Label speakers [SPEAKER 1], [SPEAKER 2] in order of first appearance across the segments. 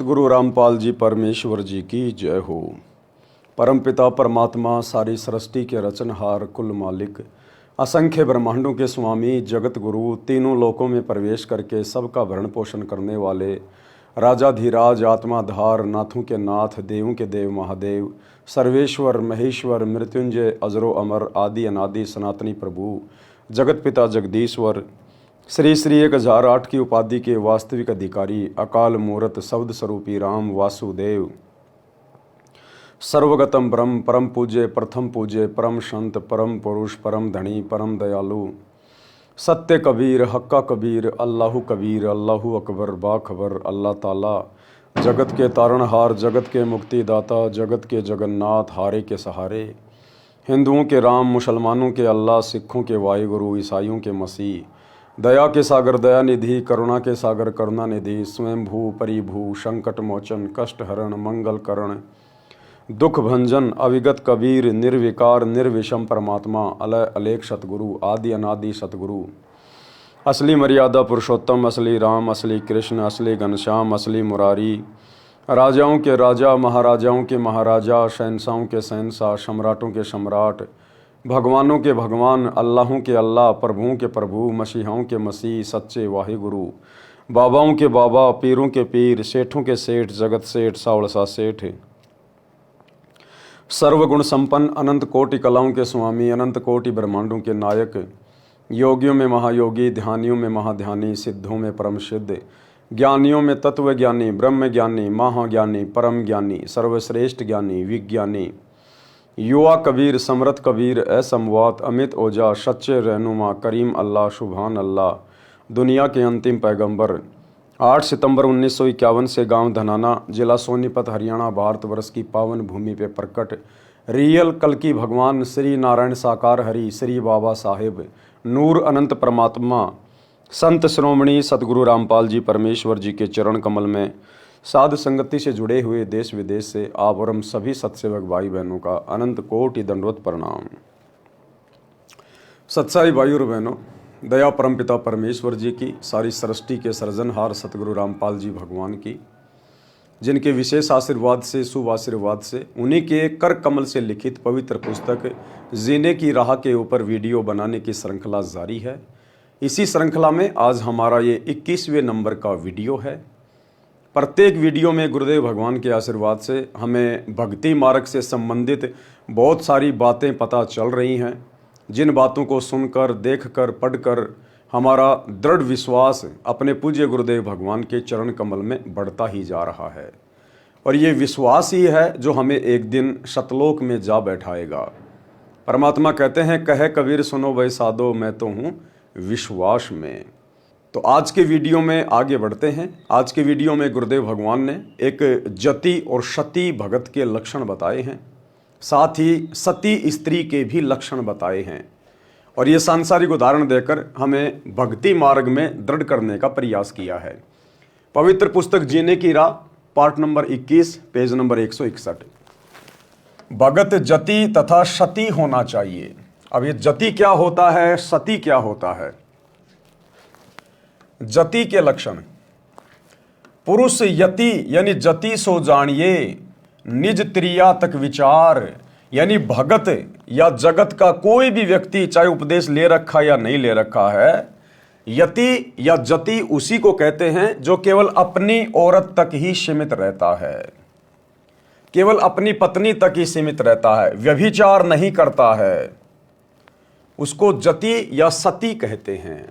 [SPEAKER 1] सतगुरु रामपाल जी परमेश्वर जी की जय हो। परमपिता परमात्मा सारी सृष्टि के रचनहार कुल मालिक असंख्य ब्रह्मांडों के स्वामी जगत गुरु तीनों लोकों में प्रवेश करके सबका भरण पोषण करने वाले राजाधिराज आत्माधार नाथों के नाथ देवों के देव महादेव सर्वेश्वर महेश्वर मृत्युंजय अजरो अमर आदि अनादि सनातनी प्रभु जगत पिता जगदीश्वर श्री श्री 1008 की उपाधि के वास्तविक अधिकारी अकाल मूर्त शब्द स्वरूपी राम वासुदेव सर्वगतम ब्रह्म परम पूज्य प्रथम पूज्य परम संत परम पुरुष परम धनी परम दयालु सत्य कबीर हक्का कबीर अल्लाहु अकबर बाखबर अल्लाह ताला जगत के तारणहार जगत के मुक्तिदाता जगत के जगन्नाथ हारे के सहारे हिंदुओं के राम मुसलमानों के अल्लाह सिखों के वाहिगुरु ईसाइयों के मसीह दया के सागर दया निधि करुणा के सागर करुणा निधि स्वयं भू परिभू संकट मोचन कष्ट हरण मंगल करण दुख भंजन अविगत कबीर निर्विकार निर्विषम परमात्मा अलय अलेख सतगुरु आदि अनादि सतगुरु असली मर्यादा पुरुषोत्तम असली राम असली कृष्ण असली घनश्याम असली मुरारी राजाओं के राजा महाराजाओं के महाराजा शहंशाहों के शहंशाह सम्राटों के सम्राट भगवानों के भगवान अल्लाहों के अल्लाह प्रभुओं के प्रभु मसीहाओं के मसीह सच्चे वाहिगुरु बाबाओं के बाबा पीरों के पीर सेठों के सेठ जगत सेठ सावड़सा सेठ सर्वगुण संपन्न अनंत कोटि कलाओं के स्वामी अनंत कोटि ब्रह्मांडों के नायक योगियों में महायोगी ध्यानियों में महाध्यानी सिद्धों में परम सिद्ध ज्ञानियों में तत्व ज्ञानी ब्रह्म ज्ञानी महाज्ञानी परम ज्ञानी सर्वश्रेष्ठ ज्ञानी विज्ञानी युवा कबीर समरथ कबीर असमवात अमित ओजा सच्चे रहनुमा करीम अल्लाह शुभान अल्लाह दुनिया के अंतिम पैगंबर 8 सितंबर 1951 से गांव धनाना जिला सोनीपत हरियाणा भारतवर्ष की पावन भूमि पे प्रकट रियल कल की भगवान श्री नारायण साकार हरि श्री बाबा साहेब नूर अनंत परमात्मा संत श्रोमणी सतगुरु रामपाल जी परमेश्वर जी के चरण कमल में साध संगति से जुड़े हुए देश विदेश से आप और हम सभी सत्सेवक भाई बहनों का अनंत कोटि दंडवत प्रणाम। सत्साई भाई और बहनों, दया परमपिता परमेश्वर जी की सारी सृष्टि के सृजनहार सतगुरु रामपाल जी भगवान की जिनके विशेष आशीर्वाद से शुभ आशीर्वाद से उन्हीं के कर कमल से लिखित पवित्र पुस्तक जीने की राह के ऊपर वीडियो बनाने की श्रृंखला जारी है। इसी श्रृंखला में आज हमारा ये 21वें नंबर का वीडियो है। प्रत्येक वीडियो में गुरुदेव भगवान के आशीर्वाद से हमें भक्ति मार्ग से संबंधित बहुत सारी बातें पता चल रही हैं, जिन बातों को सुनकर देखकर पढ़कर हमारा दृढ़ विश्वास अपने पूज्य गुरुदेव भगवान के चरण कमल में बढ़ता ही जा रहा है और ये विश्वास ही है जो हमें एक दिन सतलोक में जा बैठाएगा। परमात्मा कहते हैं कहे कबीर सुनो वै साधो मैं तो हूँ विश्वास में। तो आज के वीडियो में आगे बढ़ते हैं। आज के वीडियो में गुरुदेव भगवान ने एक जति और सती भगत के लक्षण बताए हैं, साथ ही सती स्त्री के भी लक्षण बताए हैं और ये सांसारिक उदाहरण देकर हमें भक्ति मार्ग में दृढ़ करने का प्रयास किया है। पवित्र पुस्तक जीने की राह पार्ट नंबर 21 पेज नंबर 161। भगत जति तथा सती होना चाहिए। अब ये जति क्या होता है, सती क्या होता है? जति के लक्षण। पुरुष यति यानी जति सो जानिए निज त्रिया तक विचार, यानी भगत या जगत का कोई भी व्यक्ति चाहे उपदेश ले रखा या नहीं ले रखा है, यति या जति उसी को कहते हैं जो केवल अपनी औरत तक ही सीमित रहता है, केवल अपनी पत्नी तक ही सीमित रहता है, व्यभिचार नहीं करता है, उसको जति या सती कहते हैं।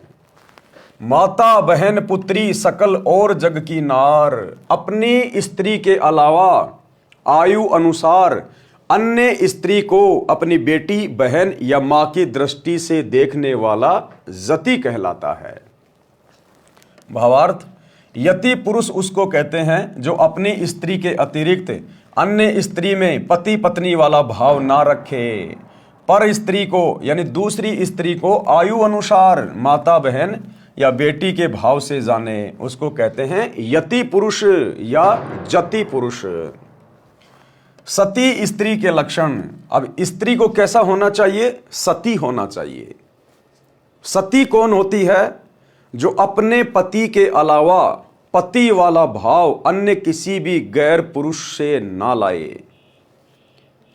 [SPEAKER 1] माता बहन पुत्री सकल और जग की नार, अपनी स्त्री के अलावा आयु अनुसार अन्य स्त्री को अपनी बेटी बहन या मां की दृष्टि से देखने वाला जति कहलाता है। भावार्थ, यति पुरुष उसको कहते हैं जो अपनी स्त्री के अतिरिक्त अन्य स्त्री में पति पत्नी वाला भाव ना रखे, पर स्त्री को यानी दूसरी स्त्री को आयु अनुसार माता बहन या बेटी के भाव से जाने, उसको कहते हैं यति पुरुष या जति पुरुष। सती स्त्री के लक्षण। अब स्त्री को कैसा होना चाहिए? सती होना चाहिए। सती कौन होती है? जो अपने पति के अलावा पति वाला भाव अन्य किसी भी गैर पुरुष से ना लाए।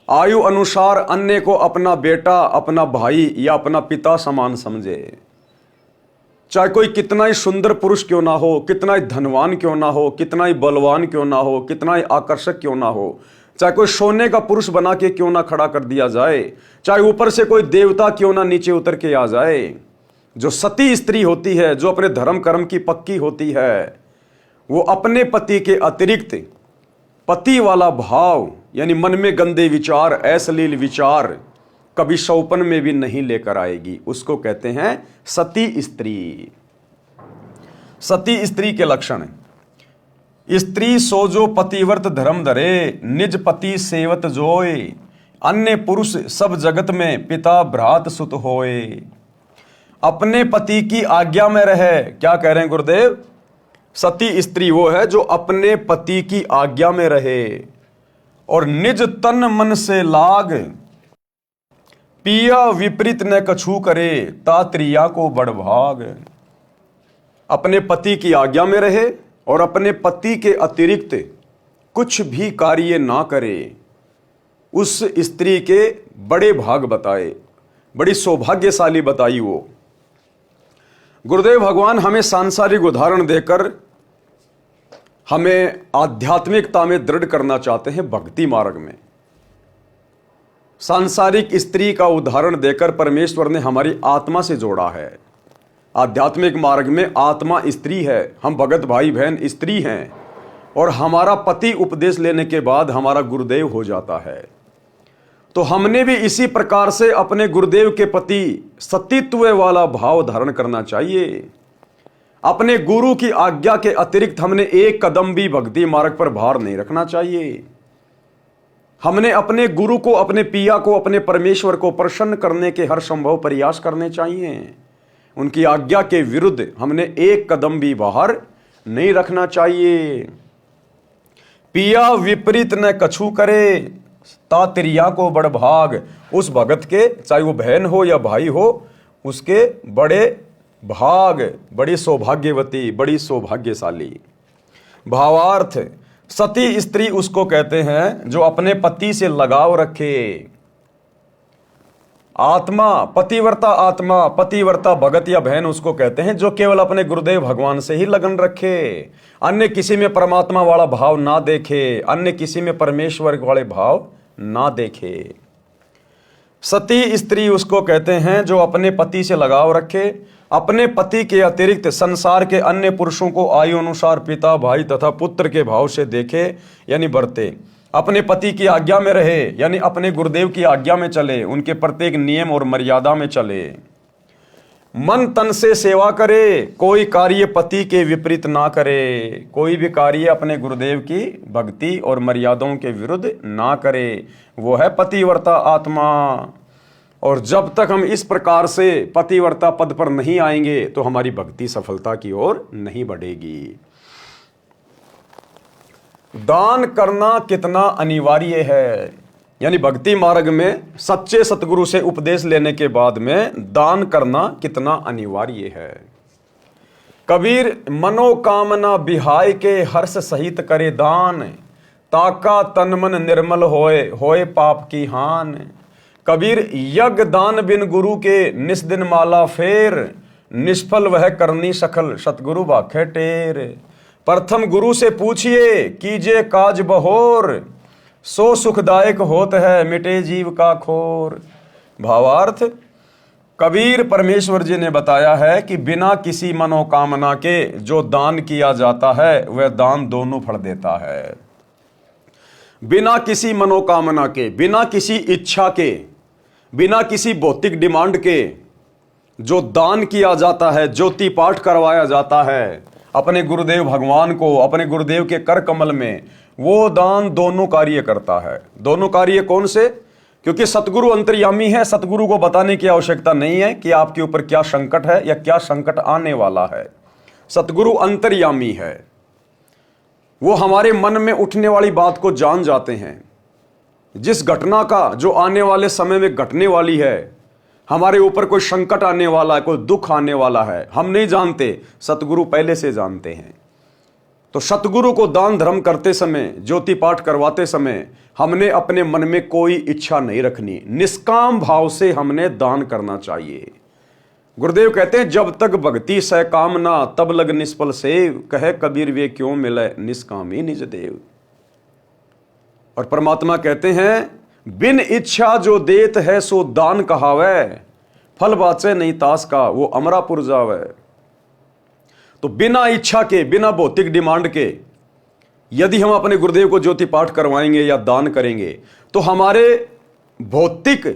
[SPEAKER 1] आयु अनुसार अन्य को अपना बेटा, अपना भाई या अपना पिता समान समझे। चाहे कोई कितना ही सुंदर पुरुष क्यों ना हो, कितना ही धनवान क्यों ना हो, कितना ही बलवान क्यों ना हो, कितना ही आकर्षक क्यों ना हो, चाहे कोई सोने का पुरुष बना के क्यों ना खड़ा कर दिया जाए, चाहे ऊपर से कोई देवता क्यों ना नीचे उतर के आ जाए, जो सती स्त्री होती है, जो अपने धर्म कर्म की पक्की होती है, वो अपने पति के अतिरिक्त पति वाला भाव यानी मन में गंदे विचार, अश्लील विचार कभी सौपन में भी नहीं लेकर आएगी। उसको कहते हैं सती स्त्री। सती स्त्री के लक्षण: स्त्री सो जो पतिव्रत धर्म धरे, निज पति सेवत जोय, अन्य पुरुष सब जगत में पिता भ्रात सुत होए। अपने पति की आज्ञा में रहे। क्या कह रहे हैं गुरुदेव? सती स्त्री वो है जो अपने पति की आज्ञा में रहे और निज तन मन से लाग, पिया विपरीत न कछु करे, तात्रिया को बड़ भाग। अपने पति की आज्ञा में रहे और अपने पति के अतिरिक्त कुछ भी कार्य ना करे, उस स्त्री के बड़े भाग बताए, बड़ी सौभाग्यशाली बताई वो। गुरुदेव भगवान हमें सांसारिक उदाहरण देकर हमें आध्यात्मिकता में दृढ़ करना चाहते हैं। भक्ति मार्ग में सांसारिक स्त्री का उदाहरण देकर परमेश्वर ने हमारी आत्मा से जोड़ा है। आध्यात्मिक मार्ग में आत्मा स्त्री है, हम भगत भाई बहन स्त्री हैं और हमारा पति उपदेश लेने के बाद हमारा गुरुदेव हो जाता है। तो हमने भी इसी प्रकार से अपने गुरुदेव के प्रति सतीत्व वाला भाव धारण करना चाहिए। अपने गुरु की आज्ञा के अतिरिक्त हमने एक कदम भी भक्ति मार्ग पर भार नहीं रखना चाहिए। हमने अपने गुरु को, अपने पिया को, अपने परमेश्वर को प्रसन्न करने के हर संभव प्रयास करने चाहिए। उनकी आज्ञा के विरुद्ध हमने एक कदम भी बाहर नहीं रखना चाहिए। पिया विपरीत न कछु करे, तात्रिया को बड़ भाग। उस भगत के, चाहे वो बहन हो या भाई हो, उसके बड़े भाग, बड़ी सौभाग्यवती, बड़ी सौभाग्यशाली। भावार्थ: सती स्त्री उसको कहते हैं जो अपने पति से लगाव रखे। आत्मा, पतिव्रता आत्मा, पतिव्रता भगत या बहन उसको कहते हैं जो केवल अपने गुरुदेव भगवान से ही लगन रखे, अन्य किसी में परमात्मा वाला भाव ना देखे, अन्य किसी में परमेश्वर वाले भाव ना देखे। सती स्त्री उसको कहते हैं जो अपने पति से लगाव रखे, अपने पति के अतिरिक्त संसार के अन्य पुरुषों को आयु अनुसार पिता, भाई तथा पुत्र के भाव से देखे यानी बरते, अपने पति की आज्ञा में रहे यानी अपने गुरुदेव की आज्ञा में चले, उनके प्रत्येक नियम और मर्यादा में चले, मन तन से सेवा करे, कोई कार्य पति के विपरीत ना करे, कोई भी कार्य अपने गुरुदेव की भक्ति और मर्यादाओं के विरुद्ध ना करे, वो है पतिव्रता आत्मा। और जब तक हम इस प्रकार से पतिव्रता पद पर नहीं आएंगे तो हमारी भक्ति सफलता की ओर नहीं बढ़ेगी। दान करना कितना अनिवार्य है, यानी भक्ति मार्ग में सच्चे सतगुरु से उपदेश लेने के बाद में दान करना कितना अनिवार्य है। कबीर मनोकामना बिहाय के हर्ष सहित करे दान, ताका तन मन निर्मल होए, होए पाप की हान। कबीर यज्ञ दान बिन गुरु के निस्दिन माला फेर, निष्फल वह करनी सखल सतगुरु बाखे टेर। प्रथम गुरु से पूछिए कीजिए काज बहोर, सो सुखदायक होत है मिटे जीव का खोर। भावार्थ: कबीर परमेश्वर जी ने बताया है कि बिना किसी मनोकामना के जो दान किया जाता है वह दान दोनों फल देता है। बिना किसी मनोकामना के, बिना किसी इच्छा के, बिना किसी भौतिक डिमांड के जो दान किया जाता है, ज्योति पाठ करवाया जाता है अपने गुरुदेव भगवान को, अपने गुरुदेव के कर कमल में, वो दान दोनों कार्य करता है। दोनों कार्य कौन से? क्योंकि सतगुरु अंतर्यामी है, सतगुरु को बताने की आवश्यकता नहीं है कि आपके ऊपर क्या संकट है या क्या संकट आने वाला है। सतगुरु अंतर्यामी है, वो हमारे मन में उठने वाली बात को जान जाते हैं। जिस घटना का जो आने वाले समय में घटने वाली है, हमारे ऊपर कोई संकट आने वाला है, कोई दुख आने वाला है, हम नहीं जानते, सतगुरु पहले से जानते हैं। तो सतगुरु को दान धर्म करते समय, ज्योति पाठ करवाते समय हमने अपने मन में कोई इच्छा नहीं रखनी, निष्काम भाव से हमने दान करना चाहिए। गुरुदेव कहते हैं जब तक भक्ति सह कामना तब लग निष्फल सेव, कहे कबीर वे क्यों मिले निष्कामी निज देव। और परमात्मा कहते हैं बिन इच्छा जो देत है सो दान कहावे, फल बाचे नहीं तास का वो अमरापुर जावे। तो बिना इच्छा के, बिना भौतिक डिमांड के यदि हम अपने गुरुदेव को ज्योति पाठ करवाएंगे या दान करेंगे तो हमारे भौतिक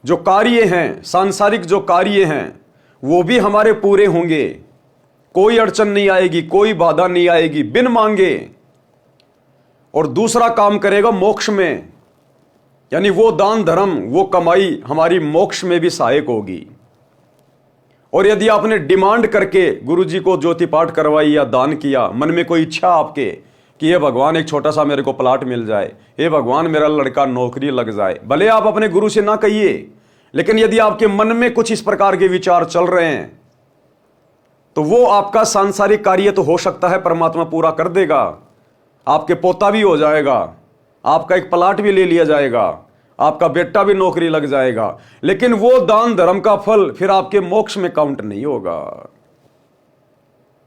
[SPEAKER 1] जो कार्य हैं, सांसारिक जो कार्य हैं, वो भी हमारे पूरे होंगे, कोई अड़चन नहीं आएगी, कोई बाधा नहीं आएगी बिन मांगे। और दूसरा काम करेगा मोक्ष में, यानी वो दान धर्म, वो कमाई हमारी मोक्ष में भी सहायक होगी। और यदि आपने डिमांड करके गुरुजी को ज्योति पाठ करवाई या दान किया, मन में कोई इच्छा आपके कि ये भगवान एक छोटा सा मेरे को प्लाट मिल जाए, ये भगवान मेरा लड़का नौकरी लग जाए, भले आप अपने गुरु से ना कहिए, लेकिन यदि आपके मन में कुछ इस प्रकार के विचार चल रहे हैं तो वो आपका सांसारिक कार्य तो हो सकता है परमात्मा पूरा कर देगा, आपके पोता भी हो जाएगा, आपका एक प्लाट भी ले लिया जाएगा, आपका बेटा भी नौकरी लग जाएगा, लेकिन वो दान धर्म का फल फिर आपके मोक्ष में काउंट नहीं होगा।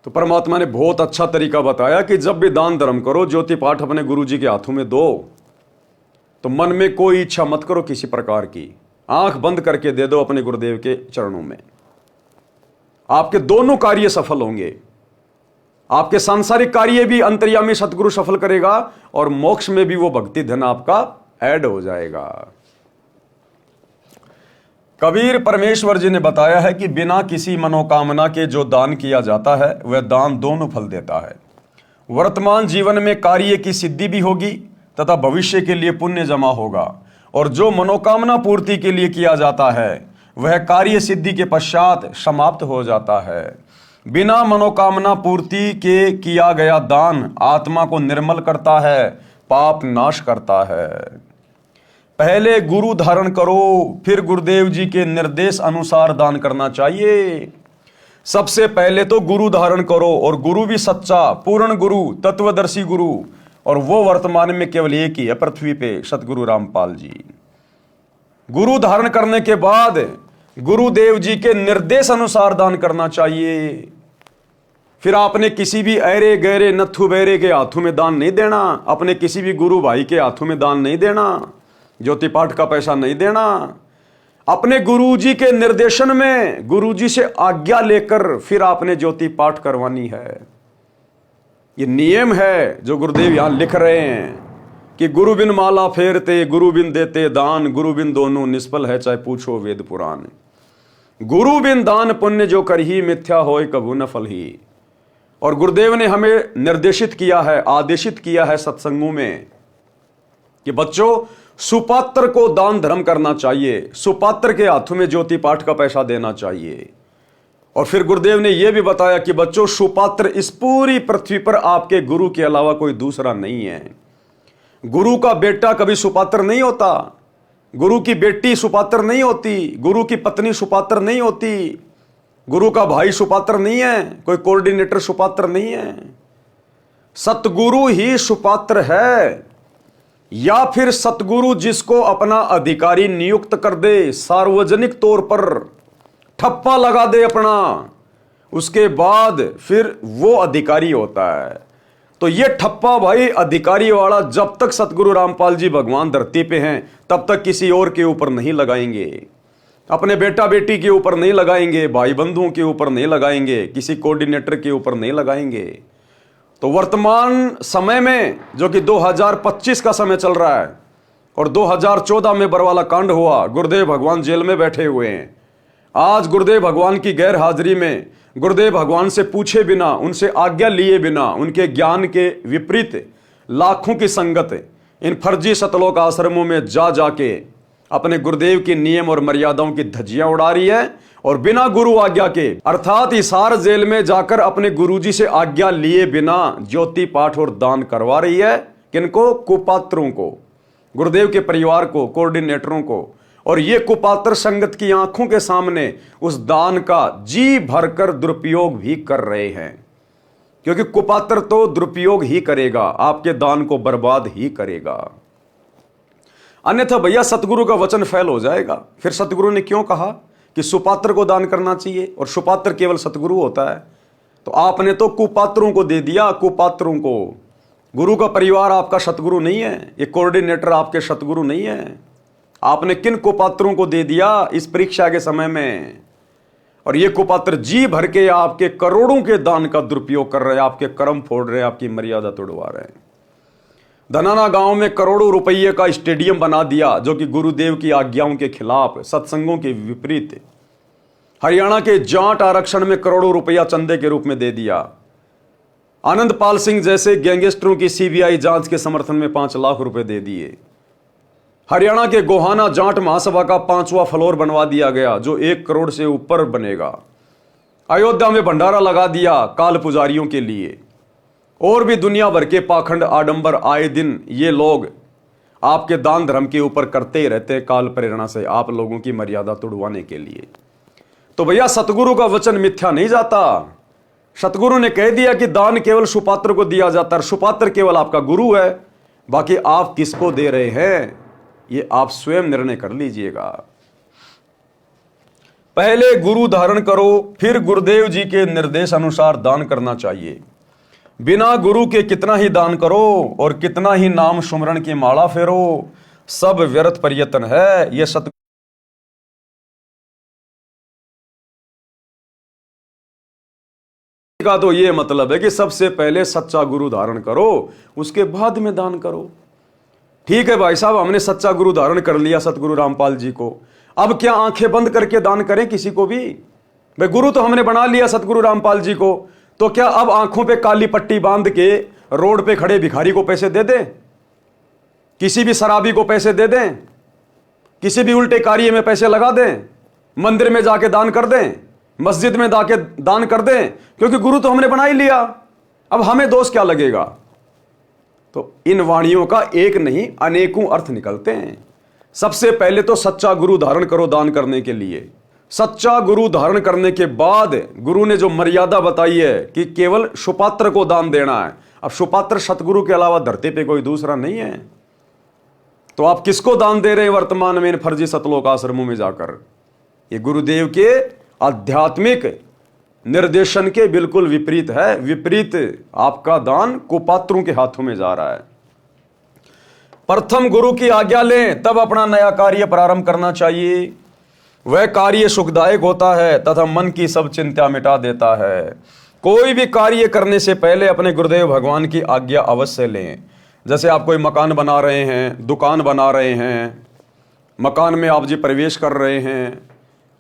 [SPEAKER 1] तो परमात्मा ने बहुत अच्छा तरीका बताया कि जब भी दान धर्म करो, ज्योति पाठ अपने गुरुजी के हाथों में दो, तो मन में कोई इच्छा मत करो किसी प्रकार की, आंख बंद करके दे दो अपने गुरुदेव के चरणों में। आपके दोनों कार्य सफल होंगे, आपके सांसारिक कार्य भी अंतर्यामी सतगुरु सफल करेगा और मोक्ष में भी वो भक्ति धन आपका ऐड हो जाएगा। कबीर परमेश्वर जी ने बताया है कि बिना किसी मनोकामना के जो दान किया जाता है वह दान दोनों फल देता है। वर्तमान जीवन में कार्य की सिद्धि भी होगी तथा भविष्य के लिए पुण्य जमा होगा, और जो मनोकामना पूर्ति के लिए किया जाता है वह कार्य सिद्धि के पश्चात समाप्त हो जाता है। बिना मनोकामना पूर्ति के किया गया दान आत्मा को निर्मल करता है, पाप नाश करता है। पहले गुरु धारण करो, फिर गुरुदेव जी के निर्देश अनुसार दान करना चाहिए। सबसे पहले तो गुरु धारण करो, और गुरु भी सच्चा पूर्ण गुरु, तत्वदर्शी गुरु, और वो वर्तमान में केवल एक ही है पृथ्वी पे, सतगुरु रामपाल जी। गुरु धारण करने के बाद गुरुदेव जी के निर्देश अनुसार दान करना चाहिए। फिर आपने किसी भी ऐरे गहरे नथु बैरे के हाथों में दान नहीं देना, अपने किसी भी गुरु भाई के हाथों में दान नहीं देना, ज्योति पाठ का पैसा नहीं देना। अपने गुरुजी के निर्देशन में, गुरुजी से आज्ञा लेकर फिर आपने ज्योति पाठ करवानी है। ये नियम है जो गुरुदेव यहां लिख रहे हैं कि गुरु बिन माला फेरते, गुरु बिन देते दान, गुरु बिन दोनों निष्फल है चाहे पूछो वेद पुराण। गुरु बिन दान पुण्य जो करही, मिथ्या होय कभू न फल ही। और गुरुदेव ने हमें निर्देशित किया है, आदेशित किया है सत्संगों में कि बच्चों सुपात्र को दान धर्म करना चाहिए, सुपात्र के हाथों में ज्योति पाठ का पैसा देना चाहिए। और फिर गुरुदेव ने यह भी बताया कि बच्चों सुपात्र इस पूरी पृथ्वी पर आपके गुरु के अलावा कोई दूसरा नहीं है। गुरु का बेटा कभी सुपात्र नहीं होता, गुरु की बेटी सुपात्र नहीं होती, गुरु की पत्नी सुपात्र नहीं होती, गुरु का भाई सुपात्र नहीं है, कोई कोऑर्डिनेटर सुपात्र नहीं है। सतगुरु ही सुपात्र है, या फिर सतगुरु जिसको अपना अधिकारी नियुक्त कर दे, सार्वजनिक तौर पर ठप्पा लगा दे अपना, उसके बाद फिर वो अधिकारी होता है। तो ये ठप्पा भाई अधिकारी वाला जब तक सतगुरु रामपाल जी भगवान धरती पे हैं तब तक किसी और के ऊपर नहीं लगाएंगे, अपने बेटा बेटी के ऊपर नहीं लगाएंगे, भाई बंधुओं के ऊपर नहीं लगाएंगे, किसी कोऑर्डिनेटर के ऊपर नहीं लगाएंगे। तो वर्तमान समय में जो कि 2025 का समय चल रहा है और 2014 में बरवाला कांड हुआ, गुरुदेव भगवान जेल में बैठे हुए हैं। आज गुरुदेव भगवान की गैर हाजिरी में, गुरुदेव भगवान से पूछे बिना, उनसे आज्ञा लिए बिना, उनके ज्ञान के विपरीत लाखों की संगत इन फर्जी सतलोक आश्रमों में जा जाके अपने गुरुदेव के नियम और मर्यादाओं की धज्जियां उड़ा रही है, और बिना गुरु आज्ञा के अर्थात हिसार जेल में जाकर अपने गुरुजी से आज्ञा लिए बिना ज्योति पाठ और दान करवा रही है। किनको? कुपात्रों को, गुरुदेव के परिवार को, कोऑर्डिनेटरों को। और ये कुपात्र संगत की आंखों के सामने उस दान का जी भरकर दुरुपयोग भी कर रहे हैं। क्योंकि कुपात्र तो दुरुपयोग ही करेगा, आपके दान को बर्बाद ही करेगा। अन्यथा भैया सतगुरु का वचन फेल हो जाएगा। फिर सतगुरु ने क्यों कहा कि सुपात्र को दान करना चाहिए और सुपात्र केवल सतगुरु होता है? तो आपने तो कुपात्रों को दे दिया, कुपात्रों को। गुरु का परिवार आपका सतगुरु नहीं है, ये कोऑर्डिनेटर आपके सतगुरु नहीं है। आपने किन कुपात्रों को दे दिया इस परीक्षा के समय में? और ये कुपात्र जी भर के आपके करोड़ों के दान का दुरुपयोग कर रहे हैं, आपके कर्म फोड़ रहे हैं, आपकी मर्यादा तोड़वा रहे हैं। धनाना गांव में करोड़ों रुपये का स्टेडियम बना दिया, जो कि गुरुदेव की आज्ञाओं के खिलाफ, सत्संगों के विपरीत। हरियाणा के जाट आरक्षण में करोड़ों रुपया चंदे के रूप में दे दिया। आनंदपाल सिंह जैसे गैंगस्टरों की सीबीआई जांच के समर्थन में 5 लाख रुपए दे दिए। हरियाणा के गोहाना जाट महासभा का 5वां फ्लोर बनवा दिया गया, जो 1 करोड़ से ऊपर बनेगा। अयोध्या में भंडारा लगा दिया काल पुजारियों के लिए। और भी दुनिया भर के पाखंड आडंबर आए दिन ये लोग आपके दान धर्म के ऊपर करते ही रहते, काल प्रेरणा से आप लोगों की मर्यादा तोड़वाने के लिए। तो भैया सतगुरु का वचन मिथ्या नहीं जाता। सतगुरु ने कह दिया कि दान केवल सुपात्र को दिया जाता है, सुपात्र केवल आपका गुरु है। बाकी आप किसको दे रहे हैं ये आप स्वयं निर्णय कर लीजिएगा। पहले गुरु धारण करो, फिर गुरुदेव जी के निर्देश अनुसार दान करना चाहिए। बिना गुरु के कितना ही दान करो और कितना ही नाम सुमरण की माला फेरो, सब व्यर्थ प्रयत्न है। यह सत का तो ये मतलब है कि सबसे पहले सच्चा गुरु धारण करो, उसके बाद में दान करो। ठीक है भाई साहब, हमने सच्चा गुरु धारण कर लिया सतगुरु रामपाल जी को, अब क्या आंखें बंद करके दान करें किसी को भी? भाई गुरु तो हमने बना लिया सतगुरु रामपाल जी को, तो क्या अब आंखों पे काली पट्टी बांध के रोड पे खड़े भिखारी को पैसे दे दें, किसी भी शराबी को पैसे दे दें, किसी भी उल्टे कार्य में पैसे लगा दें, मंदिर में जाके दान कर दें, मस्जिद में जाके दान कर दें? क्योंकि गुरु तो हमने बना ही लिया, अब हमें दोष क्या लगेगा? तो इन वाणियों का एक नहीं अनेकों अर्थ निकलते हैं। सबसे पहले तो सच्चा गुरु धारण करो दान करने के लिए। सच्चा गुरु धारण करने के बाद गुरु ने जो मर्यादा बताई है कि केवल सुपात्र को दान देना है। अब सुपात्र सतगुरु के अलावा धरती पे कोई दूसरा नहीं है, तो आप किसको दान दे रहे हैं वर्तमान में इन फर्जी सतलोक आश्रमों में जाकर? ये गुरुदेव के आध्यात्मिक निर्देशन के बिल्कुल विपरीत है। विपरीत आपका दान कुपात्रों के हाथों में जा रहा है। प्रथम गुरु की आज्ञा लें, तब अपना नया कार्य प्रारंभ करना चाहिए। वह कार्य सुखदायक होता है तथा मन की सब चिंता मिटा देता है। कोई भी कार्य करने से पहले अपने गुरुदेव भगवान की आज्ञा अवश्य लें। जैसे आप कोई मकान बना रहे हैं, दुकान बना रहे हैं, मकान में आप जी प्रवेश कर रहे हैं,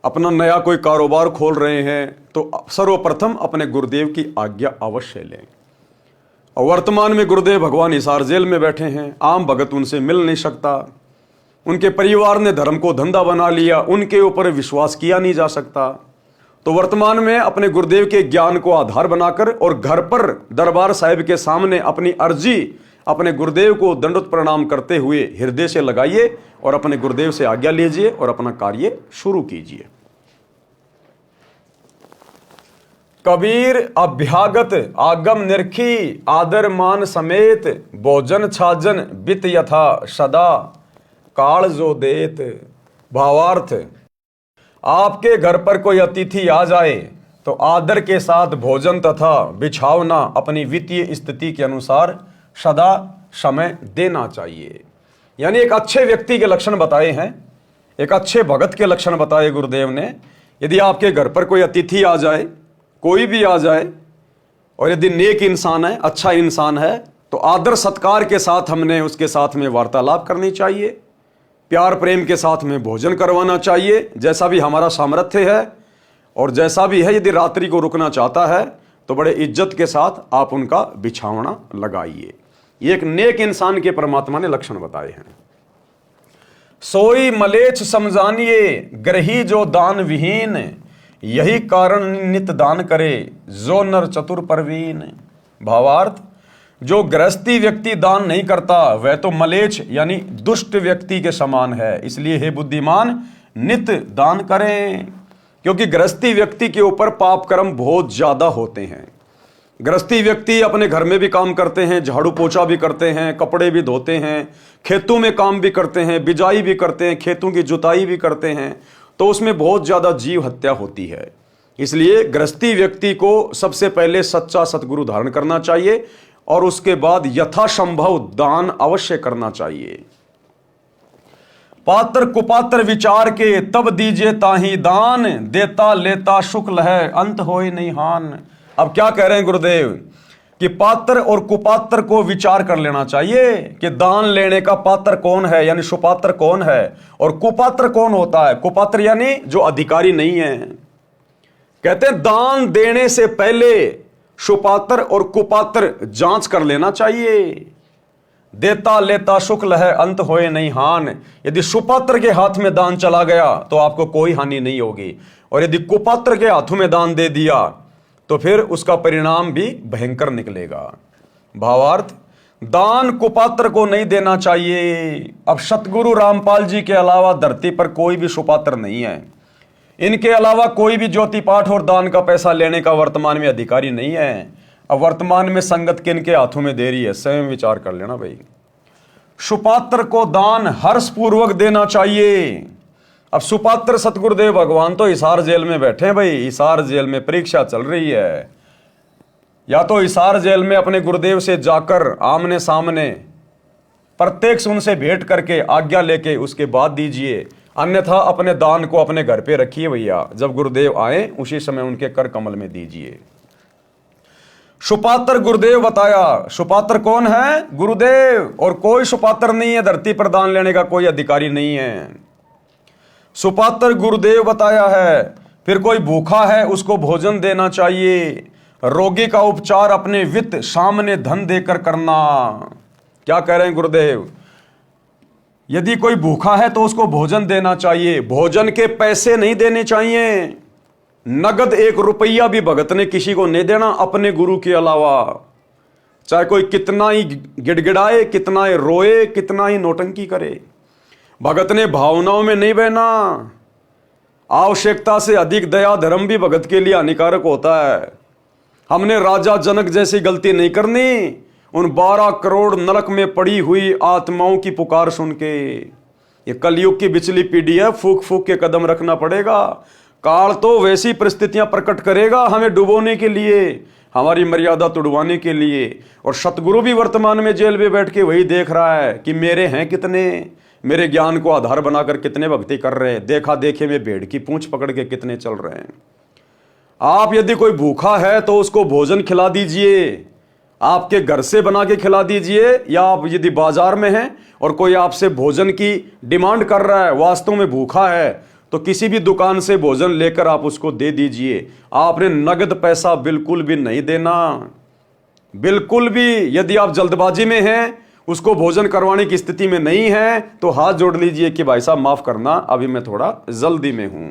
[SPEAKER 1] अपना नया कोई कारोबार खोल रहे हैं, तो सर्वप्रथम अपने गुरुदेव की आज्ञा अवश्य लें। और वर्तमान में गुरुदेव भगवान हिसार जेल में बैठे हैं, आम भगत उनसे मिल नहीं सकता, उनके परिवार ने धर्म को धंधा बना लिया, उनके ऊपर विश्वास किया नहीं जा सकता। तो वर्तमान में अपने गुरुदेव के ज्ञान को आधार बनाकर और घर पर दरबार साहिब के सामने अपनी अर्जी अपने गुरुदेव को दंडवत प्रणाम करते हुए हृदय से लगाइए और अपने गुरुदेव से आज्ञा लीजिए और अपना कार्य शुरू कीजिए। कबीर अभ्यागत आगम निरखी, आदर मान समेत, भोजन छाजन बित यथा सदा, काल जो देत। भावार्थ, आपके घर पर कोई अतिथि आ जाए तो आदर के साथ भोजन तथा बिछावना अपनी वित्तीय स्थिति के अनुसार सदा समय देना चाहिए। यानी एक अच्छे व्यक्ति के लक्षण बताए हैं, एक अच्छे भगत के लक्षण बताए गुरुदेव ने। यदि आपके घर पर कोई अतिथि आ जाए, कोई भी आ जाए, और यदि नेक इंसान है, अच्छा इंसान है, तो आदर सत्कार के साथ हमने उसके साथ में वार्तालाप करनी चाहिए, प्यार प्रेम के साथ में भोजन करवाना चाहिए, जैसा भी हमारा सामर्थ्य है। और जैसा भी है, यदि रात्रि को रुकना चाहता है तो बड़े इज्जत के साथ आप उनका बिछावना लगाइए। ये एक नेक इंसान के परमात्मा ने लक्षण बताए हैं। सोई मलेच्छ समझानिए, ग्रही जो दान विहीन, यही कारण नित दान करे, जो नर चतुर परवीन। भावार्थ, जो गृहस्थी व्यक्ति दान नहीं करता वह तो मलेच्छ यानी दुष्ट व्यक्ति के समान है। इसलिए हे बुद्धिमान, नित दान करें, क्योंकि गृहस्थी व्यक्ति के ऊपर पाप कर्म बहुत ज्यादा होते हैं। गृहस्थी व्यक्ति अपने घर में भी काम करते हैं, झाड़ू पोछा भी करते हैं, कपड़े भी धोते हैं, खेतों में काम भी करते हैं, बिजाई भी करते हैं, खेतों की जुताई भी करते हैं, तो उसमें बहुत ज़्यादा जीव हत्या होती है। इसलिए गृहस्थी व्यक्ति को सबसे पहले सच्चा सतगुरु धारण करना चाहिए और उसके बाद यथासंभव दान अवश्य करना चाहिए। पात्र कुपात्र विचार के तब दीजिए ताही दान, देता लेता शुक्ल है अंत होए नहीं हान। अब क्या कह रहे हैं गुरुदेव कि पात्र और कुपात्र को विचार कर लेना चाहिए कि दान लेने का पात्र कौन है, यानी सुपात्र कौन है, और कुपात्र कौन होता है। कुपात्र यानी जो अधिकारी नहीं है। कहते हैं दान देने से पहले सुपात्र और कुपात्र जांच कर लेना चाहिए। देता लेता शुक्ल है अंत होए नहीं हान। यदि सुपात्र के हाथ में दान चला गया तो आपको कोई हानि नहीं होगी, और यदि कुपात्र के हाथों में दान दे दिया तो फिर उसका परिणाम भी भयंकर निकलेगा। भावार्थ, दान कुपात्र को नहीं देना चाहिए। अब सतगुरु रामपाल जी के अलावा धरती पर कोई भी सुपात्र नहीं है। इनके अलावा कोई भी ज्योति पाठ और दान का पैसा लेने का वर्तमान में अधिकारी नहीं है। अब वर्तमान में संगत किन के हाथों में दे रही है, स्वयं विचार कर लेना भाई। सुपात्र को दान हर्षपूर्वक देना चाहिए। अब सुपात्र सतगुरुदेव भगवान तो हिसार जेल में बैठे हैं भाई। हिसार जेल में परीक्षा चल रही है। या तो हिसार जेल में अपने गुरुदेव से जाकर आमने सामने प्रत्यक्ष उनसे भेंट करके आज्ञा लेके उसके बाद दीजिए, अन्यथा अपने दान को अपने घर पे रखिए भैया। जब गुरुदेव आए उसी समय उनके कर कमल में दीजिए। सुपात्र गुरुदेव बताया। सुपात्र कौन है? गुरुदेव। और कोई सुपात्र नहीं है धरती पर, दान लेने का कोई अधिकारी नहीं है। सुपात्र गुरुदेव बताया है। फिर कोई भूखा है उसको भोजन देना चाहिए। रोगी का उपचार अपने वित्त सामने धन देकर करना। क्या कह रहे हैं गुरुदेव? यदि कोई भूखा है तो उसको भोजन देना चाहिए। भोजन के पैसे नहीं देने चाहिए। नगद 1 रुपया भी भगत ने किसी को नहीं देना अपने गुरु के अलावा। चाहे कोई कितना ही गिड़गिड़ाए, कितना ही रोए, कितना ही नौटंकी करे, भगत ने भावनाओं में नहीं बहना। आवश्यकता से अधिक दया धर्म भी भगत के लिए हानिकारक होता है। हमने राजा जनक जैसी गलती नहीं करनी। उन 12 करोड़ नरक में पड़ी हुई आत्माओं की पुकार सुन के, ये कलयुग की बिचली पीढ़ी है, फूक फूक के कदम रखना पड़ेगा। काल तो वैसी परिस्थितियां प्रकट करेगा हमें डुबोने के लिए, हमारी मर्यादा तुड़वाने के लिए। और सतगुरु भी वर्तमान में जेल में बैठ के वही देख रहा है कि मेरे हैं कितने, मेरे ज्ञान को आधार बनाकर कितने भक्ति कर रहे हैं, देखा देखे में भेड़ की पूंछ पकड़ के कितने चल रहे हैं। आप यदि कोई भूखा है तो उसको भोजन खिला दीजिए, आपके घर से बना के खिला दीजिए। या आप यदि बाजार में हैं और कोई आपसे भोजन की डिमांड कर रहा है, वास्तव में भूखा है, तो किसी भी दुकान से भोजन लेकर आप उसको दे दीजिए। आपने नगद पैसा बिल्कुल भी नहीं देना, बिल्कुल भी। यदि आप जल्दबाजी में हैं, उसको भोजन करवाने की स्थिति में नहीं है, तो हाथ जोड़ लीजिए कि भाई साहब माफ करना, अभी मैं थोड़ा जल्दी में हूं।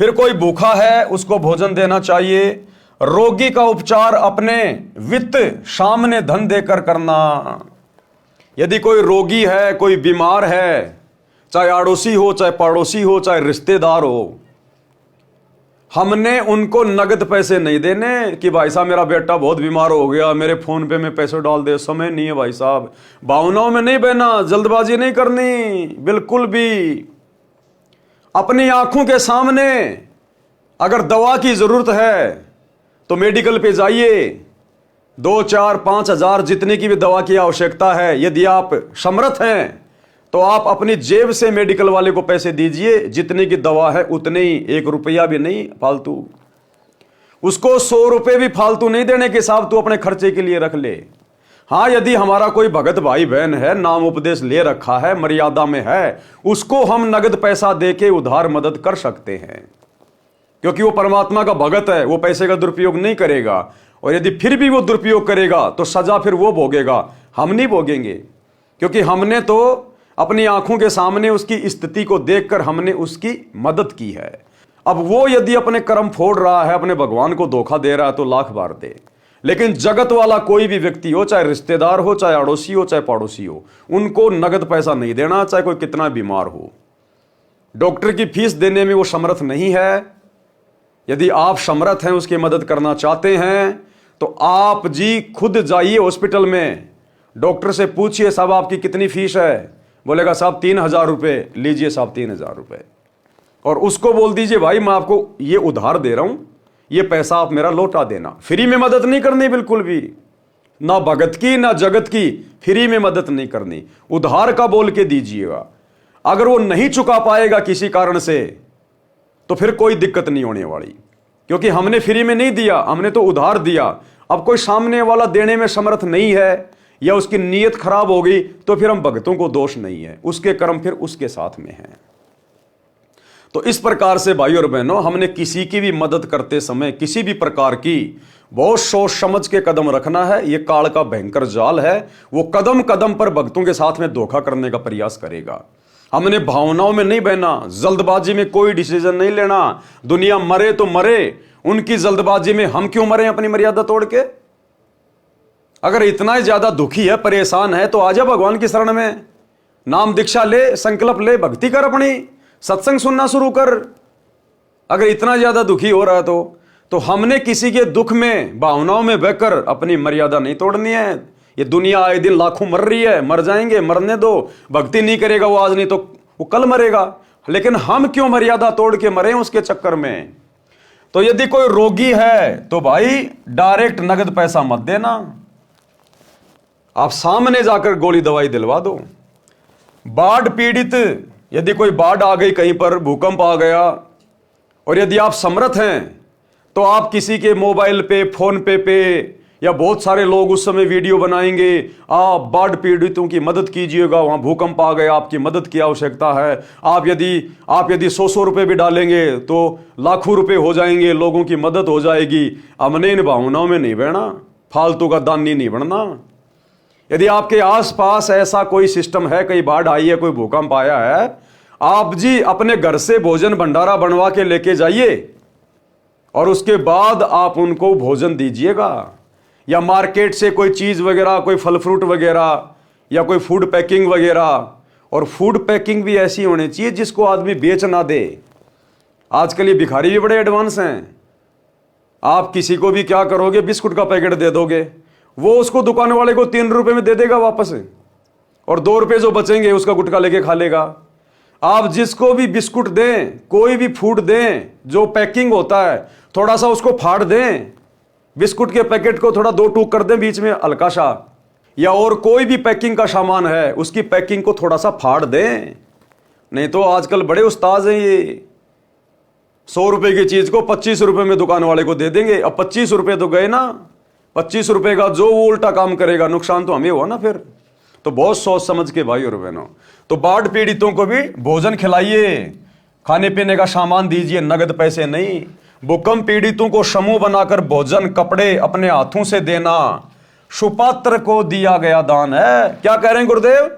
[SPEAKER 1] फिर कोई भूखा है उसको भोजन देना चाहिए। रोगी का उपचार अपने वित्त सामने धन देकर करना। यदि कोई रोगी है, कोई बीमार है, चाहे आड़ोसी हो, चाहे पड़ोसी हो, चाहे रिश्तेदार हो, हमने उनको नगद पैसे नहीं देने कि भाई साहब मेरा बेटा बहुत बीमार हो गया, मेरे फोन पे में पैसे डाल दे। समय नहीं है भाई साहब, भावनाओं में नहीं बहना, जल्दबाजी नहीं करनी बिल्कुल भी। अपनी आंखों के सामने अगर दवा की जरूरत है तो मेडिकल पे जाइए। 2, 4, 5 हजार जितने की भी दवा की आवश्यकता है, यदि आप समर्थ हैं तो आप अपनी जेब से मेडिकल वाले को पैसे दीजिए। जितने की दवा है उतने ही, 1 रुपया भी नहीं फालतू। उसको 100 रुपए भी फालतू नहीं देने के हिसाब तो अपने खर्चे के लिए रख ले। हाँ, यदि हमारा कोई भगत भाई बहन है, नाम उपदेश ले रखा है, मर्यादा में है, उसको हम नगद पैसा देके उधार मदद कर सकते हैं, क्योंकि वो परमात्मा का भगत है, वो पैसे का दुरुपयोग नहीं करेगा। और यदि फिर भी वो दुरुपयोग करेगा तो सजा फिर वो भोगेगा, हम नहीं भोगेंगे, क्योंकि हमने तो अपनी आंखों के सामने उसकी स्थिति को देखकर हमने उसकी मदद की है। अब वो यदि अपने कर्म फोड़ रहा है, अपने भगवान को धोखा दे रहा है, तो लाख बार दे। लेकिन जगत वाला कोई भी व्यक्ति हो, चाहे रिश्तेदार हो, चाहे अड़ोसी हो, चाहे पड़ोसी हो, उनको नगद पैसा नहीं देना, चाहे कोई कितना बीमार हो। डॉक्टर की फीस देने में वो समर्थ नहीं है, यदि आप समर्थ हैं, उसकी मदद करना चाहते हैं, तो आप जी खुद जाइए हॉस्पिटल में, डॉक्टर से पूछिए साहब आपकी कितनी फीस है, बोलेगा साहब 3,000 रुपये, लीजिए साहब 3,000 रुपये, और उसको बोल दीजिए भाई मैं आपको ये उधार दे रहा हूं, ये पैसा आप मेरा लौटा देना। फ्री में मदद नहीं करनी, बिल्कुल भी ना भगत की ना जगत की, फ्री में मदद नहीं करनी, उधार का बोल के दीजिएगा। अगर वो नहीं चुका पाएगा किसी कारण से, तो फिर कोई दिक्कत नहीं होने वाली, क्योंकि हमने फ्री में नहीं दिया, हमने तो उधार दिया। अब कोई सामने वाला देने में समर्थ नहीं है या उसकी नीयत खराब हो गई, तो फिर हम भगतों को दोष नहीं है, उसके कर्म फिर उसके साथ में है। तो इस प्रकार से भाई और बहनों, हमने किसी की भी मदद करते समय किसी भी प्रकार की बहुत सोच समझ के कदम रखना है। यह काल का भयंकर जाल है, वो कदम कदम पर भक्तों के साथ में धोखा करने का प्रयास करेगा। हमने भावनाओं में नहीं बहना, जल्दबाजी में कोई डिसीजन नहीं लेना। दुनिया मरे तो मरे, उनकी जल्दबाजी में हम क्यों मरे अपनी मर्यादा तोड़ के। अगर इतना ही ज्यादा दुखी है, परेशान है, तो आजा भगवान की शरण में, नाम दीक्षा ले, संकल्प ले, भक्ति कर, अपनी सत्संग सुनना शुरू कर। अगर इतना ज्यादा दुखी हो रहा है तो हमने किसी के दुख में भावनाओं में बहकर अपनी मर्यादा नहीं तोड़नी है। ये दुनिया आए दिन लाखों मर रही है, मर जाएंगे, मरने दो। भक्ति नहीं करेगा वो आज, नहीं तो वो कल मरेगा, लेकिन हम क्यों मर्यादा तोड़ के मरे उसके चक्कर में। तो यदि कोई रोगी है तो भाई डायरेक्ट नगद पैसा मत देना, आप सामने जाकर गोली दवाई दिलवा दो। बाढ़ पीड़ित, यदि कोई बाढ़ आ गई कहीं पर, भूकंप आ गया, और यदि आप समर्थ हैं तो आप किसी के मोबाइल पे, फोन पे या बहुत सारे लोग उस समय वीडियो बनाएंगे, आप बाढ़ पीड़ितों की मदद कीजिएगा, वहां भूकंप आ गया, आपकी मदद की आवश्यकता है। आप यदि 100 रुपए भी डालेंगे तो लाखों रुपए हो जाएंगे, लोगों की मदद हो जाएगी। हमने इन भावनाओं में नहीं बहना, फालतू का दानी नहीं बनना। यदि आपके आसपास ऐसा कोई सिस्टम है, कहीं बाढ़ आई है, कोई भूकंप आया है, आप जी अपने घर से भोजन भंडारा बनवा के लेके जाइए और उसके बाद आप उनको भोजन दीजिएगा। या मार्केट से कोई चीज वगैरह, कोई फल फ्रूट वगैरह, या कोई फूड पैकिंग वगैरह, और फूड पैकिंग भी ऐसी होनी चाहिए जिसको आदमी बेच ना दे। आजकल ये भिखारी भी बड़े एडवांस हैं। आप किसी को भी क्या करोगे, बिस्कुट का पैकेट दे दोगे, वो उसको दुकान वाले को 3 रुपए में दे देगा वापस, और 2 रुपए जो बचेंगे उसका गुटखा लेके खा लेगा। आप जिसको भी बिस्कुट दें, कोई भी फूड दें जो पैकिंग होता है, थोड़ा सा उसको फाड़ दें, बिस्कुट के पैकेट को थोड़ा 2 टूक कर दें बीच में हल्का सा, या और कोई भी पैकिंग का सामान है उसकी पैकिंग को थोड़ा सा फाड़ दें। नहीं तो आजकल बड़े उस्ताद हैं, ये 100 रुपए की चीज को 25 रुपए में दुकान वाले को दे देंगे। अब 25 रुपए तो गए ना, 25 रुपए का जो वो उल्टा काम करेगा, नुकसान तो हमें हुआ ना फिर। तो बहुत सोच समझ के भाई और बहनों, तो बाढ़ पीड़ितों को भी भोजन खिलाइए, खाने पीने का सामान दीजिए, नगद पैसे नहीं। भूकंप पीड़ितों को समूह बनाकर भोजन, कपड़े अपने हाथों से देना सुपात्र को दिया गया दान है। क्या कह रहे हैं गुरुदेव,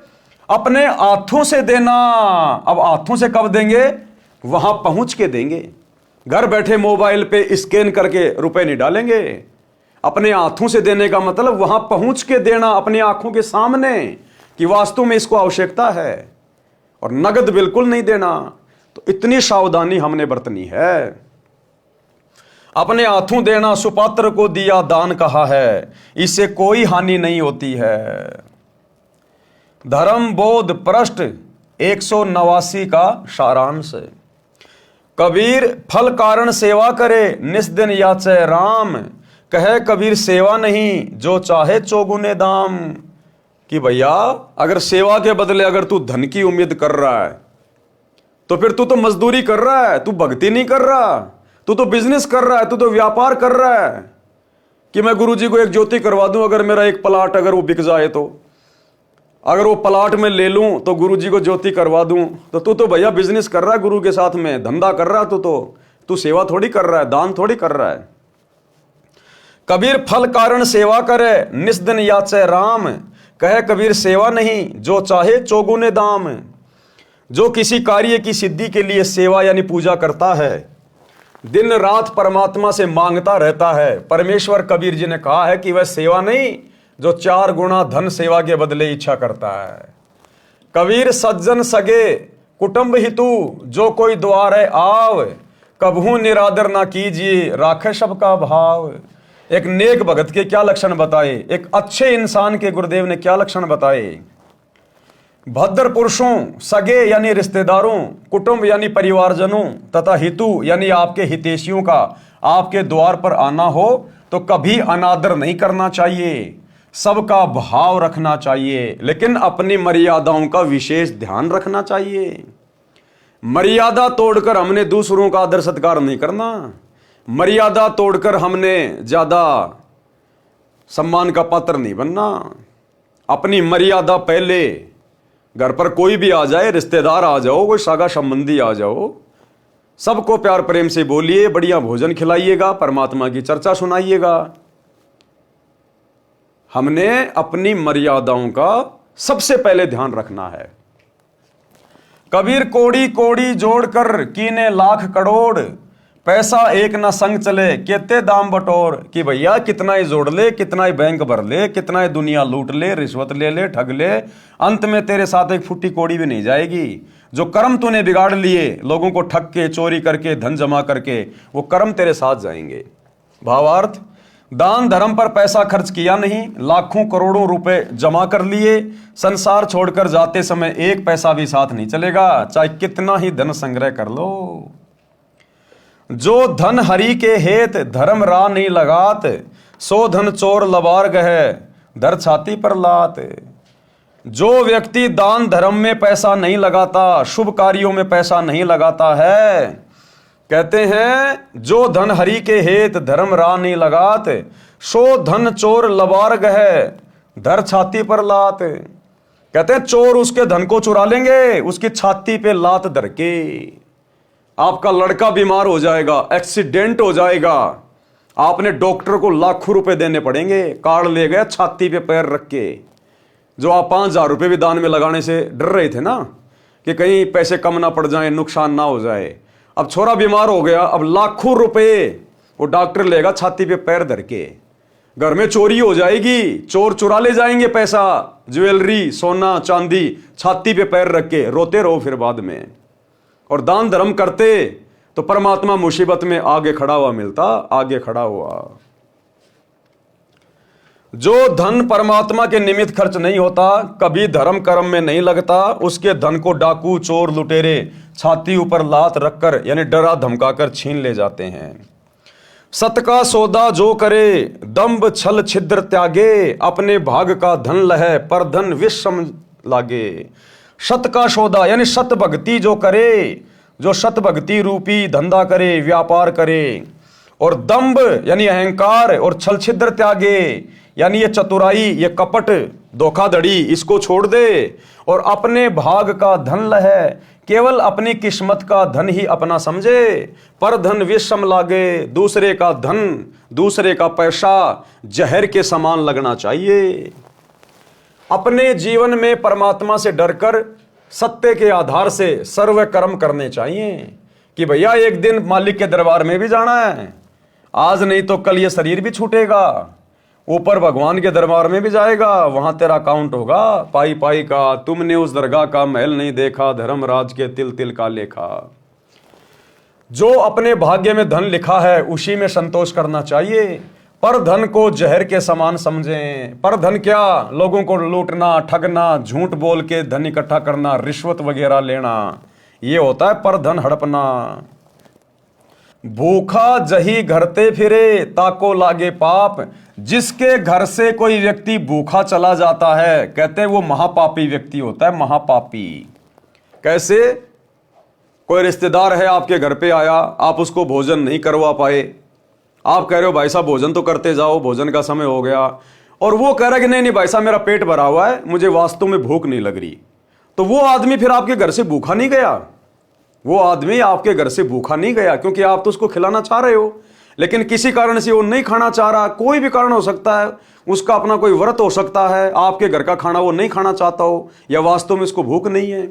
[SPEAKER 1] अपने हाथों से देना। अब हाथों से कब देंगे, वहां पहुंच के देंगे। घर बैठे मोबाइल पे स्कैन करके रुपए नहीं डालेंगे। अपने हाथों से देने का मतलब वहां पहुंच के देना, अपनी आंखों के सामने कि वास्तव में इसको आवश्यकता है, और नगद बिल्कुल नहीं देना। तो इतनी सावधानी हमने बरतनी है। अपने हाथों देना, सुपात्र को दिया दान कहा है, इससे कोई हानि नहीं होती है। धर्म बोध पृष्ठ 189 का सारांश। कबीर फल कारण सेवा करे, निस्दिन याचे राम, कहे कबीर सेवा नहीं, जो चाहे चौगुने दाम। कि भैया अगर सेवा के बदले अगर तू धन की उम्मीद कर रहा है, तो फिर तू तो मजदूरी कर रहा है, तू भक्ति नहीं कर रहा, तू तो बिजनेस कर रहा है, तू तो व्यापार कर रहा है। कि मैं गुरुजी को एक ज्योति करवा दूं, अगर मेरा एक प्लाट अगर वो बिक जाए, तो अगर वो प्लाट में ले लूं तो गुरुजी को ज्योति करवा दूं, तो तू तो भैया बिजनेस कर रहा है, गुरु के साथ में धंधा कर रहा है। तू सेवा थोड़ी कर रहा है, दान थोड़ी कर रहा है। कबीर फल कारण सेवा करे, निस्दिन याचे राम, कहे कबीर सेवा नहीं, जो चाहे चौगुने दाम। जो किसी कार्य की सिद्धि के लिए सेवा यानी पूजा करता है, दिन रात परमात्मा से मांगता रहता है, परमेश्वर कबीर जी ने कहा है कि वह सेवा नहीं जो 4 गुना धन सेवा के बदले इच्छा करता है। कबीर सज्जन सगे कुटुंब हितु, जो कोई द्वारे आव, कबहू निरादर ना कीजिए, राखे सबका भाव। एक नेक भगत के क्या लक्षण बताए, एक अच्छे इंसान के गुरुदेव ने क्या लक्षण बताए। भद्र पुरुषों, सगे यानी रिश्तेदारों, कुटुंब यानी परिवारजनों तथा हितु यानी आपके हितैषियों का आपके द्वार पर आना हो तो कभी अनादर नहीं करना चाहिए, सबका भाव रखना चाहिए, लेकिन अपनी मर्यादाओं का विशेष ध्यान रखना चाहिए। मर्यादा तोड़कर हमने दूसरों का आदर सत्कार नहीं करना, मर्यादा तोड़कर हमने ज्यादा सम्मान का पात्र नहीं बनना। अपनी मर्यादा पहले, घर पर कोई भी आ जाए, रिश्तेदार आ जाओ, कोई सगा संबंधी आ जाओ, सबको प्यार प्रेम से बोलिए, बढ़िया भोजन खिलाइएगा, परमात्मा की चर्चा सुनाइएगा। हमने अपनी मर्यादाओं का सबसे पहले ध्यान रखना है। कबीर कोड़ी कोड़ी जोड़कर कीने लाख करोड़, पैसा एक ना संग चले केते दाम बटोर। कि भैया कितना ही जोड़ ले, कितना ही बैंक भर ले, कितना ही दुनिया लूट ले, रिश्वत ले ले, ठग ले, अंत में तेरे साथ एक फुट्टी कोड़ी भी नहीं जाएगी। जो कर्म तूने बिगाड़ लिए, लोगों को ठग के, चोरी करके, धन जमा करके, वो कर्म तेरे साथ जाएंगे। भावार्थ, दान धर्म पर पैसा खर्च किया नहीं, लाखों करोड़ों रुपए जमा कर लिए, संसार छोड़कर जाते समय एक पैसा भी साथ नहीं चलेगा, चाहे कितना ही धन संग्रह कर लो। जो धन हरि के हेत धर्म रा नहीं लगात, सो धन चोर लबार गहे धर छाती पर लात। जो व्यक्ति दान धर्म में पैसा नहीं लगाता, शुभ कार्यों में पैसा नहीं लगाता है, कहते हैं जो धन हरि के हेत धर्म रा नहीं लगात, सो धन चोर लबार गहे धर छाती पर लात। कहते हैं चोर उसके धन को चुरा लेंगे, उसकी छाती पे लात धर के। आपका लड़का बीमार हो जाएगा, एक्सीडेंट हो जाएगा, आपने डॉक्टर को लाखों रुपए देने पड़ेंगे, कार्ड ले गए छाती पे पैर रख के। जो आप 5,000 रुपए भी दान में लगाने से डर रहे थे ना, कि कहीं पैसे कम ना पड़ जाए, नुकसान ना हो जाए, अब छोरा बीमार हो गया, अब लाखों रुपए वो डॉक्टर लेगा छाती पे पैर धर के। घर में चोरी हो जाएगी, चोर चुरा ले जाएंगे पैसा, ज्वेलरी, सोना चांदी, छाती पे पैर रख के रोते रहो फिर बाद में। और दान धर्म करते तो परमात्मा मुसीबत में आगे खड़ा हुआ मिलता, आगे खड़ा हुआ। जो धन परमात्मा के निमित्त खर्च नहीं होता, कभी धर्म कर्म में नहीं लगता, उसके धन को डाकू, चोर, लुटेरे छाती ऊपर लात रखकर यानी डरा धमकाकर छीन ले जाते हैं। सत का सौदा जो करे दंभ छल छिद्र त्यागे, अपने भाग का धन लहे पर धन विषम लागे। सत का सौदा यानी सत भक्ति जो करे, जो सत भक्ति रूपी धंधा करे, व्यापार करे, और दंभ यानी अहंकार और छल छिद्र त्यागे यानी ये चतुराई, ये कपट, धोखाधड़ी, इसको छोड़ दे और अपने भाग का धन लहे, केवल अपनी किस्मत का धन ही अपना समझे। पर धन विषम लागे, दूसरे का धन, दूसरे का पैसा जहर के समान लगना चाहिए। अपने जीवन में परमात्मा से डरकर सत्य के आधार से सर्व कर्म करने चाहिए। कि भैया एक दिन मालिक के दरबार में भी जाना है, आज नहीं तो कल ये शरीर भी छूटेगा, ऊपर भगवान के दरबार में भी जाएगा, वहां तेरा अकाउंट होगा पाई पाई का। तुमने उस दरगाह का महल नहीं देखा, धर्मराज के तिल तिल का लेखा। जो अपने भाग्य में धन लिखा है उसी में संतोष करना चाहिए। पर धन को जहर के समान समझें। पर धन क्या, लोगों को लूटना, ठगना, झूठ बोल के धन इकट्ठा करना, रिश्वत वगैरह लेना, ये होता है पर धन हड़पना। भूखा जही घरते फिरे ताको लागे पाप, जिसके घर से कोई व्यक्ति भूखा चला जाता है, कहते हैं वो महापापी व्यक्ति होता है, महापापी। कैसे? कोई रिश्तेदार है आपके घर पे आया, आप उसको भोजन नहीं करवा पाए, आप कह रहे हो भाई साहब भोजन तो करते जाओ, भोजन का समय हो गया, और वो कह रहा है कि नहीं नहीं भाई साहब मेरा पेट भरा हुआ है, मुझे वास्तव में भूख नहीं लग रही। तो वो आदमी फिर आपके घर से भूखा नहीं गया, वो आदमी आपके घर से भूखा नहीं गया, क्योंकि आप तो उसको खिलाना चाह रहे हो, लेकिन किसी कारण से वो नहीं खाना चाह रहा। कोई भी कारण हो सकता है, उसका अपना कोई व्रत हो सकता है, आपके घर का खाना वो नहीं खाना चाहता हो, या वास्तव में उसको भूख नहीं है,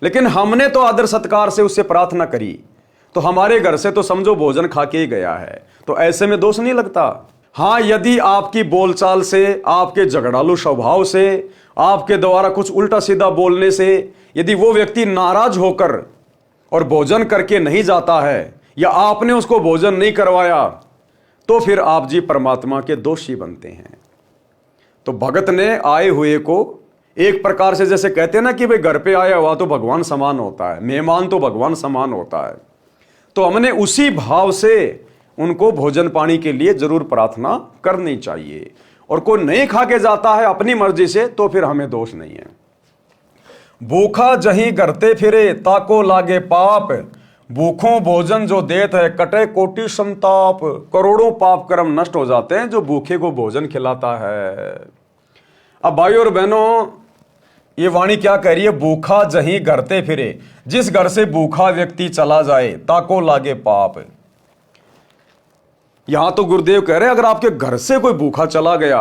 [SPEAKER 1] लेकिन हमने तो आदर सत्कार से उससे प्रार्थना करी, तो हमारे घर से तो समझो भोजन खा के ही गया है, तो ऐसे में दोष नहीं लगता। हाँ, यदि आपकी बोलचाल से, आपके झगड़ालू स्वभाव से, आपके द्वारा कुछ उल्टा सीधा बोलने से यदि वो व्यक्ति नाराज होकर और भोजन करके नहीं जाता है, या आपने उसको भोजन नहीं करवाया, तो फिर आप जी परमात्मा के दोषी बनते हैं। तो भगत ने आए हुए को एक प्रकार से, जैसे कहते हैं ना कि भाई घर पे आया हुआ तो भगवान समान होता है, मेहमान तो भगवान समान होता है, तो हमने उसी भाव से उनको भोजन पानी के लिए जरूर प्रार्थना करनी चाहिए। और कोई नहीं खा के जाता है अपनी मर्जी से, तो फिर हमें दोष नहीं है। भूखा जहीं करते फिरे ताको लागे पाप, भूखों भोजन जो देत है कटे कोटि संताप। करोड़ों पाप कर्म नष्ट हो जाते हैं जो भूखे को भोजन खिलाता है। अब भाई और बहनों, ये वाणी क्या कह रही है? भूखा जहीं घरते फिरे, जिस घर से भूखा व्यक्ति चला जाए ताको लागे पाप। यहां तो गुरुदेव कह रहे हैं अगर आपके घर से कोई भूखा चला गया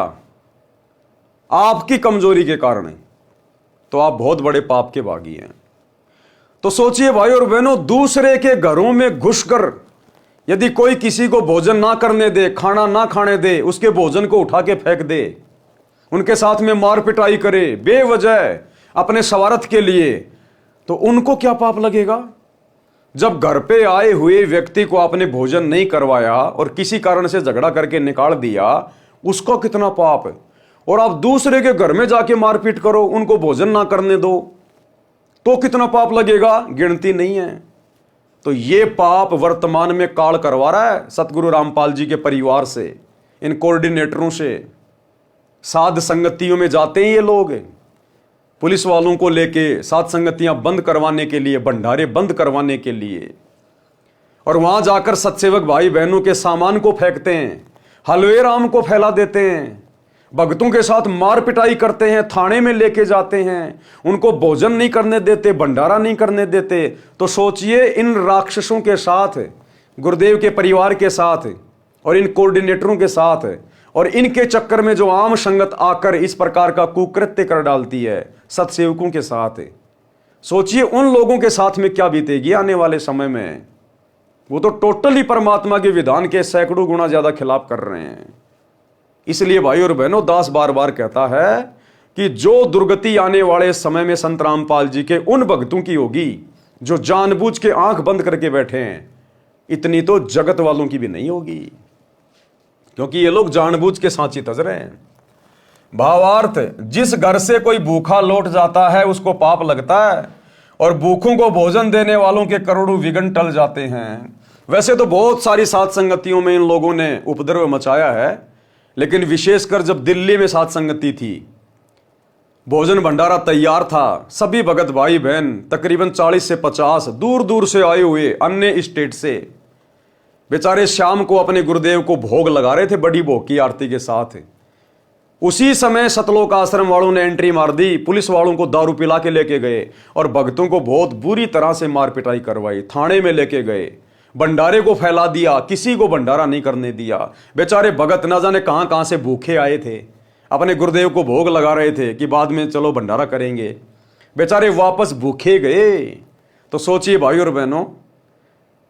[SPEAKER 1] आपकी कमजोरी के कारण, तो आप बहुत बड़े पाप के भागी हैं। तो सोचिए भाई और बहनों, दूसरे के घरों में घुसकर यदि कोई किसी को भोजन ना करने दे, खाना ना खाने दे, उसके भोजन को उठा के फेंक दे, उनके साथ में मार पिटाई करे बेवजह अपने स्वार्थ के लिए, तो उनको क्या पाप लगेगा? जब घर पे आए हुए व्यक्ति को आपने भोजन नहीं करवाया और किसी कारण से झगड़ा करके निकाल दिया, उसको कितना पाप है। और आप दूसरे के घर में जाके मारपीट करो, उनको भोजन ना करने दो, तो कितना पाप लगेगा? गिनती नहीं है। तो ये पाप वर्तमान में काल करवा रहा है सतगुरु रामपाल जी के परिवार से, इन कोऑर्डिनेटरों से। साध संगतियों में जाते हैं ये लोग, पुलिस वालों को लेके साध संगतियां बंद करवाने के लिए, भंडारे बंद करवाने के लिए, और वहां जाकर सत्सेवक भाई बहनों के सामान को फेंकते हैं, हलवे राम को फैला देते हैं, भक्तों के साथ मार पिटाई करते हैं, थाने में लेके जाते हैं, उनको भोजन नहीं करने देते, भंडारा नहीं करने देते। तो सोचिए इन राक्षसों के साथ, गुरुदेव के परिवार के साथ और इन कोऑर्डिनेटरों के साथ और इनके चक्कर में जो आम संगत आकर इस प्रकार का कुकृत्य कर डालती है सत्सेवकों के साथ, सोचिए उन लोगों के साथ में क्या बीतेगी आने वाले समय में। वो तो टोटली परमात्मा के विधान के सैकड़ों गुना ज्यादा खिलाफ कर रहे हैं। इसलिए भाई और बहनों, दास बार बार कहता है कि जो दुर्गति आने वाले समय में संत रामपाल जी के उन भक्तों की होगी जो जानबूझ के आंख बंद करके बैठे हैं, इतनी तो जगत वालों की भी नहीं होगी, क्योंकि ये लोग जानबूझ के सांची तज रहे हैं। भावार्थ, जिस घर से कोई भूखा लौट जाता है उसको पाप लगता है, और भूखों को भोजन देने वालों के करोड़ों विघ्न टल जाते हैं। वैसे तो बहुत सारी साध संगतियों में इन लोगों ने उपद्रव मचाया है, लेकिन विशेषकर जब दिल्ली में साध संगति थी, भोजन भंडारा तैयार था, सभी भगत भाई बहन तकरीबन 40 से 50 दूर दूर से आए हुए अन्य स्टेट से बेचारे शाम को अपने गुरुदेव को भोग लगा रहे थे, बड़ी भोग की आरती के साथ। उसी समय सतलोक आश्रम वालों ने एंट्री मार दी, पुलिस वालों को दारू पिला के लेके गए और भक्तों को बहुत बुरी तरह से मार पिटाई करवाई, थाने में लेके गए, भंडारे को फैला दिया, किसी को भंडारा नहीं करने दिया। बेचारे भगत ना जाने कहां कहां से भूखे आए थे, अपने गुरुदेव को भोग लगा रहे थे कि बाद में चलो भंडारा करेंगे, बेचारे वापस भूखे गए। तो सोचिए भाई और बहनों,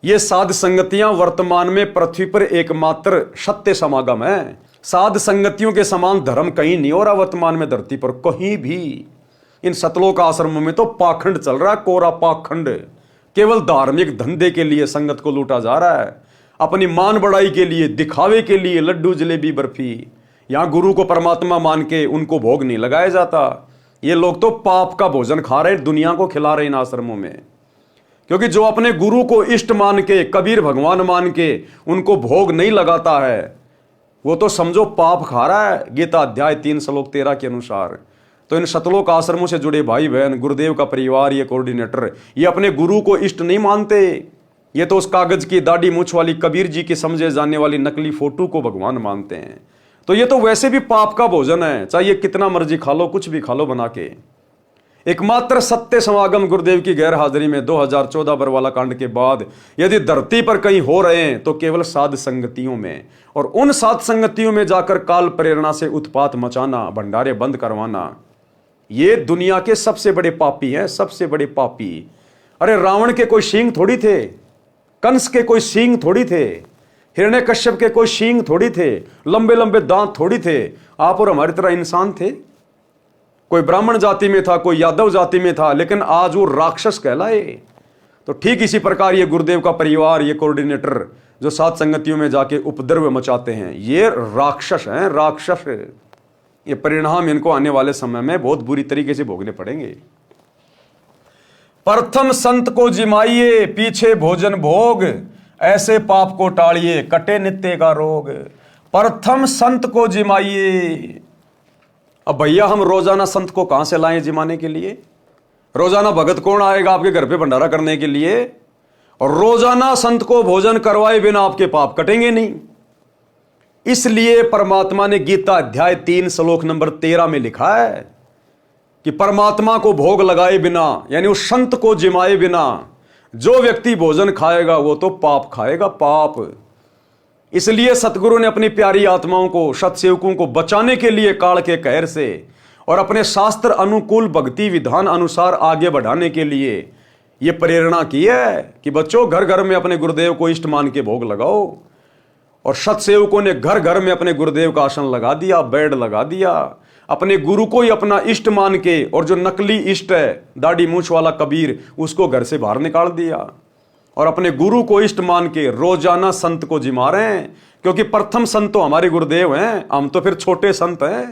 [SPEAKER 1] ये साध संगतियां वर्तमान में पृथ्वी पर एकमात्र सत्य समागम है। साध संगतियों के समान धर्म कहीं नहीं हो रहा वर्तमान में धरती पर कहीं भी। इन सतलोक आश्रमों में तो पाखंड चल रहा है, कोरा पाखंड। केवल धार्मिक धंधे के लिए संगत को लूटा जा रहा है, अपनी मान बढ़ाई के लिए, दिखावे के लिए लड्डू जलेबी बर्फी। यहां गुरु को परमात्मा मान के उनको भोग नहीं लगाया जाता। ये लोग तो पाप का भोजन खा रहे, दुनिया को खिला रहे इन आश्रमों में। क्योंकि जो अपने गुरु को इष्ट मान के, कबीर भगवान मान के उनको भोग नहीं लगाता है, वो तो समझो पाप खा रहा है, गीता अध्याय 3 श्लोक 13 के अनुसार। तो इन सतलोक आश्रमों से जुड़े भाई बहन, गुरुदेव का परिवार, ये कोऑर्डिनेटर, ये अपने गुरु को इष्ट नहीं मानते। ये तो उस कागज की दाढ़ी मूछ वाली कबीर जी की समझे जाने वाली नकली फोटो को भगवान मानते हैं। तो ये तो वैसे भी पाप का भोजन है, चाहे कितना मर्जी खा लो, कुछ भी खा लो बना के। एकमात्र सत्य समागम गुरुदेव की गैर हाजिरी में 2014 बरवाला कांड के बाद यदि धरती पर कहीं हो रहे हैं तो केवल साध संगतियों में, और उन साध संगतियों में जाकर काल प्रेरणा से उत्पात मचाना, भंडारे बंद करवाना, ये दुनिया के सबसे बड़े पापी हैं, सबसे बड़े पापी। अरे रावण के कोई सींग थोड़ी थे, कंस के कोई सींग थोड़ी थे, हिरण्यकश्यप के कोई सींग थोड़ी थे, लंबे लंबे दांत थोड़ी थे। आप और हमारी तरह इंसान थे। कोई ब्राह्मण जाति में था, कोई यादव जाति में था, लेकिन आज वो राक्षस कहलाए। तो ठीक इसी प्रकार ये गुरुदेव का परिवार, ये कोऑर्डिनेटर जो सात संगतियों में जाके उपद्रव मचाते हैं, ये राक्षस हैं, राक्षस। ये परिणाम इनको आने वाले समय में बहुत बुरी तरीके से भोगने पड़ेंगे। प्रथम संत को जिमाइए, पीछे भोजन भोग, ऐसे पाप को टालिए, कटे नित्य का रोग। प्रथम संत को जिमाइए। अब भैया हम रोजाना संत को कहां से लाएं जिमाने के लिए? रोजाना भगत कौन आएगा आपके घर पे भंडारा करने के लिए? और रोजाना संत को भोजन करवाए बिना आपके पाप कटेंगे नहीं। इसलिए परमात्मा ने गीता अध्याय 3 श्लोक नंबर 13 में लिखा है कि परमात्मा को भोग लगाए बिना, यानी उस संत को जिमाए बिना जो व्यक्ति भोजन खाएगा वो तो पाप खाएगा, पाप। इसलिए सतगुरु ने अपनी प्यारी आत्माओं को, सत्सेवकों को बचाने के लिए काल के कहर से और अपने शास्त्र अनुकूल भक्ति विधान अनुसार आगे बढ़ाने के लिए यह प्रेरणा की है कि बच्चों घर घर में अपने गुरुदेव को इष्ट मान के भोग लगाओ। और सत्सेवकों ने घर घर में अपने गुरुदेव का आसन लगा दिया, बेड लगा दिया, अपने गुरु को ही अपना इष्ट मान के, और जो नकली इष्ट है दाढ़ी मूछ वाला कबीर, उसको घर से बाहर निकाल दिया और अपने गुरु को इष्ट मान के रोजाना संत को जिमा रहे हैं। क्योंकि प्रथम संत तो हमारे गुरुदेव हैं, हम तो फिर छोटे संत हैं।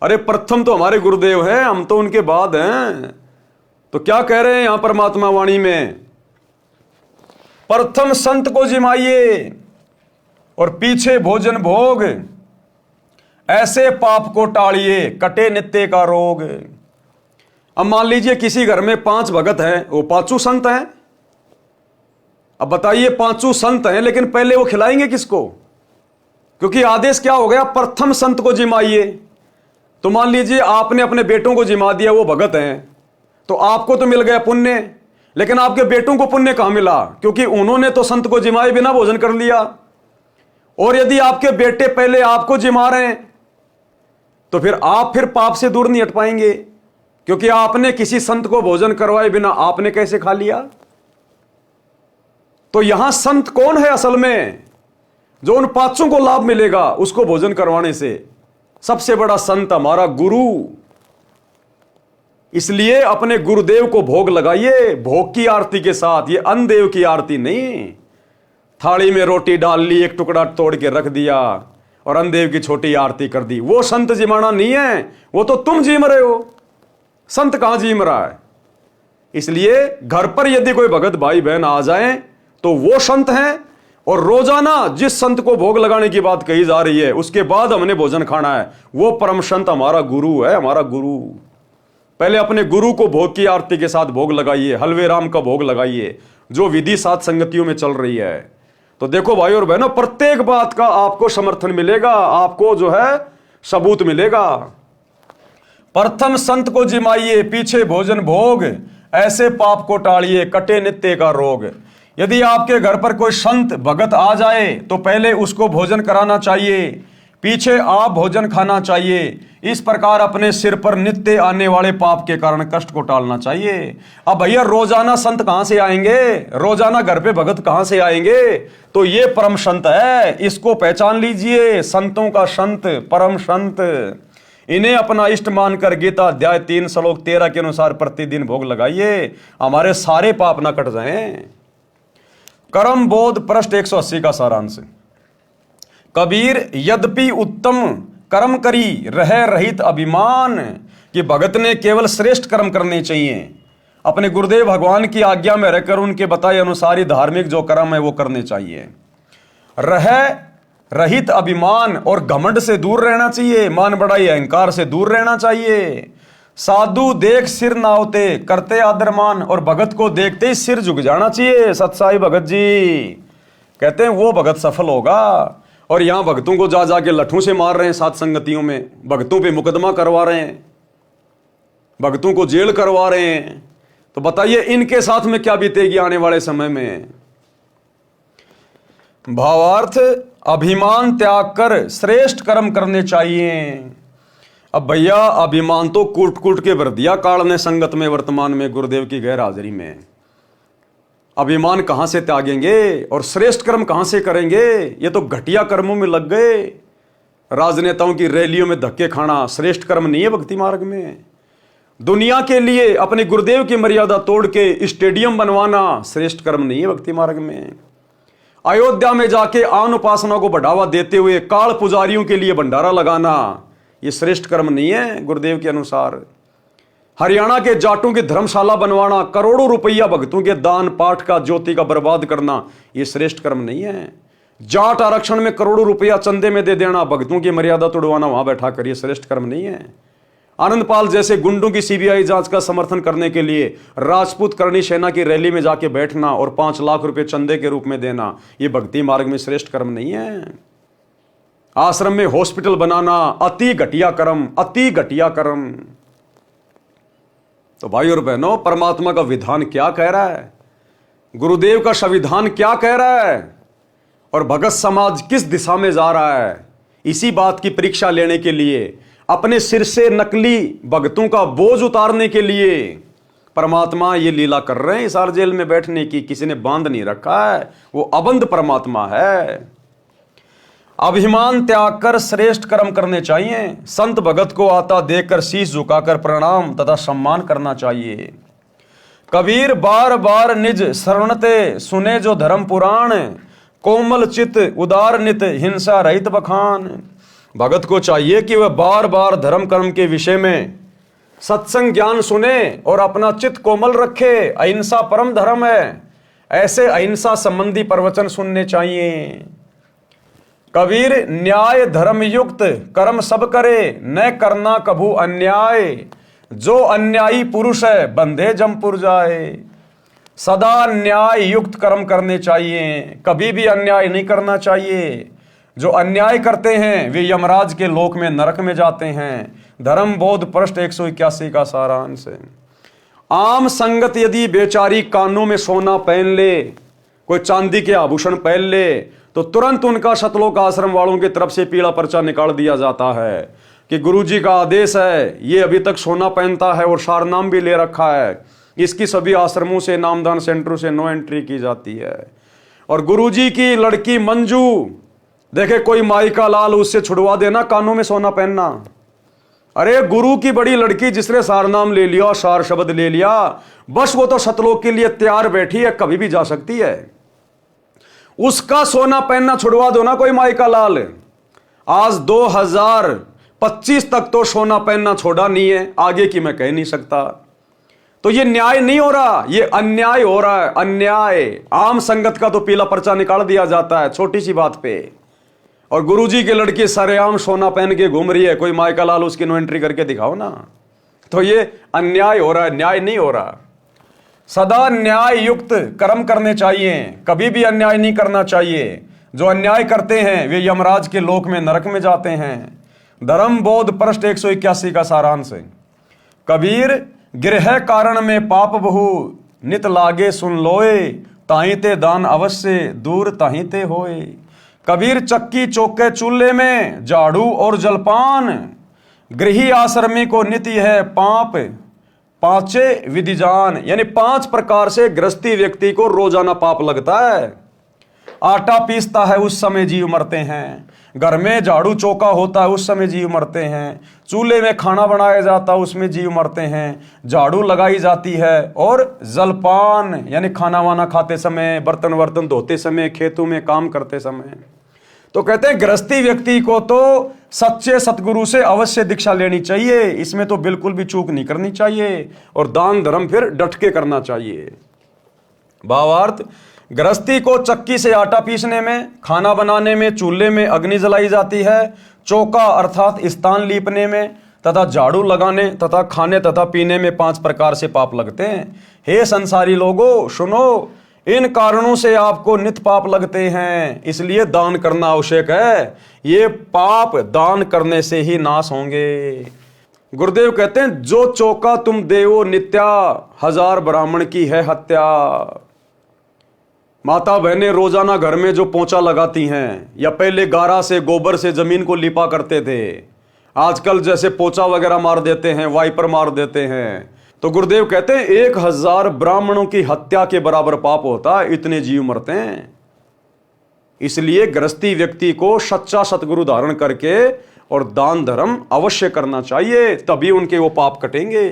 [SPEAKER 1] अरे प्रथम तो हमारे गुरुदेव हैं, हम तो उनके बाद हैं। तो क्या कह रहे हैं यहां परमात्मा वाणी में? प्रथम संत को जिमाइए और पीछे भोजन भोग, ऐसे पाप को टालिए, कटे नित्य का रोग। अब मान लीजिए किसी घर में 5 भगत हैं, वो 5 संत हैं। अब बताइए 5 संत हैं, लेकिन पहले वो खिलाएंगे किसको? क्योंकि आदेश क्या हो गया? प्रथम संत को जिमाइए। तो मान लीजिए आपने अपने बेटों को जिमा दिया, वो भगत हैं, तो आपको तो मिल गया पुण्य, लेकिन आपके बेटों को पुण्य कहां मिला? क्योंकि उन्होंने तो संत को जिमाए बिना भोजन कर लिया। और यदि आपके बेटे पहले आपको जिमा रहे हैं तो फिर आप पाप से दूर नहीं हट पाएंगे, क्योंकि आपने किसी संत को भोजन करवाए बिना आपने कैसे खा लिया? तो यहां संत कौन है असल में? जो उन 5 को लाभ मिलेगा उसको भोजन करवाने से। सबसे बड़ा संत हमारा गुरु। इसलिए अपने गुरुदेव को भोग लगाइए, भोग की आरती के साथ। ये अन्नदेव की आरती नहीं, थाली में रोटी डाल ली, एक टुकड़ा तोड़ के रख दिया और अन्नदेव की छोटी आरती कर दी। वो संत जिमाना नहीं है, वो तो तुम जिम रहे हो। संत कहां जिम रहा है? इसलिए घर पर यदि कोई भगत भाई बहन आ जाए तो वो संत हैं। और रोजाना जिस संत को भोग लगाने की बात कही जा रही है उसके बाद हमने भोजन खाना है, वो परम संत हमारा गुरु है, हमारा गुरु। पहले अपने गुरु को भोग की आरती के साथ भोग लगाइए, हलवे राम का भोग लगाइए, जो विधि सात संगतियों में चल रही है। तो देखो भाई और बहनों, प्रत्येक बात का आपको समर्थन मिलेगा, आपको जो है सबूत मिलेगा। प्रथम संत को जिमाइए, पीछे भोजन भोग, ऐसे पाप को टालिए, कटे नित्य का रोग। यदि आपके घर पर कोई संत भगत आ जाए तो पहले उसको भोजन कराना चाहिए, पीछे आप भोजन खाना चाहिए। इस प्रकार अपने सिर पर नित्य आने वाले पाप के कारण कष्ट को टालना चाहिए। अब भैया रोजाना संत कहां से आएंगे? रोजाना घर पे भगत कहां से आएंगे? तो ये परम संत है, इसको पहचान लीजिए। संतों का संत, परम संत, इन्हें अपना इष्ट मानकर गीता अध्याय 3 श्लोक 13 के अनुसार प्रतिदिन भोग लगाइए, हमारे सारे पाप ना कट जाएं। कर्म बोध पृष्ठ 180 का सारांश। कबीर यद्यपि उत्तम कर्म करी रह रहित अभिमान, कि भगत ने केवल श्रेष्ठ कर्म करने चाहिए। अपने गुरुदेव भगवान की आज्ञा में रहकर उनके बताए अनुसार ही धार्मिक जो कर्म है वो करने चाहिए। रह रहित अभिमान और घमंड से दूर रहना चाहिए, मान बड़ाई अहंकार से दूर रहना चाहिए। साधु देख सिर नावते करते आदरमान, और भगत को देखते ही सिर झुक जाना चाहिए। सतसाई भगत जी कहते हैं वो भगत सफल होगा। और यहां भक्तों को जा जाके लठों से मार रहे हैं, सात संगतियों में भक्तों पे मुकदमा करवा रहे हैं, भक्तों को जेल करवा रहे हैं। तो बताइए इनके साथ में क्या बीतेगी आने वाले समय में? भावार्थ, अभिमान त्याग कर श्रेष्ठ कर्म करने चाहिए। अब भैया अभिमान तो कूट कूट के भर दिया काल ने संगत में, वर्तमान में गुरुदेव की गैर हाजिरी में। अभिमान कहां से त्यागेंगे और श्रेष्ठ कर्म कहां से करेंगे? ये तो घटिया कर्मों में लग गए। राजनेताओं की रैलियों में धक्के खाना श्रेष्ठ कर्म नहीं है भक्ति मार्ग में। दुनिया के लिए अपने गुरुदेव की मर्यादा तोड़ के स्टेडियम बनवाना श्रेष्ठ कर्म नहीं है भक्ति मार्ग में। अयोध्या में जाके आन उपासना को बढ़ावा देते हुए काल पुजारियों के लिए भंडारा लगाना यह श्रेष्ठ कर्म नहीं है गुरुदेव के अनुसार। हरियाणा के जाटों की धर्मशाला बनवाना, करोड़ों रुपया भक्तों के दान पाठ का ज्योति का बर्बाद करना यह श्रेष्ठ कर्म नहीं है। जाट आरक्षण में करोड़ों रुपया चंदे में दे देना, भक्तों की मर्यादा तोड़वाना वहां बैठा कर, यह श्रेष्ठ कर्म नहीं है। आनंदपाल जैसे गुंडों की सीबीआई जांच का समर्थन करने के लिए राजपूत करणी सेना की रैली में जाके बैठना और 5 लाख रुपए चंदे के रूप में देना, यह भक्ति मार्ग में श्रेष्ठ कर्म नहीं है। आश्रम में हॉस्पिटल बनाना अति घटिया कर्म, अति घटिया कर्म। तो भाई और बहनों, परमात्मा का विधान क्या कह रहा है, गुरुदेव का संविधान क्या कह रहा है और भगत समाज किस दिशा में जा रहा है, इसी बात की परीक्षा लेने के लिए, अपने सिर से नकली भक्तों का बोझ उतारने के लिए परमात्मा ये लीला कर रहे हैं। इस आर जेल में बैठने की किसी ने बांध नहीं रखा है, वो अबंध परमात्मा है। अभिमान त्याग कर श्रेष्ठ कर्म करने चाहिए। संत भगत को आता देखकर शीश झुकाकर प्रणाम तथा सम्मान करना चाहिए। कबीर बार बार निज शरणते सुने जो धर्म पुराण, कोमल चित उदार नित हिंसा रहित बखान। भगत को चाहिए कि वह बार बार धर्म कर्म के विषय में सत्संग ज्ञान सुने और अपना चित्त कोमल रखे। अहिंसा परम धर्म है, ऐसे अहिंसा संबंधी प्रवचन सुनने चाहिए। कबीर न्याय धर्म युक्त कर्म सब करे, न करना कभू अन्याय। जो अन्यायी पुरुष है बंधे जमपुर जाए। सदा न्याय युक्त कर्म करने चाहिए, कभी भी अन्याय नहीं करना चाहिए। जो अन्याय करते हैं वे यमराज के लोक में नरक में जाते हैं। धर्म बोध पृष्ठ 181 का सारांश है। आम संगत यदि बेचारी कानों में सोना पहन ले, कोई चांदी के आभूषण पहन ले, तो तुरंत उनका सतलोक आश्रम वालों की तरफ से पीला पर्चा निकाल दिया जाता है कि गुरुजी का आदेश है, ये अभी तक सोना पहनता है और सारनाम भी ले रखा है, इसकी सभी आश्रमों से नामदान सेंटरों से नो एंट्री की जाती है। और गुरुजी की लड़की मंजू, देखे कोई माई का लाल, उससे छुड़वा देना कानों में सोना पहनना। अरे गुरु की बड़ी लड़की जिसने सारनाम ले लिया, सार शब्द ले लिया, बस वो तो सतलोक के लिए तैयार बैठी है, कभी भी जा सकती है। उसका सोना पहनना छुड़वा दो ना कोई माई का लाल। आज 2025 तक तो सोना पहनना छोड़ा नहीं है, आगे की मैं कह नहीं सकता। तो ये न्याय नहीं हो रहा, ये अन्याय हो रहा है, अन्याय। आम संगत का तो पीला पर्चा निकाल दिया जाता है छोटी सी बात पे, और गुरुजी की लड़की सरेआम सोना पहन के घूम रही है, कोई माई का लाल उसकी नो एंट्री करके दिखाओ ना। तो ये अन्याय हो रहा है, न्याय नहीं हो रहा। सदा न्याय युक्त कर्म करने चाहिए, कभी भी अन्याय नहीं करना चाहिए। जो अन्याय करते हैं वे यमराज के लोक में नरक में जाते हैं। धर्म बोध पृष्ठ 181 का सारांश है। कबीर गृह कारण में पाप बहु नित लागे सुन लोए, ताही ते दान अवश्य दूर ताही ते होए। कबीर चक्की चौके चूल्हे में झाड़ू और जलपान, गृही आश्रमी को नित्य है पाप पांचे विधिजान। यानी 5 प्रकार से गृहस्थी व्यक्ति को रोजाना पाप लगता है। आटा पीसता है उस समय जीव मरते हैं, घर में झाड़ू चौका होता है उस समय जीव मरते हैं, चूल्हे में खाना बनाया जाता है उसमें जीव मरते हैं, झाड़ू लगाई जाती है, और जलपान यानी खाना वाना खाते समय, बर्तन वर्तन धोते समय, खेतों में काम करते समय। तो कहते हैं गृहस्थी व्यक्ति को तो सच्चे सतगुरु से अवश्य दीक्षा लेनी चाहिए, इसमें तो बिल्कुल भी चूक नहीं करनी चाहिए, और दान धर्म फिर डट के करना चाहिए। भावार्थ, गृहस्थी को चक्की से आटा पीसने में, खाना बनाने में, चूल्हे में अग्नि जलाई जाती है, चौका अर्थात स्थान लीपने में तथा झाड़ू लगाने तथा खाने तथा पीने में 5 प्रकार से पाप लगते हैं। हे संसारी लोगों सुनो, इन कारणों से आपको नित पाप लगते हैं, इसलिए दान करना आवश्यक है। ये पाप दान करने से ही नाश होंगे। गुरुदेव कहते हैं जो चौका तुम देवो नित्या, 1000 ब्राह्मण की है हत्या। माता बहनें रोजाना घर में जो पोंछा लगाती हैं, या पहले गारा से गोबर से जमीन को लिपा करते थे, आजकल जैसे पोंछा वगैरह मार देते हैं, वाइपर मार देते हैं। तो गुरुदेव कहते हैं 1000 ब्राह्मणों की हत्या के बराबर पाप होता है, इतने जीव मरते हैं। इसलिए गृहस्थी व्यक्ति को सच्चा सतगुरु धारण करके और दान धर्म अवश्य करना चाहिए, तभी उनके वो पाप कटेंगे।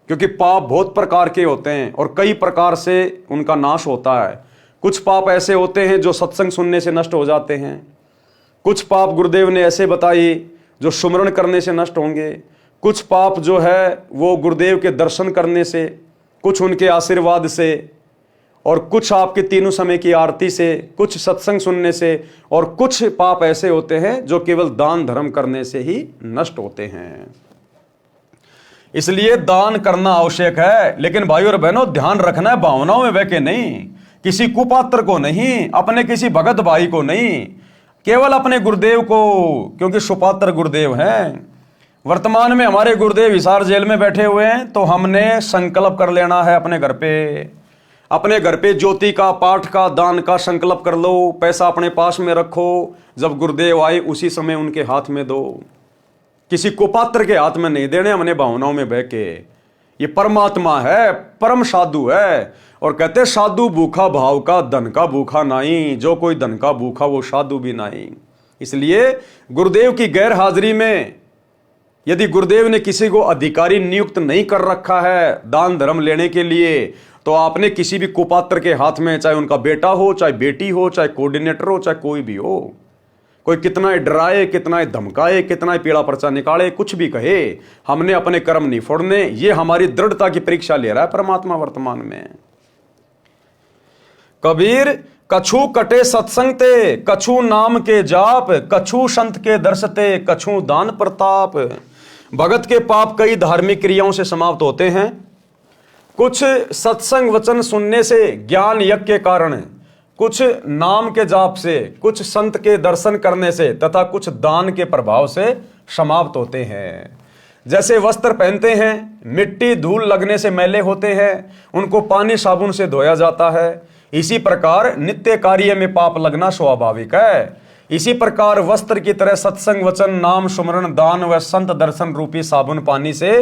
[SPEAKER 1] क्योंकि पाप बहुत प्रकार के होते हैं और कई प्रकार से उनका नाश होता है। कुछ पाप ऐसे होते हैं जो सत्संग सुनने से नष्ट हो जाते हैं, कुछ पाप गुरुदेव ने ऐसे बताए जो सुमरण करने से नष्ट होंगे, कुछ पाप जो है वो गुरुदेव के दर्शन करने से, कुछ उनके आशीर्वाद से, और कुछ आपके तीनों समय की आरती से, कुछ सत्संग सुनने से, और कुछ पाप ऐसे होते हैं जो केवल दान धर्म करने से ही नष्ट होते हैं। इसलिए दान करना आवश्यक है, लेकिन भाई और बहनों ध्यान रखना है भावनाओं में बह के नहीं, किसी कुपात्र को नहीं, अपने किसी भगत भाई को नहीं, केवल अपने गुरुदेव को, क्योंकि सुपात्र गुरुदेव हैं। वर्तमान में हमारे गुरुदेव हिसार जेल में बैठे हुए हैं, तो हमने संकल्प कर लेना है अपने घर पे ज्योति का, पाठ का, दान का संकल्प कर लो। पैसा अपने पास में रखो, जब गुरुदेव आए उसी समय उनके हाथ में दो, किसी कुपात्र के हाथ में नहीं देने हमने भावनाओं में बह के। ये परमात्मा है, परम साधु है, और कहते साधु भूखा भाव का, धन का भूखा नहीं, जो कोई धन का भूखा वो साधु भी नहीं। इसलिए गुरुदेव की गैर हाजिरी में यदि गुरुदेव ने किसी को अधिकारी नियुक्त नहीं कर रखा है दान धर्म लेने के लिए, तो आपने किसी भी कुपात्र के हाथ में, चाहे उनका बेटा हो, चाहे बेटी हो, चाहे कोऑर्डिनेटर हो, चाहे कोई भी हो, कोई कितना ही डराए, कितना ही धमकाए, कितना ही पीड़ा पर्चा निकाले, कुछ भी कहे, हमने अपने कर्म नहीं फोड़ने। ये हमारी दृढ़ता की परीक्षा ले रहा है परमात्मा वर्तमान में। कबीर कछु कटे सत्संग ते, कछु नाम के जाप, कछु संत के दर्शते, कछु दान प्रताप। भगत के पाप कई धार्मिक क्रियाओं से समाप्त होते हैं, कुछ सत्संग वचन सुनने से, ज्ञान यज्ञ के कारण, कुछ नाम के जाप से, कुछ संत के दर्शन करने से, तथा कुछ दान के प्रभाव से समाप्त होते हैं। जैसे वस्त्र पहनते हैं, मिट्टी धूल लगने से मैले होते हैं, उनको पानी साबुन से धोया जाता है, इसी प्रकार नित्य कार्य में पाप लगना स्वाभाविक है। इसी प्रकार वस्त्र की तरह सत्संग वचन नाम सुमरण दान व संत दर्शन रूपी साबुन पानी से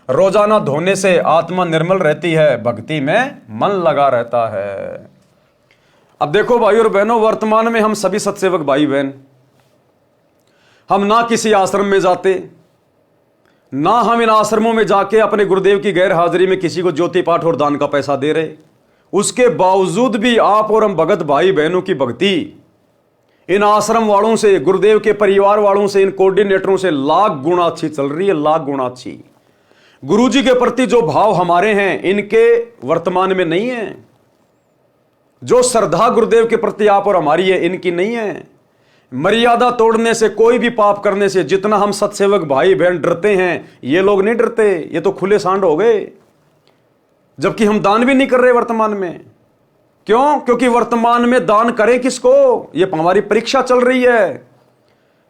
[SPEAKER 1] रोजाना धोने से आत्मा निर्मल रहती है, भक्ति में मन लगा रहता है। अब देखो भाई और बहनों, वर्तमान में हम सभी सत्सेवक भाई बहन, हम ना किसी आश्रम में जाते, ना हम इन आश्रमों में जाके अपने गुरुदेव की गैर हाजिरी में किसी को ज्योति पाठ और दान का पैसा दे रहे। उसके बावजूद भी आप और हम भगत भाई बहनों की भक्ति इन आश्रम वालों से, गुरुदेव के परिवार वालों से, इन कोऑर्डिनेटरों से लाख गुना अच्छी चल रही है, लाख गुना अच्छी। गुरुजी के प्रति जो भाव हमारे हैं इनके वर्तमान में नहीं है। जो श्रद्धा गुरुदेव के प्रति आप और हमारी है इनकी नहीं है। मर्यादा तोड़ने से, कोई भी पाप करने से जितना हम सत्सेवक भाई बहन डरते हैं, ये लोग नहीं डरते, ये तो खुले सांड हो गए। जबकि हम दान भी नहीं कर रहे वर्तमान में। क्यों? क्योंकि वर्तमान में दान करें किसको, ये हमारी परीक्षा चल रही है।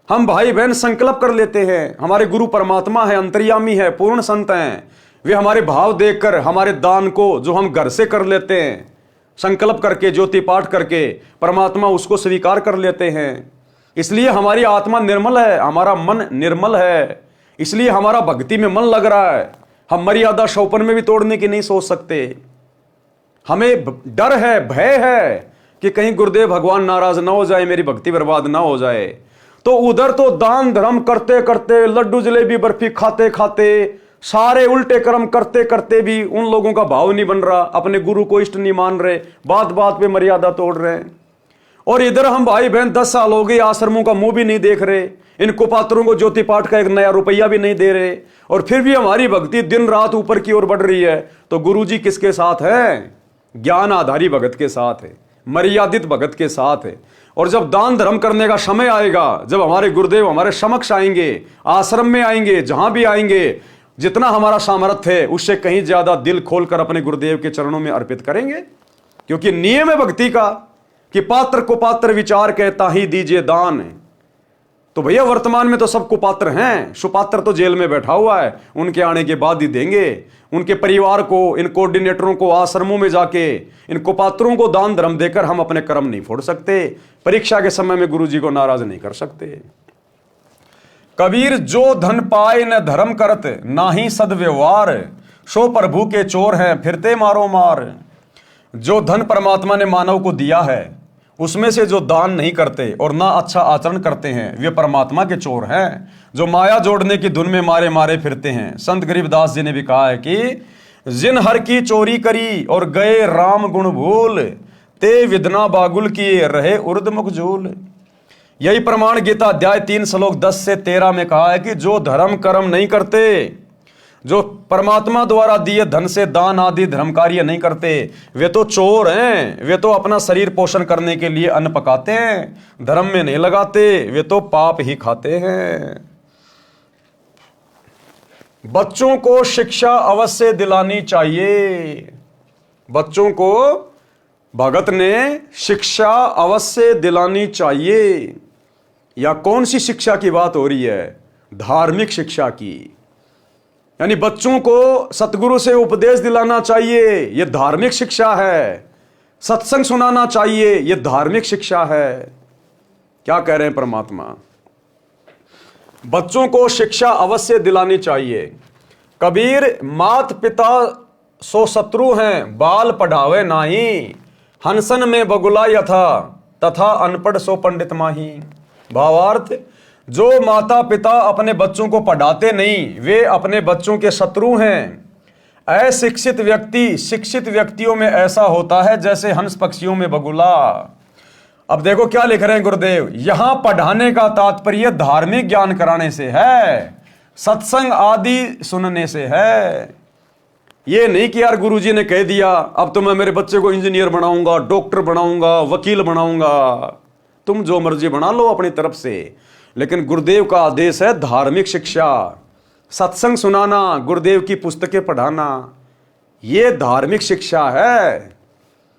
[SPEAKER 1] हम भाई बहन संकल्प कर लेते हैं, हमारे गुरु परमात्मा है, अंतर्यामी है, पूर्ण संत हैं, वे हमारे भाव देखकर हमारे दान को जो हम घर से कर लेते हैं, संकल्प करके, ज्योति पाठ करके, परमात्मा उसको स्वीकार कर लेते हैं। इसलिए हमारी आत्मा निर्मल है, हमारा मन निर्मल है, इसलिए हमारा भक्ति में मन लग रहा है। हम मर्यादा शौपन में भी तोड़ने की नहीं सोच सकते। हमें डर है, भय है कि कहीं गुरुदेव भगवान नाराज ना हो जाए, मेरी भक्ति बर्बाद ना हो जाए। तो उधर तो दान धर्म करते करते, लड्डू जलेबी बर्फी खाते खाते, सारे उल्टे कर्म करते करते भी उन लोगों का भाव नहीं बन रहा, अपने गुरु को इष्ट नहीं मान रहे, बात बात पे मर्यादा तोड़ रहे हैं। और इधर हम भाई बहन 10 साल हो गए आश्रमों का मुंह भी नहीं देख रहे, इन कुपात्रों को ज्योति पाठ का एक नया रुपया भी नहीं दे रहे, और फिर भी हमारी भक्ति दिन रात ऊपर की ओर बढ़ रही है। तो गुरुजी किसके साथ है? ज्ञान आधारी भगत के साथ है, मर्यादित भगत के साथ है। और जब दान धर्म करने का समय आएगा, जब हमारे गुरुदेव हमारे समक्ष आएंगे, आश्रम में आएंगे, जहां भी आएंगे, जितना हमारा सामर्थ्य है उससे कहीं ज्यादा दिल खोलकर अपने गुरुदेव के चरणों में अर्पित करेंगे। क्योंकि नियम है भक्ति का कि पात्र को पात्र विचार कहता ही दीजिए दान। तो भैया वर्तमान में तो सब कुपात्र हैं, सुपात्र तो जेल में बैठा हुआ है, उनके आने के बाद ही देंगे। उनके परिवार को, इन कोऑर्डिनेटरों को आश्रमों में जाके इन कुपात्रों को दान धर्म देकर हम अपने कर्म नहीं फोड़ सकते, परीक्षा के समय में गुरुजी को नाराज नहीं कर सकते। कबीर जो धन पाए न धर्म करत, नाही सदव्यवहार, सो प्रभु के चोर हैं फिरते मारो मार। जो धन परमात्मा ने मानव को दिया है उसमें से जो दान नहीं करते और ना अच्छा आचरण करते हैं वे परमात्मा के चोर हैं, जो माया जोड़ने की धुन में मारे मारे फिरते हैं। संत गरीबदास जी ने भी कहा है कि जिन हर की चोरी करी और गए राम गुण भूल, ते विदना बागुल किए रहे उर्द मुखजूल। यही प्रमाण गीता अध्याय 3 श्लोक 10 से 13 में कहा है कि जो धर्म कर्म नहीं करते, जो परमात्मा द्वारा दिए धन से दान आदि धर्म कार्य नहीं करते, वे तो चोर हैं। वे तो अपना शरीर पोषण करने के लिए अन्न पकाते हैं, धर्म में नहीं लगाते, वे तो पाप ही खाते हैं। बच्चों को शिक्षा अवश्य दिलानी चाहिए। बच्चों को भगत ने शिक्षा अवश्य दिलानी चाहिए। या कौन सी शिक्षा की बात हो रही है? धार्मिक शिक्षा की। यानी बच्चों को सतगुरु से उपदेश दिलाना चाहिए, यह धार्मिक शिक्षा है। सत्संग सुनाना चाहिए, यह धार्मिक शिक्षा है। क्या कह रहे हैं परमात्मा? बच्चों को शिक्षा अवश्य दिलानी चाहिए। कबीर मात पिता सो शत्रु हैं, बाल पढ़ावे नाही, हंसन में बगुला यथा तथा अनपढ़ सो पंडित माही। भावार्थ, जो माता पिता अपने बच्चों को पढ़ाते नहीं, वे अपने बच्चों के शत्रु हैं। अशिक्षित व्यक्ति शिक्षित व्यक्तियों में ऐसा होता है जैसे हंस पक्षियों में बगुला। अब देखो क्या लिख रहे हैं गुरुदेव, यहां पढ़ाने का तात्पर्य धार्मिक ज्ञान कराने से है, सत्संग आदि सुनने से है। ये नहीं कि यार गुरुजी ने कह दिया अब तो मैं मेरे बच्चे को इंजीनियर बनाऊंगा, डॉक्टर बनाऊंगा, वकील बनाऊंगा। तुम जो मर्जी बना लो अपनी तरफ से, लेकिन गुरुदेव का आदेश है धार्मिक शिक्षा, सत्संग सुनाना, गुरुदेव की पुस्तकें पढ़ाना, यह धार्मिक शिक्षा है।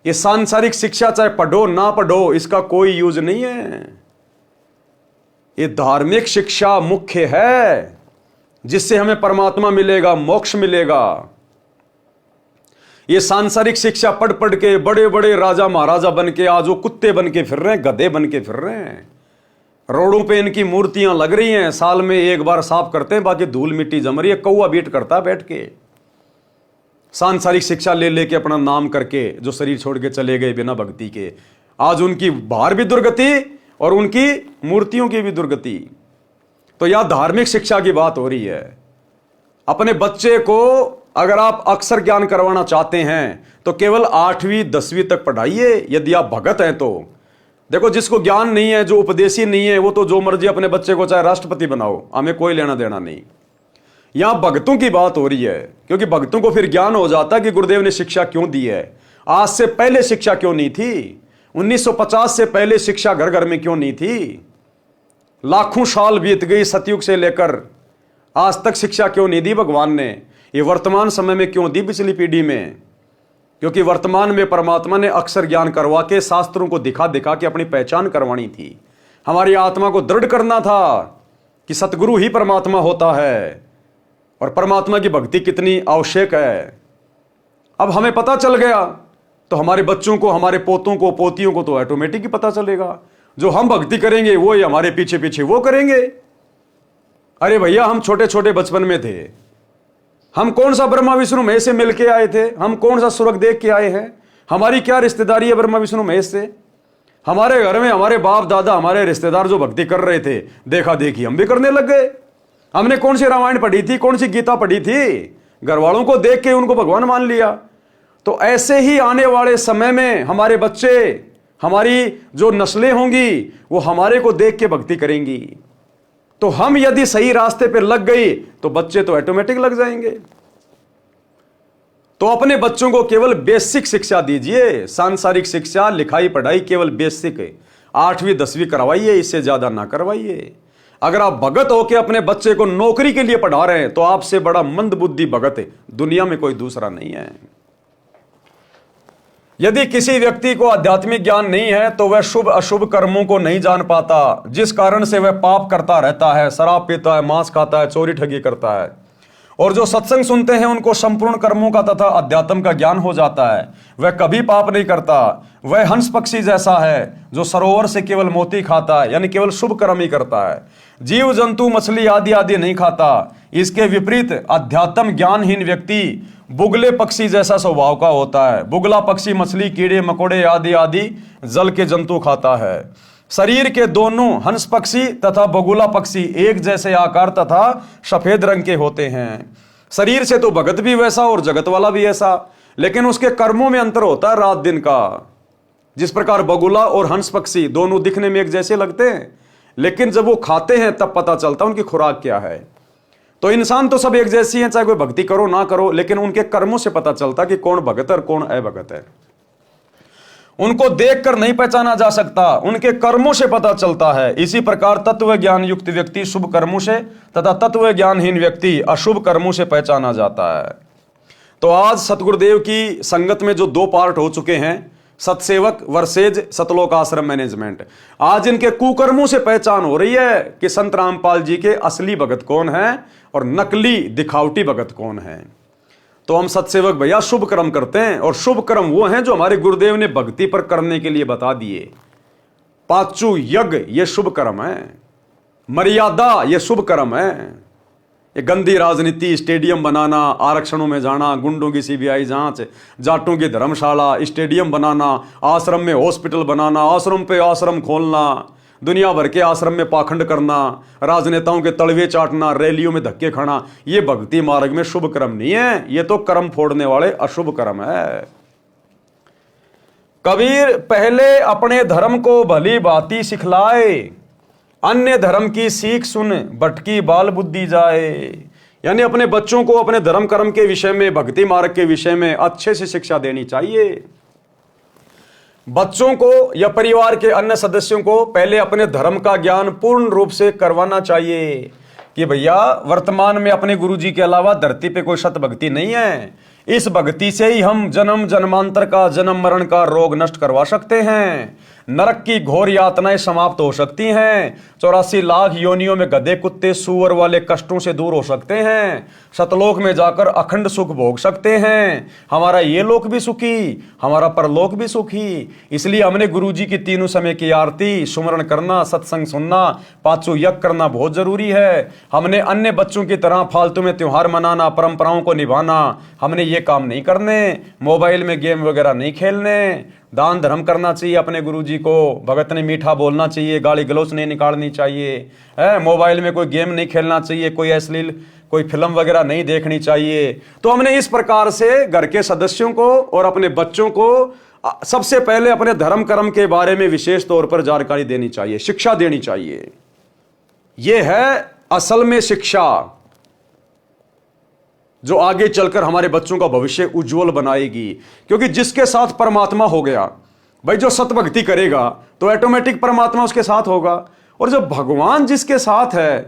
[SPEAKER 1] ये सांसारिक शिक्षा चाहे पढ़ो ना पढ़ो, इसका कोई यूज नहीं है। ये धार्मिक शिक्षा मुख्य है, जिससे हमें परमात्मा मिलेगा, मोक्ष मिलेगा। ये सांसारिक शिक्षा पढ़ पढ़ के बड़े बड़े राजा महाराजा बन के आज वो कुत्ते बन के फिर रहे हैं, गधे बन के फिर रहे हैं। रोडों पे इनकी मूर्तियां लग रही हैं, साल में एक बार साफ करते हैं, बाकी धूल मिट्टी जम रही है। कौवा बीट करता है बैठ के, सांसारिक शिक्षा ले लेके अपना नाम करके जो शरीर छोड़ के चले गए बिना भक्ति के। आज उनकी बाहर भी दुर्गति और उनकी मूर्तियों की भी दुर्गति। तो यह धार्मिक शिक्षा की बात हो रही है। अपने बच्चे को अगर आप अक्षर ज्ञान करवाना चाहते हैं तो केवल 8वीं 10वीं तक पढ़ाइए, यदि आप भगत हैं तो। देखो, जिसको ज्ञान नहीं है, जो उपदेशी नहीं है, वो तो जो मर्जी अपने बच्चे को चाहे राष्ट्रपति बनाओ, हमें कोई लेना देना नहीं। यहां भक्तों की बात हो रही है, क्योंकि भक्तों को फिर ज्ञान हो जाता है कि गुरुदेव ने शिक्षा क्यों दी है। आज से पहले शिक्षा क्यों नहीं थी? 1950 से पहले शिक्षा घर घर में क्यों नहीं थी? लाखों साल बीत गई सतयुग से लेकर आज तक, शिक्षा क्यों नहीं दी भगवान ने? ये वर्तमान समय में क्यों दी पिछली पीढ़ी में? क्योंकि वर्तमान में परमात्मा ने अक्षर ज्ञान करवा के शास्त्रों को दिखा दिखा के अपनी पहचान करवानी थी। हमारी आत्मा को दृढ़ करना था कि सतगुरु ही परमात्मा होता है और परमात्मा की भक्ति कितनी आवश्यक है। अब हमें पता चल गया तो हमारे बच्चों को, हमारे पोतों को, पोतियों को तो ऑटोमेटिक ही पता चलेगा। जो हम भक्ति करेंगे वो ही हमारे पीछे पीछे वो करेंगे। अरे भैया, हम छोटे छोटे बचपन में थे, हम कौन सा ब्रह्मा विष्णु महेश से मिलके आए थे? हम कौन सा स्वर्ग देख के आए हैं? हमारी क्या रिश्तेदारी है ब्रह्मा विष्णु महेश से? हमारे घर में हमारे बाप दादा, हमारे रिश्तेदार जो भक्ति कर रहे थे, देखा देखी हम भी करने लग गए। हमने कौन सी रामायण पढ़ी थी, कौन सी गीता पढ़ी थी? घर वालों को देख के उनको भगवान मान लिया। तो ऐसे ही आने वाले समय में हमारे बच्चे, हमारी जो नस्लें होंगी, वो हमारे को देख के भक्ति करेंगी। तो हम यदि सही रास्ते पे लग गई तो बच्चे तो ऑटोमेटिक लग जाएंगे। तो अपने बच्चों को केवल बेसिक शिक्षा दीजिए, सांसारिक शिक्षा, लिखाई पढ़ाई केवल बेसिक 8वीं 10वीं करवाइए, इससे ज्यादा ना करवाइए। अगर आप भगत होकर अपने बच्चे को नौकरी के लिए पढ़ा रहे हैं तो आपसे बड़ा मंदबुद्धि भगत दुनिया में कोई दूसरा नहीं है। यदि किसी व्यक्ति को आध्यात्मिक ज्ञान नहीं है तो वह शुभ अशुभ कर्मों को नहीं जान पाता, जिस कारण से वह पाप करता रहता है, शराब पीता है, मांस खाता है, चोरी ठगी करता है। और जो सत्संग सुनते हैं उनको संपूर्ण कर्मों का तथा अध्यात्म का ज्ञान हो जाता है। वह कभी पाप नहीं करता। वह हंस पक्षी जैसा है जो सरोवर से केवल मोती खाता है, यानी केवल शुभ कर्म ही करता है। जीव जंतु मछली आदि आदि नहीं खाता। इसके विपरीत अध्यात्म ज्ञानहीन व्यक्ति बुगले पक्षी जैसा स्वभाव का होता है। बुगला पक्षी मछली, कीड़े मकोड़े आदि आदि जल के जंतु खाता है। शरीर के दोनों हंस पक्षी तथा बगुला पक्षी एक जैसे आकार तथा सफेद रंग के होते हैं। शरीर से तो भगत भी वैसा और जगत वाला भी ऐसा, लेकिन उसके कर्मों में अंतर होता है रात दिन का। जिस प्रकार बगुला और हंस पक्षी दोनों दिखने में एक जैसे लगते हैं, लेकिन जब वो खाते हैं तब पता चलता है उनकी खुराक क्या है। तो इंसान तो सब एक जैसी हैं, चाहे कोई भक्ति करो ना करो, लेकिन उनके कर्मों से पता चलता कि कौन भगत है और कौन अभगत है। उनको देखकर नहीं पहचाना जा सकता, उनके कर्मों से पता चलता है। इसी प्रकार तत्व ज्ञान युक्त व्यक्ति शुभ कर्मों से तथा तत्व ज्ञानहीन व्यक्ति अशुभ कर्मों से पहचाना जाता है। तो आज सतगुरुदेव की संगत में जो दो पार्ट हो चुके हैं, सतसेवक वर्सेज सतलोक आश्रम मैनेजमेंट, आज इनके कुकर्मों से पहचान हो रही है कि संत रामपाल जी के असली भगत कौन है और नकली दिखावटी भगत कौन है। तो हम सतसेवक भैया शुभ कर्म करते हैं, और शुभ कर्म वो हैं जो हमारे गुरुदेव ने भक्ति पर करने के लिए बता दिए। पांचू यज्ञ ये शुभ कर्म है, मर्यादा ये शुभ कर्म है। ये गंदी राजनीति, स्टेडियम बनाना, आरक्षणों में जाना, गुंडों की सीबीआई जांच, जाटों की धर्मशाला, स्टेडियम बनाना, आश्रम में हॉस्पिटल बनाना, आश्रम पे आश्रम खोलना, दुनिया भर के आश्रम में पाखंड करना, राजनेताओं के तलवे चाटना, रैलियों में धक्के खाना, ये भक्ति मार्ग में शुभ कर्म नहीं है, ये तो कर्म फोड़ने वाले अशुभ कर्म है। कबीर पहले अपने धर्म को भली भांति सिखलाए, अन्य धर्म की सीख सुन भटकी बाल बुद्धि जाए। यानी अपने बच्चों को अपने धर्म कर्म के विषय में, भक्ति मार्ग के विषय में अच्छे से शिक्षा देनी चाहिए। बच्चों को या परिवार के अन्य सदस्यों को पहले अपने धर्म का ज्ञान पूर्ण रूप से करवाना चाहिए कि भैया वर्तमान में अपने गुरुजी के अलावा धरती पे कोई सत भक्ति नहीं है। इस भक्ति से ही हम जन्म जन्मांतर का, जन्म मरण का रोग नष्ट करवा सकते हैं, नरक की घोर यातनाएं समाप्त हो सकती हैं, 84 लाख योनियों में गधे कुत्ते सूअर वाले कष्टों से दूर हो सकते हैं, सतलोक में जाकर अखंड सुख भोग सकते हैं, हमारा ये लोक भी सुखी, हमारा परलोक भी सुखी। इसलिए हमने गुरुजी की तीनों समय की आरती, सुमरण करना, सत्संग सुनना, पांचों यज्ञ करना बहुत जरूरी है। हमने अन्य बच्चों की तरह फालतू में त्योहार मनाना, परंपराओं को निभाना, हमने ये काम नहीं करने। मोबाइल में गेम वगैरह नहीं खेलने, दान धर्म करना चाहिए अपने गुरुजी को, भगत ने मीठा बोलना चाहिए, गाली गलौच नहीं निकालनी चाहिए, मोबाइल में कोई गेम नहीं खेलना चाहिए, कोई अश्लील कोई फिल्म वगैरह नहीं देखनी चाहिए। तो हमने इस प्रकार से घर के सदस्यों को और अपने बच्चों को सबसे पहले अपने धर्म कर्म के बारे में विशेष तौर पर जानकारी देनी चाहिए, शिक्षा देनी चाहिए। यह है असल में शिक्षा जो आगे चलकर हमारे बच्चों का भविष्य उज्जवल बनाएगी। क्योंकि जिसके साथ परमात्मा हो गया भाई, जो सत भक्ति करेगा तो ऑटोमेटिक परमात्मा उसके साथ होगा, और जब भगवान जिसके साथ है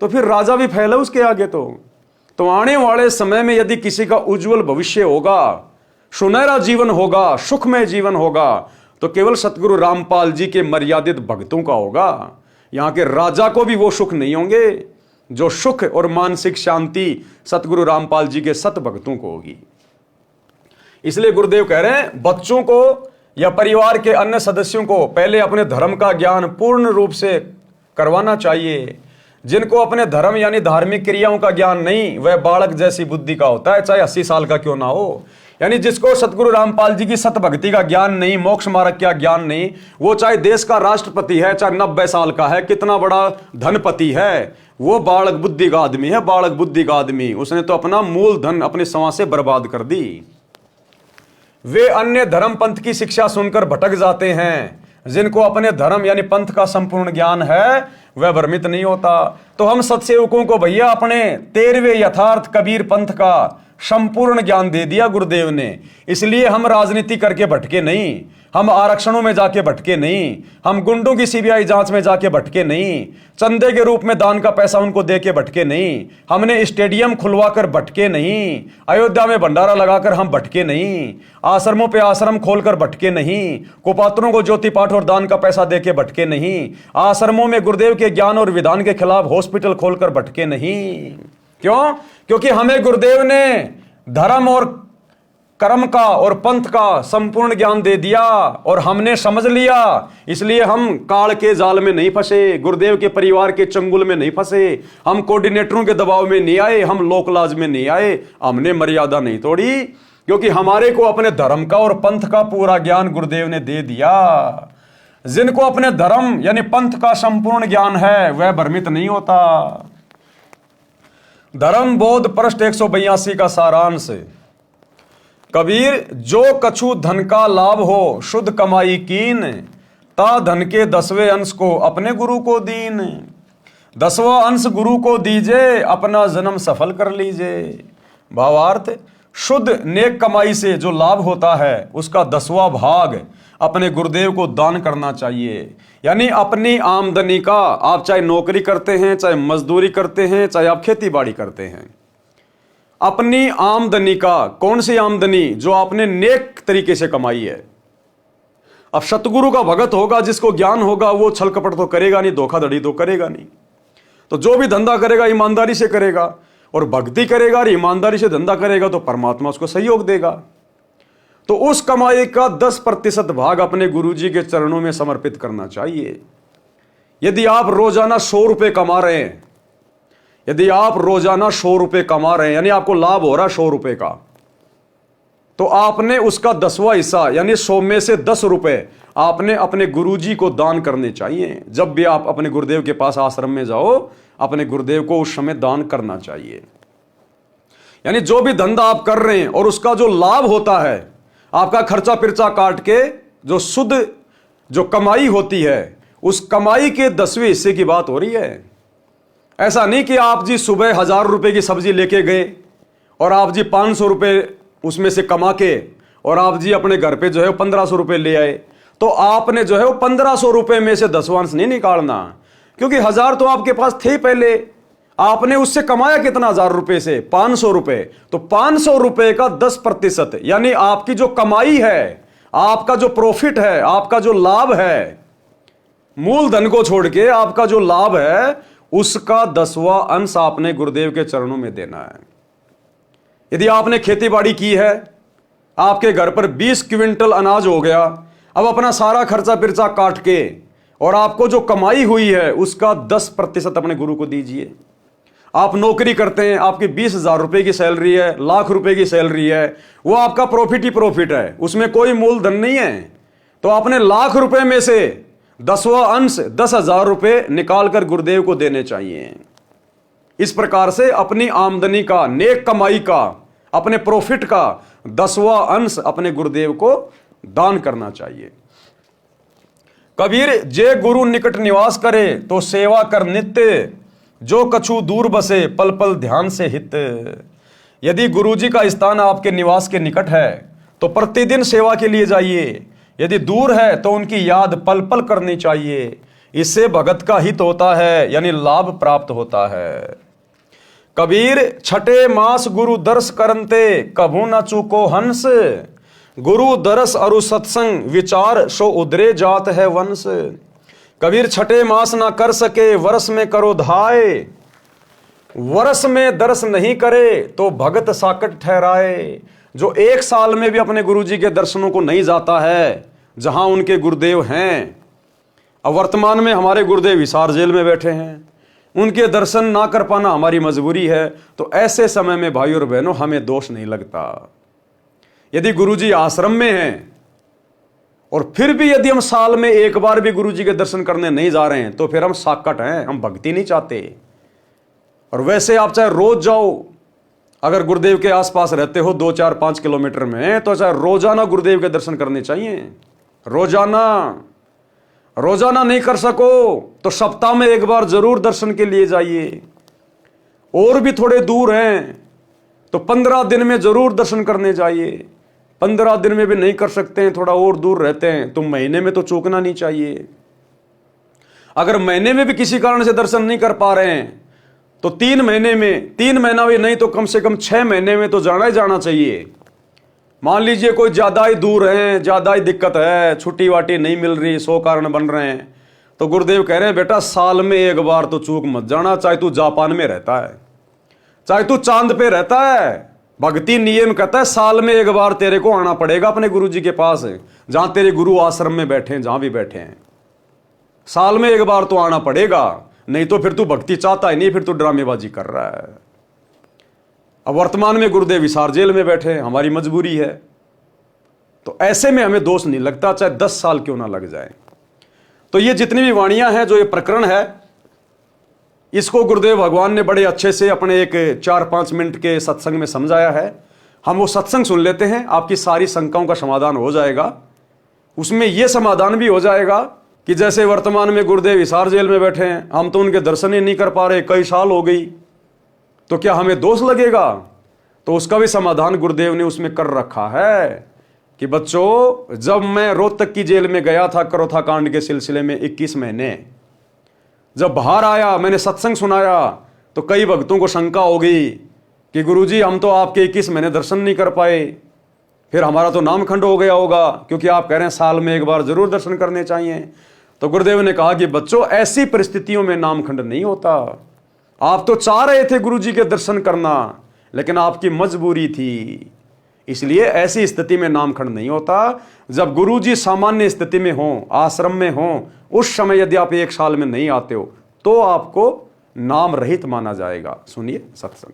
[SPEAKER 1] तो फिर राजा भी फैला उसके आगे। तो आने वाले समय में यदि किसी का उज्जवल भविष्य होगा, सुनहरा जीवन होगा, सुखमय जीवन होगा, तो केवल सतगुरु रामपाल जी के मर्यादित भक्तों का होगा। यहां के राजा को भी वो सुख नहीं होंगे जो सुख और मानसिक शांति सतगुरु रामपाल जी के सत भक्तों को होगी। इसलिए गुरुदेव कह रहे हैं बच्चों को या परिवार के अन्य सदस्यों को पहले अपने धर्म का ज्ञान पूर्ण रूप से करवाना चाहिए। जिनको अपने धर्म यानी धार्मिक क्रियाओं का ज्ञान नहीं, वह बालक जैसी बुद्धि का होता है, चाहे 80 साल का क्यों ना हो। यानी जिसको सतगुरु रामपाल जी की सत भक्ति का ज्ञान नहीं, मोक्ष मार्ग का ज्ञान नहीं, वो चाहे देश का राष्ट्रपति है, चाहे 90 साल का है, कितना बड़ा धनपति है, वो बालक बुद्धि का आदमी है, बालक बुद्धि का आदमी। उसने तो अपना मूल धन अपने समाज से बर्बाद कर दी। वे अन्य धर्म पंथ की शिक्षा सुनकर भटक जाते हैं। जिनको अपने धर्म यानी पंथ का संपूर्ण ज्ञान है वह भ्रमित नहीं होता। तो हम सत्सेवकों को भैया अपने 13वें यथार्थ कबीर पंथ का संपूर्ण ज्ञान दे दिया गुरुदेव ने। इसलिए हम राजनीति करके भटके नहीं, हम आरक्षणों में जाके भटके नहीं, हम गुंडों की सीबीआई जांच में जाके भटके नहीं, चंदे के रूप में दान का पैसा उनको दे के भटके नहीं, हमने स्टेडियम खुलवा कर भटके नहीं, अयोध्या में भंडारा लगाकर हम भटके नहीं, आश्रमों पे आश्रम खोलकर भटके नहीं, कुपात्रों को ज्योति पाठ और दान का पैसा दे के भटके नहीं, आश्रमों में गुरुदेव के ज्ञान और विधान के खिलाफ हॉस्पिटल खोलकर भटके नहीं। क्यों? क्योंकि हमें गुरुदेव ने धर्म और कर्म का और पंथ का संपूर्ण ज्ञान दे दिया और हमने समझ लिया। इसलिए हम काल के जाल में नहीं फंसे, गुरुदेव के परिवार के चंगुल में नहीं फंसे, हम कोऑर्डिनेटरों के दबाव में नहीं आए, हम लोकलाज में नहीं आए, हमने मर्यादा नहीं तोड़ी, क्योंकि हमारे को अपने धर्म का और पंथ का पूरा ज्ञान गुरुदेव ने दे दिया। जिनको अपने धर्म यानी पंथ का संपूर्ण ज्ञान है वह भ्रमित नहीं होता। धर्म बोध पृष्ठ 182 का सारांश। कबीर, जो कछु धन का लाभ हो शुद्ध कमाई कीन, ता धन के 10वें अंश को अपने गुरु को दीन। 10वां अंश गुरु को दीजिए, अपना जन्म सफल कर लीजिए। भावार्थ, शुद्ध नेक कमाई से जो लाभ होता है उसका 10वां भाग अपने गुरुदेव को दान करना चाहिए। यानी अपनी आमदनी का, आप चाहे नौकरी करते हैं, चाहे मजदूरी करते हैं, चाहे आप खेती बाड़ी करते हैं, अपनी आमदनी का, कौन सी आमदनी? जो आपने नेक तरीके से कमाई है। अब सतगुरु का भगत होगा, जिसको ज्ञान होगा, वो छल कपट तो करेगा नहीं, धोखाधड़ी तो करेगा नहीं। तो जो भी धंधा करेगा ईमानदारी से करेगा, और भक्ति करेगा और ईमानदारी से धंधा करेगा तो परमात्मा उसको सहयोग देगा। तो उस कमाई का 10% भाग अपने गुरुजी के चरणों में समर्पित करना चाहिए। यदि आप रोजाना 100 रुपए कमा रहे हैं, यदि आप रोजाना 100 रुपए कमा रहे हैं, यानी आपको लाभ हो रहा है 100 रुपए का, तो आपने उसका 10वां हिस्सा यानी 100 में से 10 रुपए आपने अपने गुरुजी को दान करने चाहिए। जब भी आप अपने गुरुदेव के पास आश्रम में जाओ, अपने गुरुदेव को उस समय दान करना चाहिए। यानी जो भी धंधा आप कर रहे हैं और उसका जो लाभ होता है, आपका खर्चा पिर्चा काट के जो शुद्ध जो कमाई होती है, उस कमाई के 10वें हिस्से की बात हो रही है। ऐसा नहीं कि आप जी सुबह 1000 रुपए की सब्जी लेके गए और आप जी 500 रुपए उसमें से कमा के और आप जी अपने घर पे जो है 1500 रुपए ले आए, तो आपने जो है वो 1500 रुपए में से 10वां अंश नहीं निकालना, क्योंकि 1000 तो आपके पास थे पहले। आपने उससे कमाया कितना? 1000 रुपए से 500 रुपए। तो 500 रुपए का 10% यानी आपकी जो कमाई है, आपका जो प्रॉफिट है, आपका जो लाभ है, मूलधन को छोड़ के आपका जो लाभ है, उसका 10वां अंश आपने गुरुदेव के चरणों में देना है। यदि आपने खेती बाड़ी की है, आपके घर पर 20 क्विंटल अनाज हो गया, अब अपना सारा खर्चा पिर्चा काट के और आपको जो कमाई हुई है उसका 10% अपने गुरु को दीजिए। आप नौकरी करते हैं, आपकी 20,000 रुपए की सैलरी है, लाख रुपए की सैलरी है, वो आपका प्रॉफिट ही प्रॉफिट है, उसमें कोई मूलधन नहीं है। तो आपने लाख रुपए में से 10वां अंश 10,000 रुपए निकालकर गुरुदेव को देने चाहिए। इस प्रकार से अपनी आमदनी का, नेक कमाई का, अपने प्रॉफिट का 10वां अंश अपने गुरुदेव को दान करना चाहिए। कबीर, जे गुरु निकट निवास करे तो सेवा कर नित्य, जो कछु दूर बसे पल पल ध्यान से हित। यदि गुरुजी का स्थान आपके निवास के निकट है तो प्रतिदिन सेवा के लिए जाइए, यदि दूर है तो उनकी याद पल पल करनी चाहिए। इससे भगत का हित होता है, यानी लाभ प्राप्त होता है। कबीर, छठे मास गुरु दर्श करनते कभू न चूको हंस, गुरु दरस अरु सत्संग विचार सो उदरे जात है वंश। कबीर, छठे मास ना कर सके वर्ष में करो धाय, वर्ष में दर्श नहीं करे तो भगत साकट ठहराए। जो 1 साल में भी अपने गुरुजी के दर्शनों को नहीं जाता है, जहां उनके गुरुदेव हैं, अब वर्तमान में हमारे गुरुदेव हिसार जेल में बैठे हैं, उनके दर्शन ना कर पाना हमारी मजबूरी है। तो ऐसे समय में भाइयों और बहनों हमें दोष नहीं लगता। यदि गुरुजी आश्रम में हैं और फिर भी यदि हम साल में 1 बार भी गुरुजी के दर्शन करने नहीं जा रहे हैं, तो फिर हम साकट हैं, हम भक्ति नहीं चाहते। और वैसे आप चाहे रोज जाओ, अगर गुरुदेव के आसपास रहते हो 2, 4, 5 किलोमीटर में, तो चाहे रोजाना गुरुदेव के दर्शन करने चाहिए। रोजाना नहीं कर सको तो सप्ताह में 1 बार जरूर दर्शन के लिए जाइए। और भी थोड़े दूर हैं तो 15 दिन में जरूर दर्शन करने जाइए। 15 दिन में भी नहीं कर सकते हैं, थोड़ा और दूर रहते हैं, तो महीने में तो चूकना नहीं चाहिए। अगर महीने में भी किसी कारण से दर्शन नहीं कर पा रहे हैं तो 3 महीने में, 3 महीना भी नहीं तो कम से कम 6 महीने में तो जाना ही जाना चाहिए। मान लीजिए कोई ज्यादा ही दूर है, ज्यादा ही दिक्कत है, छुट्टी वाटी नहीं मिल रही, 100 कारण बन रहे हैं, तो गुरुदेव कह रहे हैं बेटा साल में 1 बार तो चूक मत जाना, चाहे तू जापान में रहता है, चाहे तू चांद पे रहता है। भक्ति नियम कहता है साल में 1 बार तेरे को आना पड़ेगा अपने गुरुजी के पास, जहां तेरे गुरु आश्रम में बैठे हैं, जहां भी बैठे हैं, साल में 1 बार तो आना पड़ेगा। नहीं तो फिर तू भक्ति चाहता ही नहीं, फिर तू ड्रामेबाजी कर रहा है। अब वर्तमान में गुरुदेव हिसार जेल में बैठे हैं, हमारी मजबूरी है। तो ऐसे में हमें दोष नहीं लगता, चाहे 10 साल क्यों ना लग जाए। तो ये जितनी भी वाणियां हैं, जो ये प्रकरण है, इसको गुरुदेव भगवान ने बड़े अच्छे से अपने एक 4-5 मिनट के सत्संग में समझाया है। हम वो सत्संग सुन लेते हैं, आपकी सारी शंकाओं का समाधान हो जाएगा। उसमें यह समाधान भी हो जाएगा कि जैसे वर्तमान में गुरुदेव हिसार जेल में बैठे हैं, हम तो उनके दर्शन ही नहीं कर पा रहे, कई साल हो गई, तो क्या हमें दोष लगेगा? तो उसका भी समाधान गुरुदेव ने उसमें कर रखा है कि बच्चों, जब मैं रोहतक की जेल में गया था करोथा कांड के सिलसिले में 21 महीने, जब बाहर आया मैंने सत्संग सुनाया तो कई भक्तों को शंका हो गई कि गुरुजी हम तो आपके 21 महीने दर्शन नहीं कर पाए, फिर हमारा तो नामखंड हो गया होगा, क्योंकि आप कह रहे हैं साल में एक बार जरूर दर्शन करने चाहिए। तो गुरुदेव ने कहा कि बच्चों, ऐसी परिस्थितियों में नामखंड नहीं होता। आप तो चाह रहे थे गुरुजी के दर्शन करना, लेकिन आपकी मजबूरी थी, इसलिए ऐसी स्थिति में नामखंड नहीं होता। जब गुरुजी सामान्य स्थिति में हो, आश्रम में हो, उस समय यदि आप 1 साल में नहीं आते हो तो आपको नाम रहित माना जाएगा। सुनिए सत्संग।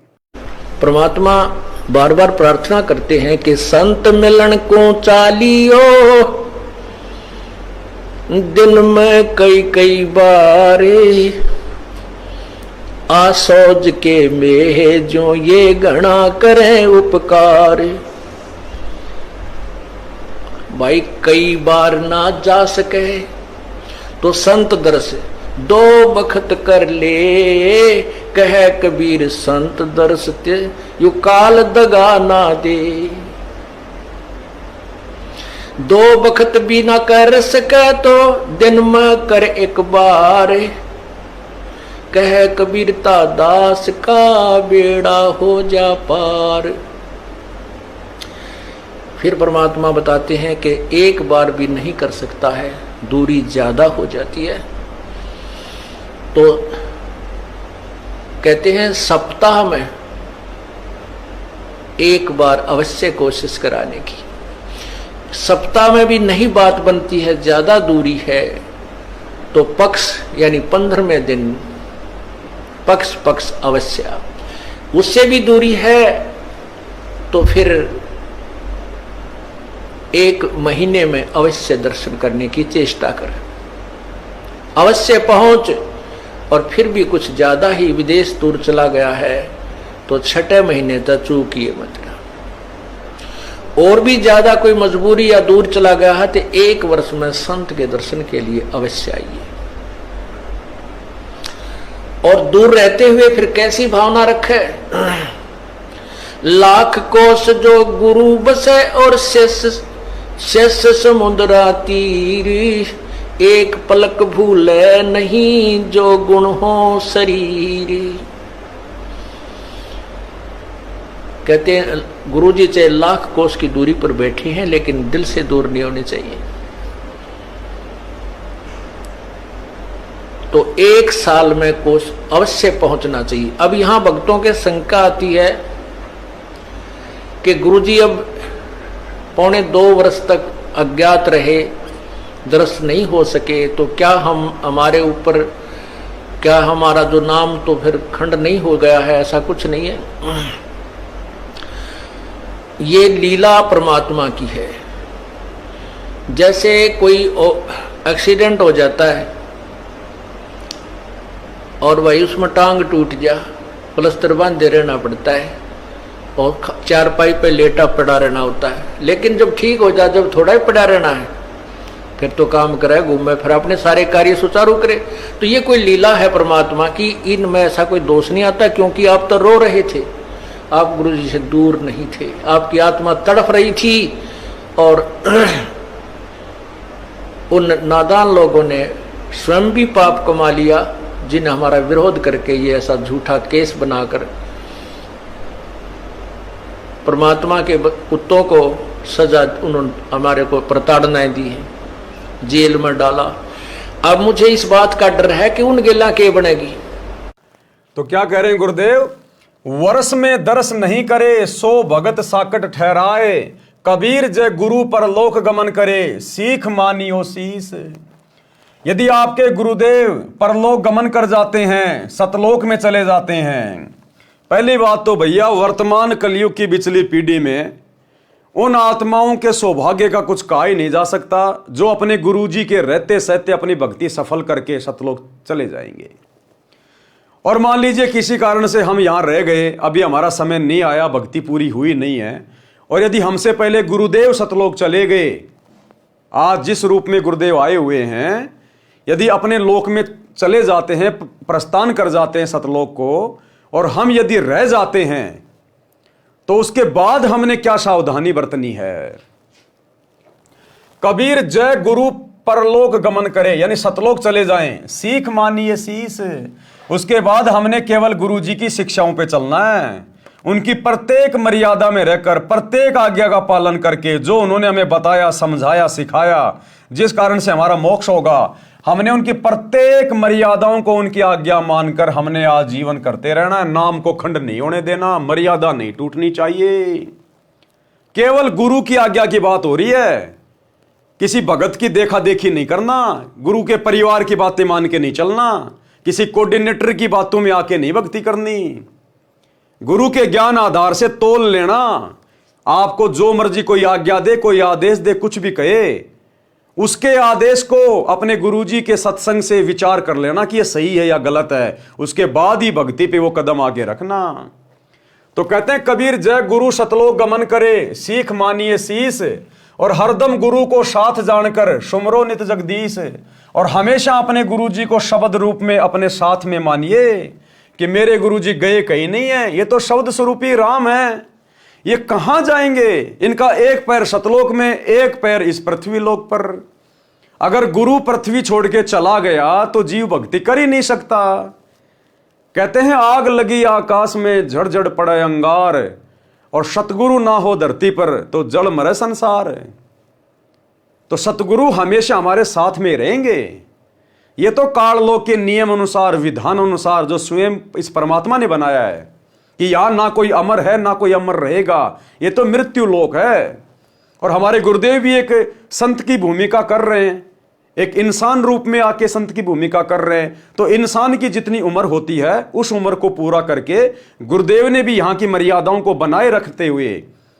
[SPEAKER 2] परमात्मा बार बार प्रार्थना करते हैं कि संत मिलन को चालियो, दिन में कई कई बारे, आसोज के में जो ये गणा करें उपकार। भाई कई बार ना जा सके तो संत दर्श 2 बखत कर ले, कह कबीर संत दर्श ते यू काल दगा ना दे। 2 बखत भी ना कर सके तो दिन में कर एक बार, कह कबीरता दास का बेड़ा हो जा पार। फिर परमात्मा बताते हैं कि एक बार भी नहीं कर सकता है, दूरी ज्यादा हो जाती है, तो कहते हैं सप्ताह में 1 बार अवश्य कोशिश कराने की। सप्ताह में भी नहीं बात बनती है, ज्यादा दूरी है, तो पक्ष यानी 15वें दिन पक्ष अवश्य। उससे भी दूरी है तो फिर 1 महीने में अवश्य दर्शन करने की चेष्टा कर, अवश्य पहुंच। और फिर भी कुछ ज्यादा ही विदेश दूर चला गया है तो 6 महीने तक चूकिए मत। और भी ज्यादा कोई मजबूरी या दूर चला गया है तो 1 वर्ष में संत के दर्शन के लिए अवश्य आइए। और दूर रहते हुए फिर कैसी भावना रखे? लाख कोस जो गुरु बसे और शेष समुद्रा तीर, एक पलक भूले नहीं जो गुण हो शरीर। कहते हैं गुरुजी चाहे लाख कोस की दूरी पर बैठे हैं लेकिन दिल से दूर नहीं होने चाहिए। तो 1 साल में कोस अवश्य पहुंचना चाहिए। अब यहां भक्तों के शंका आती है कि गुरुजी अब 1.25 वर्ष तक अज्ञात रहे, दर्शन नहीं हो सके, तो क्या हमारे ऊपर, क्या हमारा जो नाम तो फिर खंड नहीं हो गया है? ऐसा कुछ नहीं है। ये लीला परमात्मा की है। जैसे कोई एक्सीडेंट हो जाता है और भाई उसमें टांग टूट जा, प्लास्टर बांधे रहना पड़ता है और 4 पे लेटा पड़ा रहना होता है। लेकिन जब ठीक हो जाए, जब थोड़ा ही पड़ा रहना है, फिर तो काम करे, घूमे, फिर अपने सारे कार्य सुचारू करे। तो ये कोई लीला है परमात्मा की, इनमें ऐसा कोई दोष नहीं आता। क्योंकि आप तो रो रहे थे, आप गुरु जी से दूर नहीं थे, आपकी आत्मा तड़फ रही थी। और उन नादान लोगों ने स्वयं भी पाप कमा लिया, जिन्हें हमारा विरोध करके ये ऐसा झूठा केस बनाकर परमात्मा के कुत्तों को सजा, उन्होंने हमारे को प्रताड़नाएं दी है, जेल में डाला। अब मुझे इस बात का डर है कि उन गेला के बनेगी।
[SPEAKER 1] तो क्या कह रहे हैं गुरुदेव? वर्ष में दर्श नहीं करे, सो भगत साकट ठहराए, कबीर जय गुरु पर लोक गमन करे, सीख मानियो शीस। यदि आपके गुरुदेव परलोक गमन कर जाते हैं, सतलोक में चले जाते हैं, पहली बात तो भैया वर्तमान कलयुग की बिचली पीढ़ी में उन आत्माओं के सौभाग्य का कुछ कहा ही नहीं जा सकता जो अपने गुरुजी के रहते सहते अपनी भक्ति सफल करके सतलोक चले जाएंगे। और मान लीजिए किसी कारण से हम यहाँ रह गए, अभी हमारा समय नहीं आया, भक्ति पूरी हुई नहीं है, और यदि हमसे पहले गुरुदेव सतलोक चले गए, आज जिस रूप में गुरुदेव आए हुए हैं, यदि अपने लोक में चले जाते हैं, प्रस्थान कर जाते हैं सतलोक को, और हम यदि रह जाते हैं, तो उसके बाद हमने क्या सावधानी बरतनी है। कबीर जय गुरु परलोक गमन करे, यानी सतलोक चले जाएं, सीख मानिए शीस। उसके बाद हमने केवल गुरु जी की शिक्षाओं पे चलना है, उनकी प्रत्येक मर्यादा में रहकर, प्रत्येक आज्ञा का पालन करके, जो उन्होंने हमें बताया, समझाया, सिखाया, जिस कारण से हमारा मोक्ष होगा, हमने उनकी प्रत्येक मर्यादाओं को, उनकी आज्ञा मानकर हमने आजीवन करते रहना है। नाम को खंड नहीं होने देना, मर्यादा नहीं टूटनी चाहिए। केवल गुरु की आज्ञा की बात हो रही है, किसी भगत की देखा देखी नहीं करना, गुरु के परिवार की बातें मान के नहीं चलना, किसी कोऑर्डिनेटर की बातों में आके नहीं भक्ति करनी। गुरु के ज्ञान आधार से तोल लेना। आपको जो मर्जी कोई आज्ञा दे, कोई आदेश दे, कुछ भी कहे, उसके आदेश को अपने गुरुजी के सत्संग से विचार कर लेना कि यह सही है या गलत है, उसके बाद ही भक्ति पे वो कदम आगे रखना। तो कहते हैं कबीर जय गुरु सतलोक गमन करे, सीख मानिए शीस, और हरदम गुरु को साथ जानकर सुमरो नित जगदीश। और हमेशा अपने गुरुजी को शब्द रूप में अपने साथ में मानिए कि मेरे गुरुजी गए कहीं नहीं है, ये तो शब्द स्वरूपी राम है, ये कहां जाएंगे, इनका एक पैर सतलोक में, एक पैर इस पृथ्वी लोक पर। अगर गुरु पृथ्वी छोड़ के चला गया तो जीव भक्ति कर ही नहीं सकता। कहते हैं आग लगी आकाश में, झड़झड़ पड़े अंगार, और सतगुरु ना हो धरती पर तो जल मरे संसार। तो सतगुरु हमेशा हमारे साथ में रहेंगे। ये तो काललोक के नियम अनुसार, विधान अनुसार, जो स्वयं इस परमात्मा ने बनाया है कि यहां ना कोई अमर है ना कोई अमर रहेगा, ये तो मृत्यु लोक है। और हमारे गुरुदेव भी एक संत की भूमिका कर रहे हैं, एक इंसान रूप में आके संत की भूमिका कर रहे हैं। तो इंसान की जितनी उम्र होती है, उस उम्र को पूरा करके गुरुदेव ने भी यहां की मर्यादाओं को बनाए रखते हुए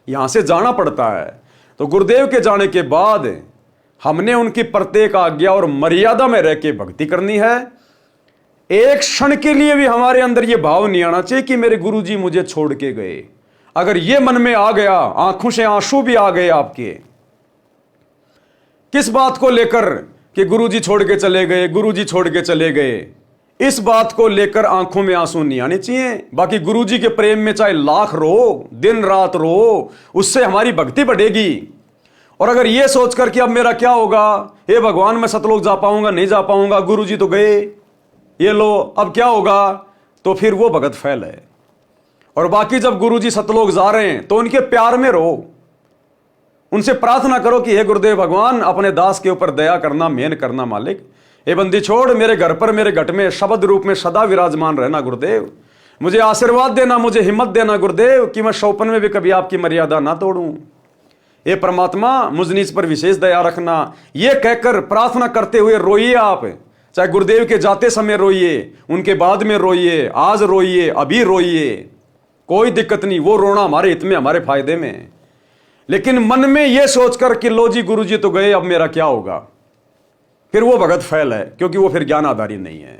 [SPEAKER 1] यहां से जाना पड़ता है। तो गुरुदेव के जाने के बाद हमने उनकी प्रत्येक आज्ञा और मर्यादा में रह के भक्ति करनी है। एक क्षण के लिए भी हमारे अंदर यह भाव नहीं आना चाहिए कि मेरे गुरुजी मुझे छोड़ के गए। अगर यह मन में आ गया, आंखों से आंसू भी आ गए आपके, किस बात को लेकर कि गुरुजी छोड़ के चले गए, गुरुजी छोड़ के चले गए, इस बात को लेकर आंखों में आंसू नहीं आने चाहिए। बाकी गुरुजी के प्रेम में चाहे लाख रो, दिन रात रो, उससे हमारी भक्ति बढ़ेगी। और अगर यह सोचकर कि अब मेरा क्या होगा, हे भगवान मैं सतलोक जा पाऊंगा नहीं जा पाऊंगा, गुरुजी तो गए, ये लो अब क्या होगा, तो फिर वो भगत फैल है। और बाकी जब गुरुजी सतलोक जा रहे हैं तो उनके प्यार में रहो, उनसे प्रार्थना करो कि हे गुरुदेव भगवान अपने दास के ऊपर दया करना, मेहन करना मालिक, ये बंदी छोड़, मेरे घर पर मेरे घट में शब्द रूप में सदा विराजमान रहना गुरुदेव, मुझे आशीर्वाद देना, मुझे हिम्मत देना गुरुदेव कि मैं शौपन में भी कभी आपकी मर्यादा ना तोड़ूं। ये परमात्मा मुझ नीच पर विशेष दया रखना। ये कहकर प्रार्थना करते हुए रोइए आप, चाहे गुरुदेव के जाते समय रोइए, उनके बाद में रोइए, आज रोइए, अभी रोइए, कोई दिक्कत नहीं, वो रोना हमारे हित में, हमारे फायदे में। लेकिन मन में यह सोचकर कि लो जी गुरुजी तो गए, अब मेरा क्या होगा, फिर वो भगत फैल है, क्योंकि वो फिर ज्ञान आधारी नहीं है।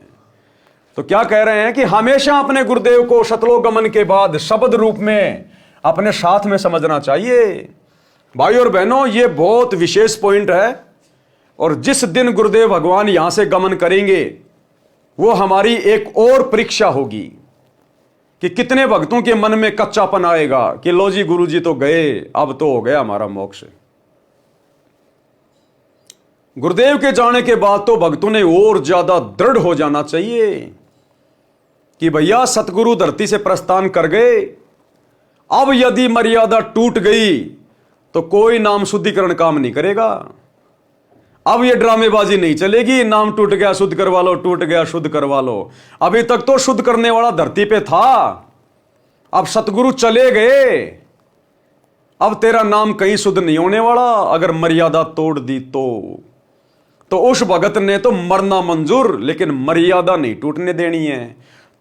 [SPEAKER 1] तो क्या कह रहे हैं कि हमेशा अपने गुरुदेव को सतलोक गमन के बाद शब्द रूप में अपने साथ में समझना चाहिए। भाई और बहनों, ये बहुत विशेष पॉइंट है। और जिस दिन गुरुदेव भगवान यहां से गमन करेंगे, वो हमारी एक और परीक्षा होगी कि कितने भक्तों के मन में कच्चापन आएगा कि लो जी गुरुजी तो गए, अब तो हो गया हमारा मोक्ष। गुरुदेव के जाने के बाद तो भक्तों ने और ज्यादा दृढ़ हो जाना चाहिए कि भैया सतगुरु धरती से प्रस्थान कर गए, अब यदि मर्यादा टूट गई तो कोई नाम शुद्धिकरण काम नहीं करेगा। अब ये ड्रामेबाजी नहीं चलेगी, नाम टूट गया शुद्ध करवा लो, टूट गया शुद्ध करवा लो। अभी तक तो शुद्ध करने वाला धरती पे था, अब सतगुरु चले गए, अब तेरा नाम कहीं शुद्ध नहीं होने वाला अगर मर्यादा तोड़ दी तो उस भगत ने तो मरना मंजूर, लेकिन मर्यादा नहीं टूटने देनी है।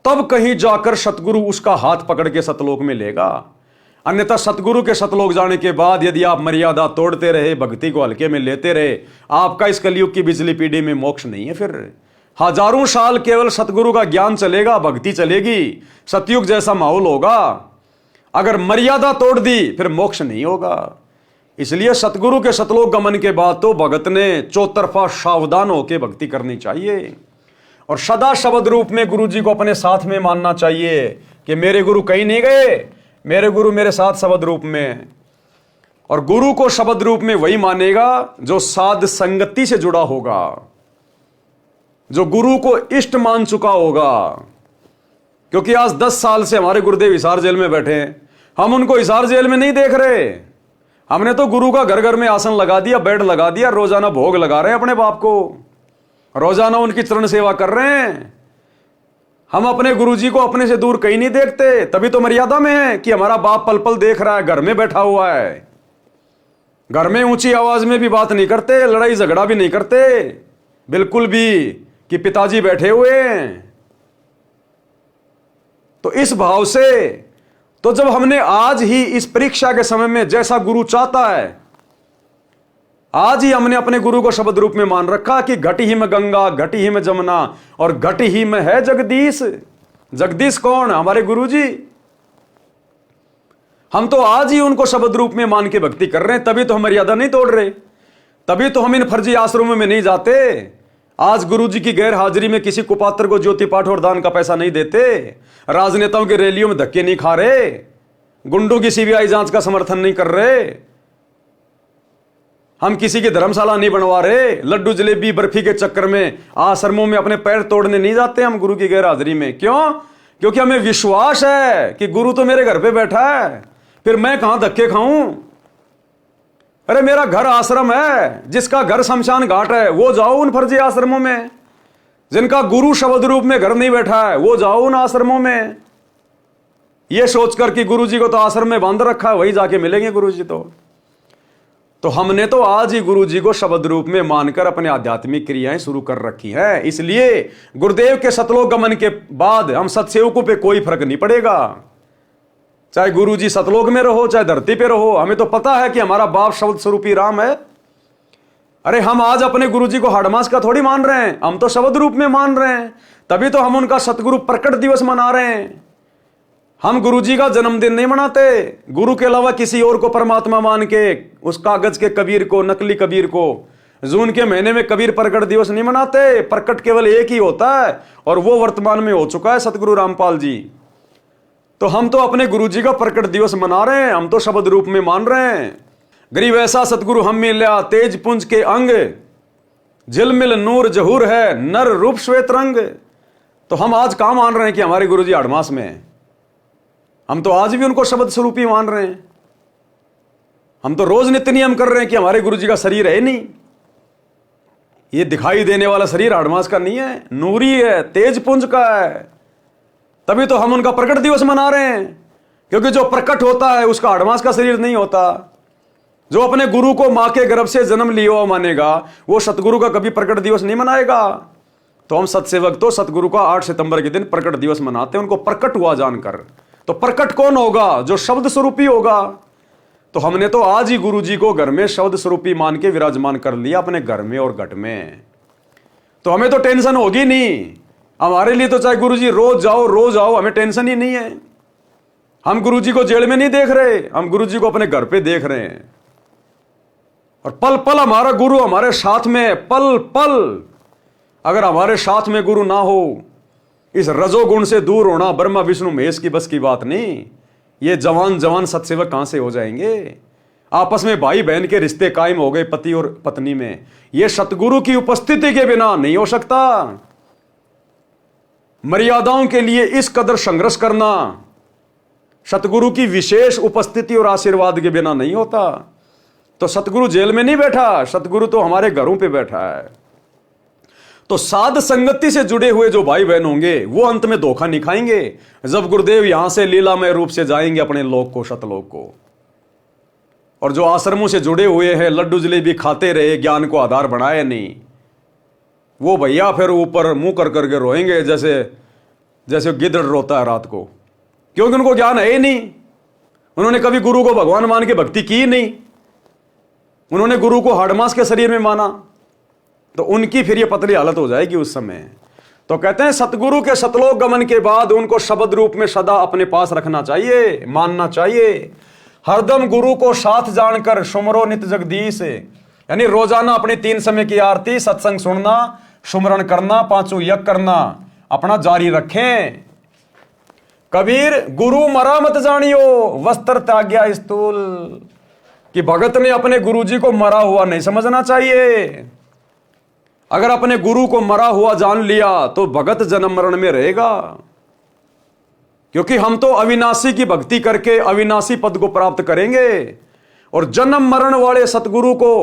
[SPEAKER 1] तब कहीं जाकर सतगुरु उसका हाथ पकड़ के सतलोक में लेगा। अन्यथा सतगुरु के सतलोक जाने के बाद यदि आप मर्यादा तोड़ते रहे, भक्ति को हल्के में लेते रहे, आपका इस कलयुग की बिजली पीढ़ी में मोक्ष नहीं है। फिर हजारों साल केवल सतगुरु का ज्ञान चलेगा, भक्ति चलेगी, सतयुग जैसा माहौल होगा। अगर मर्यादा तोड़ दी फिर मोक्ष नहीं होगा। इसलिए सतगुरु के सतलोक गमन के बाद तो भगत ने चौतरफा सावधान होकर भक्ति करनी चाहिए और सदा शब्द रूप में गुरु जी को अपने साथ में मानना चाहिए कि मेरे गुरु कहीं नहीं गए, मेरे गुरु मेरे साथ शब्द रूप में। और गुरु को शब्द रूप में वही मानेगा जो साध संगति से जुड़ा होगा, जो गुरु को इष्ट मान चुका होगा। क्योंकि आज 10 साल से हमारे गुरुदेव हिसार जेल में बैठे हैं, हम उनको हिसार जेल में नहीं देख रहे। हमने तो गुरु का घर घर में आसन लगा दिया, बेड लगा दिया, रोजाना भोग लगा रहे हैं अपने बाप को, रोजाना उनकी चरण सेवा कर रहे हैं। हम अपने गुरु जी को अपने से दूर कहीं नहीं देखते। तभी तो मर्यादा में है कि हमारा बाप पल पल देख रहा है, घर में बैठा हुआ है। घर में ऊंची आवाज में भी बात नहीं करते, लड़ाई झगड़ा भी नहीं करते बिल्कुल भी, कि पिताजी बैठे हुए हैं। तो इस भाव से तो जब हमने आज ही इस परीक्षा के समय में जैसा गुरु चाहता है, आज ही हमने अपने गुरु को शब्द रूप में मान रखा कि घट ही में गंगा, घट ही में जमुना और घट ही में है जगदीश। जगदीश कौन? हमारे गुरु जी। हम तो आज ही उनको शब्द रूप में मान के भक्ति कर रहे हैं, तभी तो हम मर्यादा नहीं तोड़ रहे, तभी तो हम इन फर्जी आश्रमों में नहीं जाते। आज गुरु जी की गैर हाजिरी में किसी कुपात्र को ज्योति पाठ और दान का पैसा नहीं देते, राजनेताओं की रैलियों में धक्के नहीं खा रहे, गुंडों की सीबीआई जांच का समर्थन नहीं कर रहे, हम किसी की धर्मशाला नहीं बनवा रहे, लड्डू जलेबी बर्फी के चक्कर में आश्रमों में अपने पैर तोड़ने नहीं जाते हम गुरु की गैर हाजिरी में। क्यों? क्योंकि हमें विश्वास है कि गुरु तो मेरे घर पे बैठा है, फिर मैं कहां धक्के खाऊं। अरे मेरा घर आश्रम है, जिसका घर शमशान घाट है वो जाओ उन फर्जी आश्रमों में, जिनका गुरु शब्द रूप में घर नहीं बैठा है वो जाओ उन आश्रमों में, ये सोचकर कि गुरु जी को तो आश्रम में बांध रखा है, वही जाके मिलेंगे गुरु जी। तो हमने तो आज ही गुरु जी को शब्द रूप में मानकर अपने आध्यात्मिक क्रियाएं शुरू कर रखी हैं। इसलिए गुरुदेव के सतलोक गमन के बाद हम सत्सेवकों पे कोई फर्क नहीं पड़ेगा, चाहे गुरु जी सतलोक में रहो चाहे धरती पे रहो। हमें तो पता है कि हमारा बाप शब्द स्वरूपी राम है। अरे हम आज अपने गुरु जी को हाड़मास का थोड़ी मान रहे हैं, हम तो शब्द रूप में मान रहे हैं, तभी तो हम उनका सतगुरु प्रकट दिवस मना रहे हैं। हम गुरु जी का जन्मदिन नहीं मनाते, गुरु के अलावा किसी और को परमात्मा मान के, उस कागज के कबीर को, नकली कबीर को। जून के महीने में कबीर प्रकट दिवस नहीं मनाते, प्रकट केवल एक ही होता है और वो वर्तमान में हो चुका है, सतगुरु रामपाल जी। तो हम तो अपने गुरु जी का प्रकट दिवस मना रहे हैं, हम तो शब्द रूप में मान रहे हैं। गरीब ऐसा सतगुरु हम मिल्या, तेज पुंज के अंग, झिलमिल नूर जहूर है, नर रूप श्वेत रंग। तो हम आज कहां मान रहे हैं कि हमारे गुरु जी हाड़मास में हैं? हम तो आज भी उनको शब्द स्वरूप ही मान रहे हैं। हम तो रोज नित्य नियम कर रहे हैं कि हमारे गुरु जी का शरीर है नहीं, ये दिखाई देने वाला शरीर हाड़मास का नहीं है, नूरी है, तेज पुंज का है। तभी तो हम उनका प्रकट दिवस मना रहे हैं, क्योंकि जो प्रकट होता है उसका हाड़मास का शरीर नहीं होता। जो अपने गुरु को मां के गर्भ से जन्म लिया हुआ मानेगा वो सतगुरु का कभी प्रकट दिवस नहीं मनाएगा। तो हम सत्सेवक तो सतगुरु का 8 सितंबर के दिन प्रकट दिवस मनाते हैं, उनको प्रकट हुआ जानकर। तो प्रकट कौन होगा? जो शब्द स्वरूपी होगा। तो हमने तो आज ही गुरु जी को घर में शब्द स्वरूपी मान के विराजमान कर लिया, अपने घर में और घट में। तो हमें तो टेंशन होगी नहीं, हमारे लिए तो चाहे गुरु जी रोज आओ, हमें टेंशन ही नहीं है। हम गुरु जी को जेल में नहीं देख रहे, हम गुरु जी को अपने घर पे देख रहे हैं। और पल पल हमारा गुरु हमारे साथ में, पल पल। अगर हमारे साथ में गुरु ना हो, इस रजोगुण से दूर होना ब्रह्मा विष्णु महेश की बस की बात नहीं। ये जवान सत्सेवक कहां से हो जाएंगे? आपस में भाई बहन के रिश्ते कायम हो गए पति और पत्नी में, ये सतगुरु की उपस्थिति के बिना नहीं हो सकता। मर्यादाओं के लिए इस कदर संघर्ष करना सतगुरु की विशेष उपस्थिति और आशीर्वाद के बिना नहीं होता। तो सतगुरु जेल में नहीं बैठा, सतगुरु तो हमारे घरों पे बैठा है। तो साध संगति से जुड़े हुए जो भाई बहन होंगे वो अंत में धोखा नहीं खाएंगे, जब गुरुदेव यहां से लीलामय रूप से जाएंगे अपने लोक को, सतलोक को। और जो आश्रमों से जुड़े हुए हैं, लड्डू जलेबी खाते रहे, ज्ञान को आधार बनाए नहीं, वो भैया फिर ऊपर मुंह कर करके रोएंगे जैसे गिद्ध रोता है रात को, क्योंकि उनको ज्ञान है ही नहीं। उन्होंने कभी गुरु को भगवान मान के भक्ति की नहीं, उन्होंने गुरु को हाड़मास के शरीर में माना। तो उनकी फिर ये पतली हालत हो जाएगी उस समय। तो कहते हैं सतगुरु के सतलोक गमन के बाद उनको शब्द रूप में सदा अपने पास रखना चाहिए, मानना चाहिए। हरदम गुरु को साथ जानकर सुमरो नित जगदीश, यानी रोजाना अपनी 3 समय की आरती, सत्संग सुनना, सुमरण करना, 5 यज्ञ करना अपना जारी रखें। कबीर गुरु मरा मत जानियो, वस्त्र त्याग्या स्थूल, कि भगत ने अपने गुरु जी को मरा हुआ नहीं समझना चाहिए। अगर अपने गुरु को मरा हुआ जान लिया तो भगत जन्म मरण में रहेगा, क्योंकि हम तो अविनाशी की भक्ति करके अविनाशी पद को प्राप्त करेंगे। और जन्म मरण वाले सतगुरु को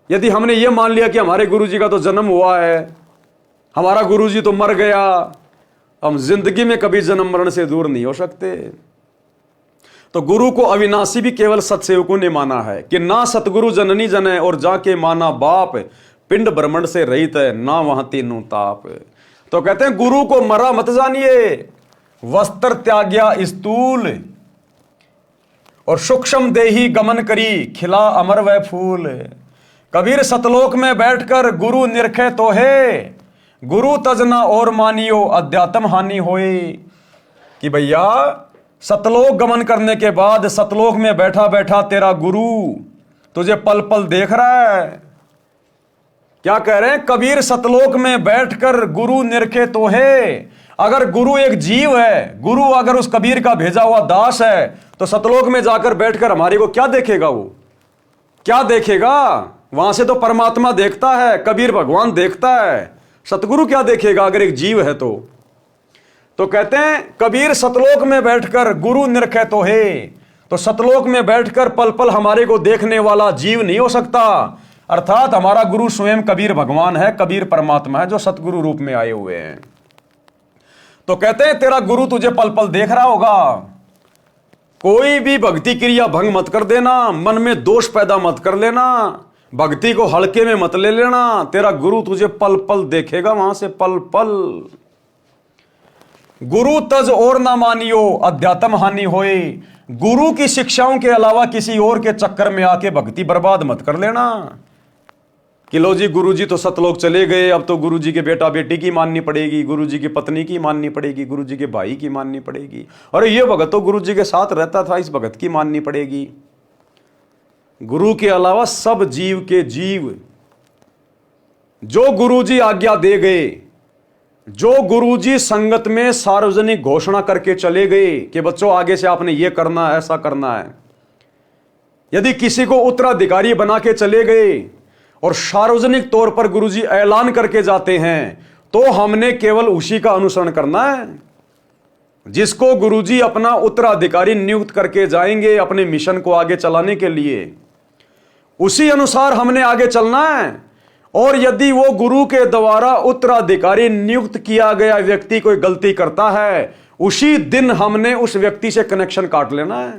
[SPEAKER 1] यदि हमने ये मान लिया कि हमारे गुरु जी का तो जन्म हुआ है, हमारा गुरु जी तो मर गया, हम जिंदगी में कभी जन्म मरण से दूर नहीं हो सकते। तो गुरु को अविनाशी भी केवल सत्सेवकों ने माना है कि ना सतगुरु जननी जने और जाके माना बाप, पिंड ब्रह्मंड से रहित है ना वहां तीनों ताप। तो कहते हैं गुरु को मरा मत जानिए, वस्त्र त्याग्या स्थूल, और सूक्ष्म देही गमन करी खिला अमर वह फूल। कबीर सतलोक में बैठकर गुरु निरखे तो है, गुरु तजना और मानियो अध्यात्म हानि होए। कि भैया सतलोक गमन करने के बाद सतलोक में बैठा बैठा तेरा गुरु तुझे पल पल देख रहा है। क्या कह रहे हैं? कबीर सतलोक में बैठकर गुरु निरखे तो है। अगर गुरु एक जीव है, गुरु अगर उस कबीर का भेजा हुआ दास है, तो सतलोक में जाकर बैठकर हमारे को क्या देखेगा? वो क्या देखेगा? वहां से तो परमात्मा देखता है, कबीर भगवान देखता है, सतगुरु क्या देखेगा अगर एक जीव है तो कहते हैं कबीर सतलोक में बैठकर गुरु निरखे तो है। तो सतलोक में बैठकर पल पल हमारे को देखने वाला जीव नहीं हो सकता, अर्थात हमारा गुरु स्वयं कबीर भगवान है, कबीर परमात्मा है जो सतगुरु रूप में आए हुए हैं। तो कहते हैं तेरा गुरु तुझे पल पल देख रहा होगा। कोई भी भक्ति क्रिया भंग मत कर देना, मन में दोष पैदा मत कर लेना, भक्ति को हल्के में मत ले लेना। तेरा गुरु तुझे पल पल देखेगा, वहां से पल पल। गुरु तज और ना मानियो अध्यात्म हानि होए। गुरु की शिक्षाओं के अलावा किसी और के चक्कर में आके भक्ति बर्बाद मत कर लेना कि लो जी गुरु जी तो सतलोक चले गए, अब तो गुरु जी के बेटा बेटी की माननी पड़ेगी, गुरु जी की पत्नी की माननी पड़ेगी, गुरु जी के भाई की माननी पड़ेगी, अरे ये भगत तो गुरु जी के साथ रहता था, इस भगत की माननी पड़ेगी। गुरु के अलावा सब जीव के जीव जो गुरु जी आज्ञा दे गए, जो गुरुजी संगत में सार्वजनिक घोषणा करके चले गए कि बच्चों आगे से आपने ये करना है, ऐसा करना है, यदि किसी को उत्तराधिकारी बना के चले गए और सार्वजनिक तौर पर गुरुजी ऐलान करके जाते हैं, तो हमने केवल उसी का अनुसरण करना है। जिसको गुरुजी अपना उत्तराधिकारी नियुक्त करके जाएंगे अपने मिशन को आगे चलाने के लिए, उसी अनुसार हमने आगे चलना है। और यदि वो गुरु के द्वारा उत्तराधिकारी नियुक्त किया गया व्यक्ति कोई गलती करता है, उसी दिन हमने उस व्यक्ति से कनेक्शन काट लेना है।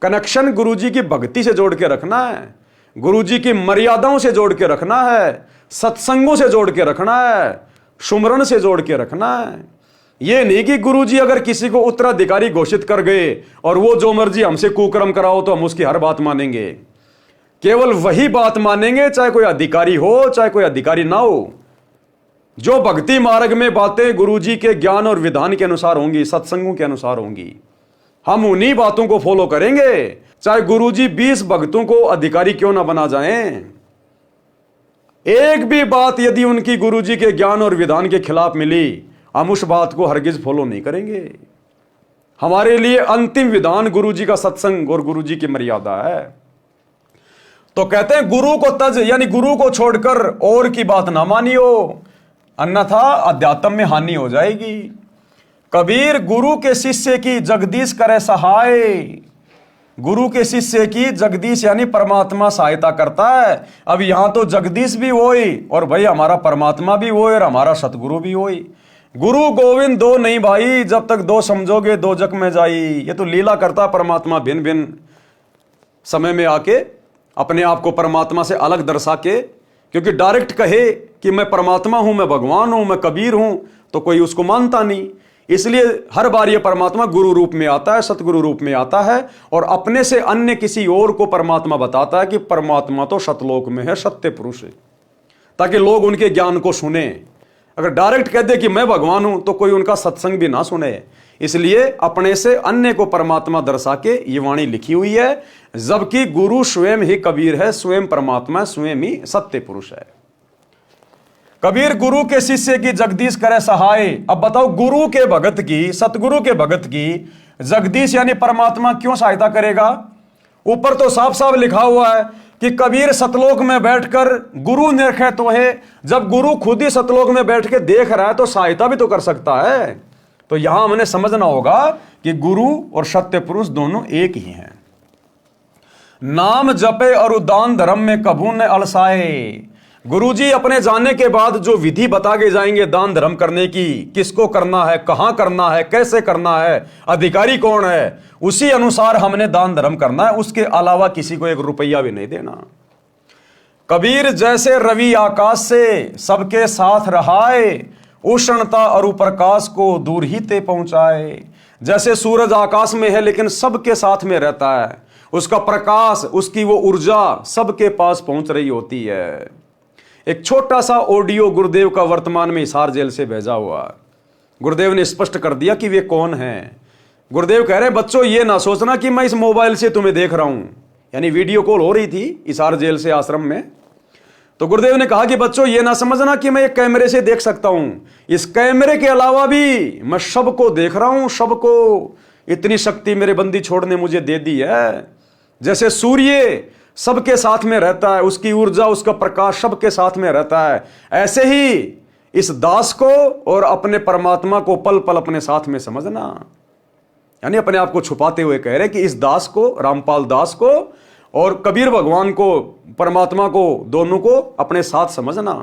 [SPEAKER 1] कनेक्शन गुरुजी की भक्ति से जोड़ के रखना है, गुरुजी की मर्यादाओं से जोड़ के रखना है, सत्संगों से जोड़ के रखना है, सुमरण से जोड़ के रखना है। ये नहीं कि गुरुजी अगर किसी को उत्तराधिकारी घोषित कर गए और वो जो मर्जी हमसे कुकर्म कराओ तो हम उसकी हर बात मानेंगे। केवल वही बात मानेंगे, चाहे कोई अधिकारी हो चाहे कोई अधिकारी ना हो। जो भक्ति मार्ग में बातें गुरुजी के ज्ञान और विधान के अनुसार होंगी, सत्संगों के अनुसार होंगी, हम उन्हीं बातों को फॉलो करेंगे, चाहे गुरुजी 20 भक्तों को अधिकारी क्यों ना बना जाएं। एक भी बात यदि उनकी गुरुजी के ज्ञान और विधान के खिलाफ मिली, हम उस बात को हरगिज फॉलो नहीं करेंगे। हमारे लिए अंतिम विधान गुरुजी का सत्संग और गुरुजी की मर्यादा है। तो कहते हैं गुरु को तज, यानी गुरु को छोड़कर और की बात ना मानियो, अन्यथा अध्यात्म में हानि हो जाएगी। कबीर गुरु के शिष्य की जगदीश करे सहाय। गुरु के शिष्य की जगदीश यानी परमात्मा सहायता करता है। अब यहां तो जगदीश भी वही और भाई हमारा परमात्मा भी वही और हमारा सतगुरु भी वही। गुरु गोविंद दो नहीं भाई, जब तक दो समझोगे दो जग में जाई। ये तो लीला करता परमात्मा भिन्न भिन्न समय में आके अपने आप को परमात्मा से अलग दर्शा के, क्योंकि डायरेक्ट कहे कि मैं परमात्मा हूं, मैं भगवान हूं, मैं कबीर हूं, तो कोई उसको मानता नहीं। इसलिए हर बार यह परमात्मा गुरु रूप में आता है, सतगुरु रूप में आता है और अपने से अन्य किसी और को परमात्मा बताता है कि परमात्मा तो सतलोक में है, सत्य पुरुष है, ताकि लोग उनके ज्ञान को सुने। अगर डायरेक्ट कह दे कि मैं भगवान हूं तो कोई उनका सत्संग भी ना सुने। इसलिए अपने से अन्य को परमात्मा दर्शा के ये वाणी लिखी हुई है, जबकि गुरु स्वयं ही कबीर है, स्वयं परमात्मा, स्वयं ही सत्य पुरुष है। कबीर गुरु के शिष्य की जगदीश करे सहाय। अब बताओ, गुरु के भगत की, सतगुरु के भगत की जगदीश यानी परमात्मा क्यों सहायता करेगा? ऊपर तो साफ साफ लिखा हुआ है कि कबीर सतलोक में बैठकर गुरु निरखे तो है। जब गुरु खुद ही सतलोक में बैठ के देख रहा है तो सहायता भी तो कर सकता है। तो यहां हमने समझना होगा कि गुरु और सत्य पुरुष दोनों एक ही हैं। नाम जपे और दान धर्म में कभू न अलसाए। गुरुजी अपने जाने के बाद जो विधि बता के जाएंगे दान धर्म करने की, किसको करना है, कहां करना है, कैसे करना है, अधिकारी कौन है, उसी अनुसार हमने दान धर्म करना है। उसके अलावा किसी को 1 रुपया भी नहीं देना। कबीर जैसे रवि आकाश से सबके साथ रहाए, उष्णता और प्रकाश को दूर ही ते पहुंचाए। जैसे सूरज आकाश में है लेकिन सबके साथ में रहता है, उसका प्रकाश, उसकी वो ऊर्जा सबके पास पहुंच रही होती है। एक छोटा सा ऑडियो गुरुदेव का वर्तमान में हिसार जेल से भेजा हुआ। गुरुदेव ने स्पष्ट कर दिया कि वे कौन हैं। गुरुदेव कह रहे, बच्चों ये ना सोचना कि मैं इस मोबाइल से तुम्हें देख रहा हूं। यानी वीडियो कॉल हो रही थी हिसार जेल से आश्रम में। तो गुरुदेव ने कहा कि बच्चों ये ना समझना कि मैं एक कैमरे से देख सकता हूं, इस कैमरे के अलावा भी मैं सबको देख रहा हूं, सबको। इतनी शक्ति मेरे बंदी छोड़ ने मुझे दे दी है। जैसे सूर्य सबके साथ में रहता है, उसकी ऊर्जा, उसका प्रकाश सबके साथ में रहता है, ऐसे ही इस दास को और अपने परमात्मा को पल पल अपने साथ में समझना। यानी अपने आप को छुपाते हुए कह रहे कि इस दास को, रामपाल दास को और कबीर भगवान को, परमात्मा को, दोनों को अपने साथ समझना।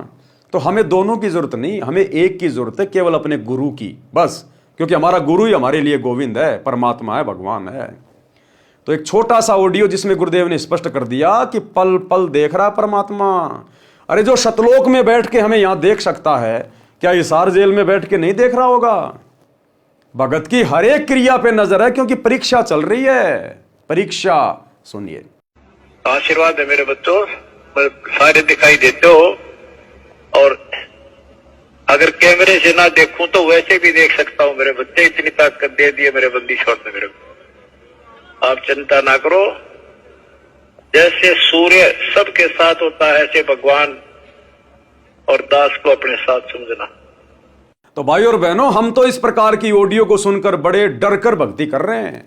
[SPEAKER 1] तो हमें दोनों की जरूरत नहीं, हमें एक की जरूरत है, केवल अपने गुरु की, बस। क्योंकि हमारा गुरु ही हमारे लिए गोविंद है, परमात्मा है, भगवान है। तो एक छोटा सा ऑडियो जिसमें गुरुदेव ने स्पष्ट कर दिया कि पल पल देख रहा परमात्मा। अरे जो सतलोक में बैठ के हमें यहां देख सकता है, क्या हिसार जेल में बैठ के नहीं देख रहा होगा? भगत की हर एक क्रिया पे नजर है, क्योंकि परीक्षा चल रही है। परीक्षा सुनिए।
[SPEAKER 3] आशीर्वाद है मेरे बच्चों, सारे दिखाई देते हो, और अगर कैमरे से ना देखूं तो वैसे भी देख सकता हूं मेरे बच्चे। इतनी ताकत दे दी है मेरे बंदी छोड़ ने मेरे को। आप चिंता ना करो, जैसे सूर्य सबके साथ होता है ऐसे भगवान और दास को अपने साथ समझना।
[SPEAKER 1] तो भाई और बहनों, हम तो इस प्रकार की ऑडियो को सुनकर बड़े डर कर भक्ति कर रहे हैं।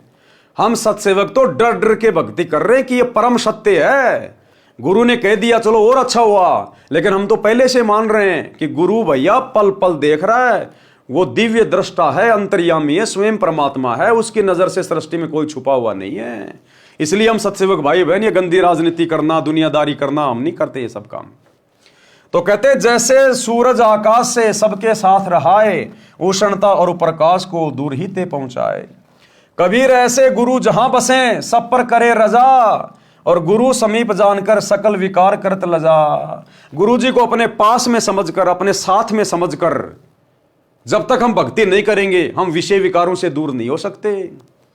[SPEAKER 1] हम सत्सेवक तो डर डर के भक्ति कर रहे हैं कि ये परम सत्य है। गुरु ने कह दिया चलो और अच्छा हुआ, लेकिन हम तो पहले से मान रहे हैं कि गुरु भैया पल पल देख रहा है, वो दिव्य दृष्टा है, अंतर्यामी है, स्वयं परमात्मा है, उसकी नजर से सृष्टि में कोई छुपा हुआ नहीं है। इसलिए हम सत्सेवक भाई बहन ये गंदी राजनीति करना, दुनियादारी करना हम नहीं करते ये सब काम। तो कहते जैसे सूरज आकाश से सबके साथ रहाए, उष्णता और प्रकाश को दूर ही ते पहुंचाए। कबीर ऐसे गुरु जहां बसे सब पर करे रजा, और गुरु समीप जानकर सकल विकार करत लजा। गुरु जी को अपने पास में समझकर, अपने साथ में समझकर जब तक हम भक्ति नहीं करेंगे, हम विषय विकारों से दूर नहीं हो सकते,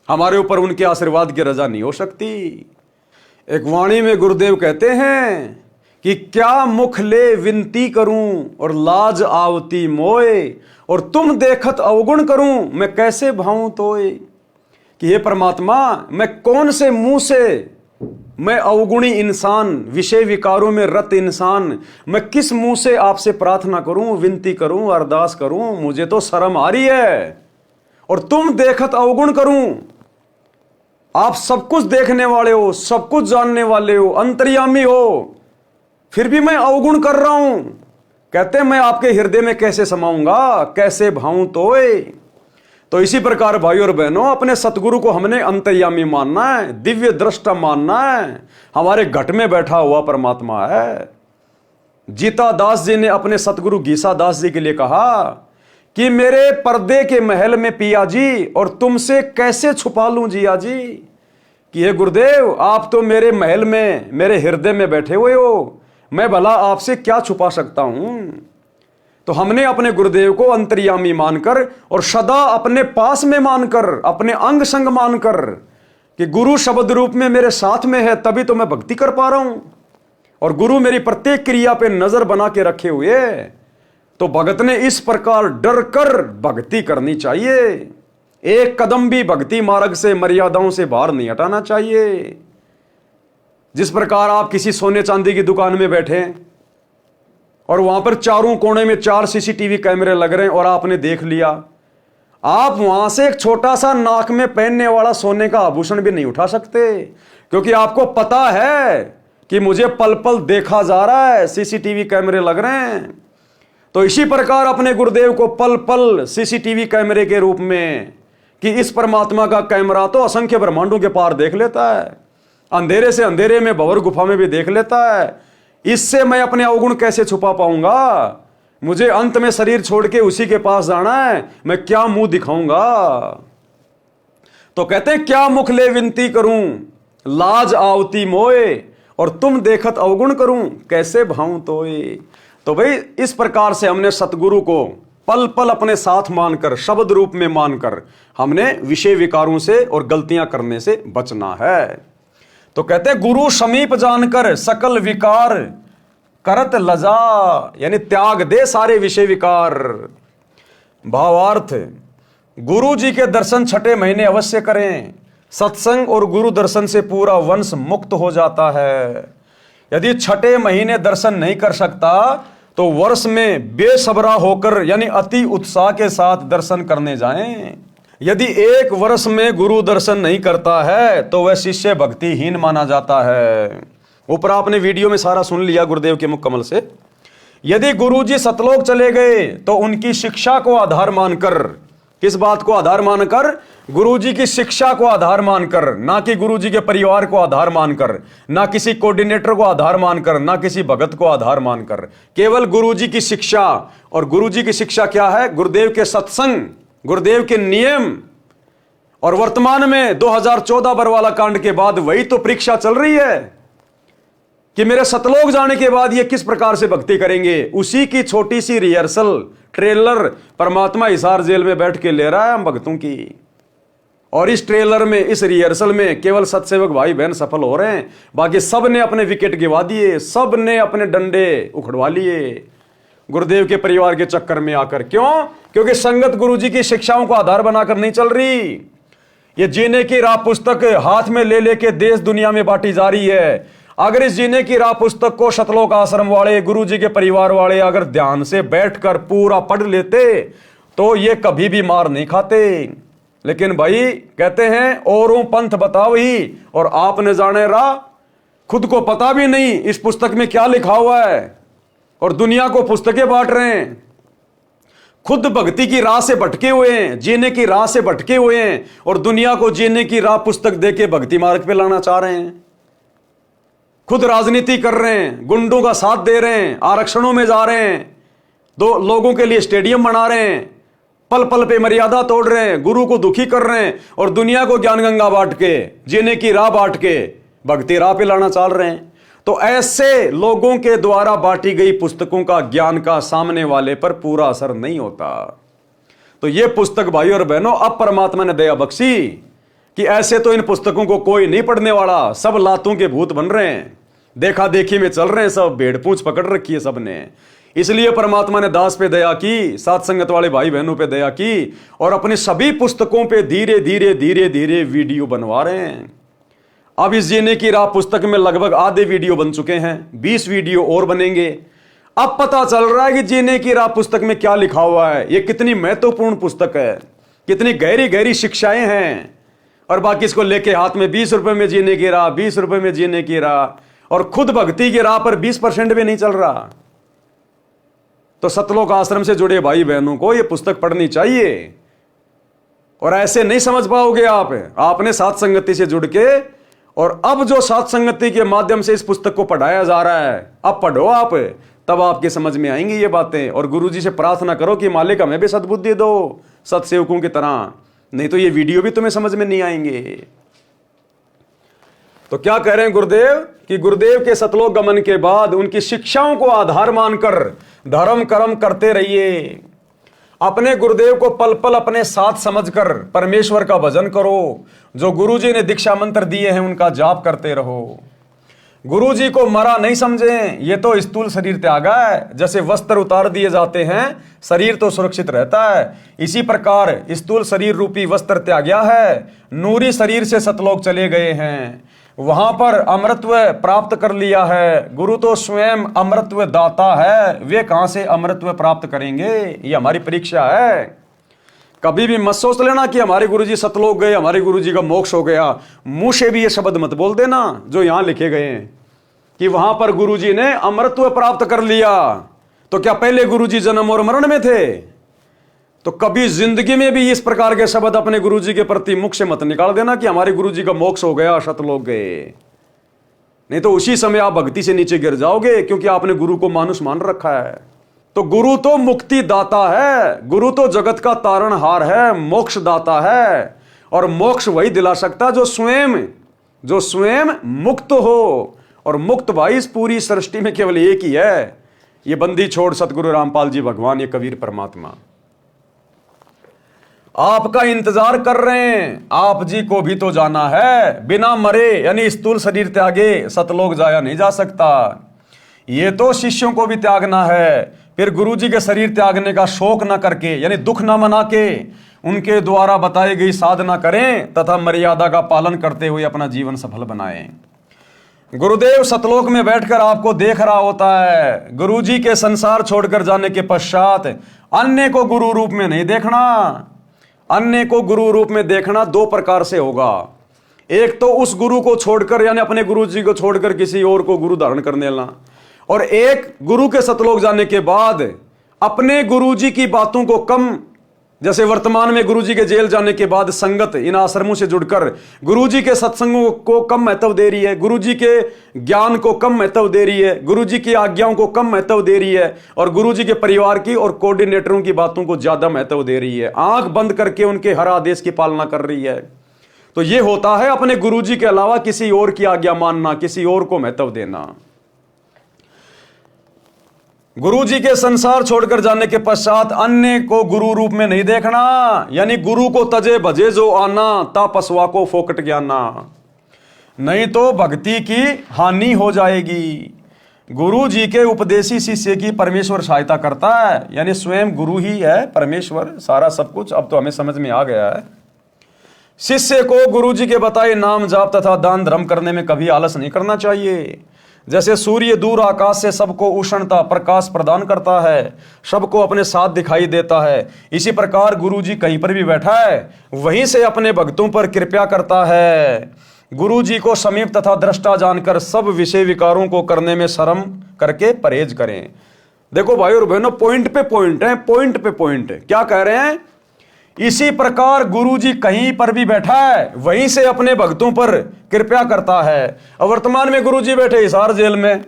[SPEAKER 1] हमारे ऊपर उनके आशीर्वाद की रजा नहीं हो सकती। एक वाणी में गुरुदेव कहते हैं कि क्या मुख ले विनती करूं और लाज आवती मोए, और तुम देखत अवगुण करूं मैं कैसे भाऊं तोए। कि हे परमात्मा, मैं कौन से मुंह से, मैं अवगुणी इंसान, विषय विकारों में रत इंसान, मैं किस मुंह से आपसे प्रार्थना करूं, विनती करूं, अरदास करूं। मुझे तो शर्म आ रही है। और तुम देखत अवगुण करूं, आप सब कुछ देखने वाले हो, सब कुछ जानने वाले हो, अंतर्यामी हो, फिर भी मैं अवगुण कर रहा हूं। कहते मैं आपके हृदय में कैसे समाऊंगा, कैसे भाऊं तोए। तो इसी प्रकार भाई और बहनों, अपने सतगुरु को हमने अंतर्यामी मानना है, दिव्य दृष्टा मानना है, हमारे घट में बैठा हुआ परमात्मा है। जीता दास जी ने अपने सतगुरु गीसा दास जी के लिए कहा कि मेरे पर्दे के महल में पिया जी, और तुमसे कैसे छुपा लूं जिया जी। कि हे गुरुदेव, आप तो मेरे महल में, मेरे हृदय में बैठे हुए हो, मैं भला आपसे क्या छुपा सकता हूं। तो हमने अपने गुरुदेव को अंतर्यामी मानकर और सदा अपने पास में मानकर, अपने अंग संग मानकर कि गुरु शब्द रूप में मेरे साथ में है, तभी तो मैं भक्ति कर पा रहा हूं। और गुरु मेरी प्रत्येक क्रिया पे नजर बना के रखे हुए, तो भगत ने इस प्रकार डर कर भक्ति करनी चाहिए। एक कदम भी भक्ति मार्ग से, मर्यादाओं से बाहर नहीं हटाना चाहिए। जिस प्रकार आप किसी सोने चांदी की दुकान में बैठे और वहां पर चारों कोने में 4 सीसीटीवी कैमरे लग रहे हैं और आपने देख लिया, आप वहां से एक छोटा सा नाक में पहनने वाला सोने का आभूषण भी नहीं उठा सकते, क्योंकि आपको पता है कि मुझे पल पल देखा जा रहा है, सीसीटीवी कैमरे लग रहे हैं। तो इसी प्रकार अपने गुरुदेव को पल पल सीसीटीवी कैमरे के रूप में, कि इस परमात्मा का कैमरा तो असंख्य ब्रह्मांडों के पार देख लेता है, अंधेरे से अंधेरे में, भंवर गुफा में भी देख लेता है। इससे मैं अपने अवगुण कैसे छुपा पाऊंगा? मुझे अंत में शरीर छोड़ के उसी के पास जाना है, मैं क्या मुंह दिखाऊंगा? तो कहते हैं क्या मुख ले विनती करूं, लाज आवती मोए, और तुम देखत अवगुण करूं, कैसे भाऊं तोए। तो भाई इस प्रकार से हमने सतगुरु को पल पल अपने साथ मानकर, शब्द रूप में मानकर, हमने विषय विकारों से और गलतियां करने से बचना है। तो कहते हैं गुरु समीप जानकर सकल विकार करत लजा, यानी त्याग दे सारे विषय विकार। भावार्थ, गुरु जी के दर्शन छठे महीने अवश्य करें। सत्संग और गुरु दर्शन से पूरा वंश मुक्त हो जाता है। यदि छठे महीने दर्शन नहीं कर सकता तो वर्ष में बेसब्रा होकर, यानी अति उत्साह के साथ दर्शन करने जाएं। यदि एक वर्ष में गुरु दर्शन नहीं करता है तो वह शिष्य भक्तिहीन माना जाता है। ऊपर आपने वीडियो में सारा सुन लिया गुरुदेव के मुख कमल से। यदि गुरुजी सतलोक चले गए तो उनकी शिक्षा को आधार मानकर, किस बात को आधार मानकर? गुरुजी की शिक्षा को आधार मानकर, ना कि गुरुजी के परिवार को आधार मानकर, ना किसी कोऑर्डिनेटर को आधार मानकर, ना किसी भगत को आधार मानकर, केवल गुरुजी की शिक्षा। और गुरुजी की शिक्षा क्या है? गुरुदेव के सत्संग, गुरुदेव के नियम। और वर्तमान में 2014 बरवाला कांड के बाद वही तो परीक्षा चल रही है कि मेरे सतलोक जाने के बाद ये किस प्रकार से भक्ति करेंगे। उसी की छोटी सी रिहर्सल, ट्रेलर परमात्मा हिसार जेल में बैठ के ले रहा है हम भक्तों की। और इस ट्रेलर में, इस रिहर्सल में केवल सत्सेवक भाई बहन सफल हो रहे हैं, बाकी सब ने अपने विकेट गिवा दिए, सब ने अपने डंडे उखड़वा लिए गुरुदेव के परिवार के चक्कर में आकर। क्यों? क्योंकि संगत गुरुजी की शिक्षाओं को आधार बनाकर नहीं चल रही। ये जीने की राह पुस्तक हाथ में ले लेके देश दुनिया में बांटी जा रही है। अगर इस जीने की राह पुस्तक को सतलोक आश्रम वाले, गुरुजी के परिवार वाले अगर ध्यान से बैठकर पूरा पढ़ लेते तो ये कभी भी मार नहीं खाते। लेकिन भाई कहते हैं औरों पंथ बताओ ही, और आपने जाने राह, खुद को पता भी नहीं इस पुस्तक में क्या लिखा हुआ है, और दुनिया को पुस्तकें बांट रहे हैं। खुद भक्ति की राह से भटके हुए हैं, जीने की राह से भटके हुए हैं, और दुनिया को जीने की राह पुस्तक देके भक्ति मार्ग पे लाना चाह रहे हैं। खुद राजनीति कर रहे हैं, गुंडों का साथ दे रहे हैं, आरक्षणों में जा रहे हैं, दो लोगों के लिए स्टेडियम बना रहे हैं, पल पल पे मर्यादा तोड़ रहे हैं, गुरु को दुखी कर रहे हैं, और दुनिया को ज्ञान गंगा बांट के, जीने की राह बांट के भक्ति राह पे लाना चाह रहे हैं। तो ऐसे लोगों के द्वारा बांटी गई पुस्तकों का, ज्ञान का सामने वाले पर पूरा असर नहीं होता। तो ये पुस्तक भाई और बहनों अब परमात्मा ने दया बख्शी कि ऐसे तो इन पुस्तकों को कोई नहीं पढ़ने वाला, सब लातों के भूत बन रहे हैं, देखा देखी में चल रहे हैं, सब भेड़ पूंछ पकड़ रखी है सबने। इसलिए परमात्मा ने दास पे दया की, साथ संगत वाले भाई बहनों पे दया की, और अपनी सभी पुस्तकों पे धीरे धीरे धीरे धीरे वीडियो बनवा रहे हैं। अब इस जीने की राह पुस्तक में लगभग आधे वीडियो बन चुके हैं, 20 वीडियो और बनेंगे। अब पता चल रहा है कि जीने की राह पुस्तक में क्या लिखा हुआ है, ये कितनी महत्वपूर्ण पुस्तक है, कितनी गहरी गहरी शिक्षाएं हैं। और बाकी इसको लेके हाथ में 20 रुपए में जीने की राह, 20 रुपए में जीने की राह, और खुद भक्ति की राह पर 20% भी नहीं चल रहा। तो सतलोक आश्रम से जुड़े भाई बहनों को यह पुस्तक पढ़नी चाहिए। और ऐसे नहीं समझ पाओगे आप, आपने साथ संगति से जुड़ के, और अब जो साथ संगति के माध्यम से इस पुस्तक को पढ़ाया जा रहा है, अब पढ़ो आप, तब आपके समझ में आएंगी ये बातें। और गुरुजी से प्रार्थना करो कि मालिक हमें भी सद्बुद्धि दो सत्सेवकों की तरह, नहीं तो ये वीडियो भी तुम्हें समझ में नहीं आएंगे। तो क्या कह रहे हैं गुरुदेव कि गुरुदेव के सतलोक गमन के बाद उनकी शिक्षाओं को आधार मानकर धर्म कर्म करते रहिए। अपने गुरुदेव को पल पल अपने साथ समझकर परमेश्वर का भजन करो। जो गुरुजी ने दीक्षा मंत्र दिए हैं उनका जाप करते रहो। गुरुजी को मरा नहीं समझें, ये तो स्थूल शरीर त्यागा है। जैसे वस्त्र उतार दिए जाते हैं, शरीर तो सुरक्षित रहता है, इसी प्रकार स्थूल शरीर रूपी वस्त्र त्याग्या है। नूरी शरीर से सतलोक चले गए हैं, वहां पर अमृतत्व प्राप्त कर लिया है। गुरु तो स्वयं अमृतत्व दाता है, वे कहां से अमृतत्व प्राप्त करेंगे? ये हमारी परीक्षा है। कभी भी मत सोच लेना कि हमारे गुरुजी सतलोक गए, हमारे गुरुजी का मोक्ष हो गया। मुंह से भी ये शब्द मत बोल देना जो यहां लिखे गए हैं कि वहां पर गुरुजी ने अमृतत्व प्राप्त कर लिया। तो क्या पहले गुरुजी जन्म और मरण में थे? तो कभी जिंदगी में भी इस प्रकार के शब्द अपने गुरुजी के प्रति मुख से मत निकाल देना कि हमारे गुरुजी का मोक्ष हो गया, सतलोक गए। नहीं तो उसी समय आप भक्ति से नीचे गिर जाओगे, क्योंकि आपने गुरु को मानुष मान रखा है। तो गुरु तो मुक्ति दाता है, गुरु तो जगत का तारणहार है, मोक्ष दाता है। और मोक्ष वही दिला सकता जो स्वयं मुक्त हो। और मुक्त भाई इस पूरी सृष्टि में केवल एक ही है, ये बंदी छोड़ सतगुरु रामपाल जी भगवान, ये कबीर परमात्मा। आपका इंतजार कर रहे हैं, आप जी को भी तो जाना है। बिना मरे यानी स्थूल शरीर त्यागे सतलोक जाया नहीं जा सकता। ये तो शिष्यों को भी त्यागना है। फिर गुरुजी के शरीर त्यागने का शोक ना करके, यानी दुख ना मना के, उनके द्वारा बताई गई साधना करें तथा मर्यादा का पालन करते हुए अपना जीवन सफल बनाएं। गुरुदेव सतलोक में बैठकर आपको देख रहा होता है। गुरुजी के संसार छोड़कर जाने के पश्चात अन्य को गुरु रूप में नहीं देखना। अन्य को गुरु रूप में देखना दो प्रकार से होगा। एक तो उस गुरु को छोड़कर, यानी अपने गुरुजी को छोड़कर किसी और को गुरु धारण करने लेना, और एक गुरु के सतलोक जाने के बाद अपने गुरुजी की बातों को कम, जैसे वर्तमान में गुरुजी के जेल जाने के बाद संगत इन आश्रमों से जुड़कर गुरुजी के सत्संगों को कम महत्व दे रही है, गुरुजी के ज्ञान को कम महत्व दे रही है, गुरुजी की आज्ञाओं को कम महत्व दे रही है, और गुरुजी के परिवार की और कोऑर्डिनेटरों की बातों को ज्यादा महत्व दे रही है। आंख बंद करके उनके हर आदेश की पालना कर रही है। तो यह होता है अपने गुरुजी के अलावा किसी और की आज्ञा मानना, किसी और को महत्व देना। गुरुजी के संसार छोड़कर जाने के पश्चात अन्य को गुरु रूप में नहीं देखना, यानी गुरु को तजे भजे जो आना, ता पसवा को फोकट ज्ञाना। नहीं तो भक्ति की हानि हो जाएगी। गुरु जी के उपदेशी शिष्य की परमेश्वर सहायता करता है, यानी स्वयं गुरु ही है परमेश्वर, सारा सब कुछ अब तो हमें समझ में आ गया है। शिष्य को गुरु जी के बताए नाम जाप तथा दान धर्म करने में कभी आलस नहीं करना चाहिए। जैसे सूर्य दूर आकाश से सबको उष्णता प्रकाश प्रदान करता है, सबको अपने साथ दिखाई देता है, इसी प्रकार गुरु जी कहीं पर भी बैठा है वहीं से अपने भक्तों पर कृपा करता है। गुरु जी को समीप तथा दृष्टा जानकर सब विषय विकारों को करने में शर्म करके परहेज करें। देखो भाई और बहनों, पॉइंट पे पॉइंट है, पॉइंट पे पॉइंट है। क्या कह रहे हैं? इसी प्रकार गुरु जी कहीं पर भी बैठा है वहीं से अपने भक्तों पर कृपा करता है। और वर्तमान में गुरु जी बैठे हिसार जेल में,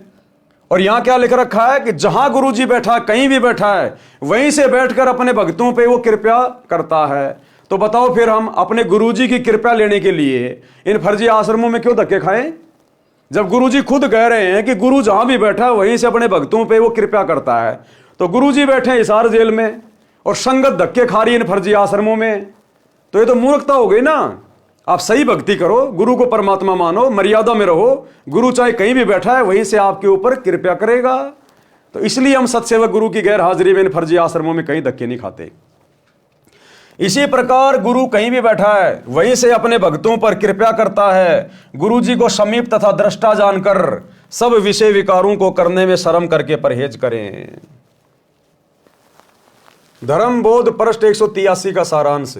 [SPEAKER 1] और यहां क्या लिख रखा है कि जहां गुरु जी बैठा, कहीं भी बैठा है, वहीं से बैठकर अपने भक्तों पे वो कृपा करता है। तो बताओ फिर हम अपने गुरु जी की कृपा लेने के लिए इन फर्जी आश्रमों में क्यों धक्के खाएं, जब गुरु जी खुद कह रहे हैं कि गुरु जहां भी बैठा है वहीं से अपने भक्तों पे वो कृपा करता है। तो गुरु जी बैठे हिसार जेल में और संगत धक्के खा रही है इन फर्जी आश्रमों में, तो ये तो मूर्खता हो गई ना। आप सही भक्ति करो, गुरु को परमात्मा मानो, मर्यादा में रहो। गुरु चाहे कहीं भी बैठा है वहीं से आपके ऊपर कृपा करेगा। तो इसलिए हम सत्सेवक गुरु की गैर हाजिरी में इन फर्जी आश्रमों में कहीं धक्के नहीं खाते। इसी प्रकार गुरु कहीं भी बैठा है वहीं से अपने भक्तों पर कृपा करता है। गुरु जी को समीप तथा दृष्टा जानकर सब विषय विकारों को करने में शर्म करके परहेज करें। धर्म बोध पृष्ठ 183 का सारांश।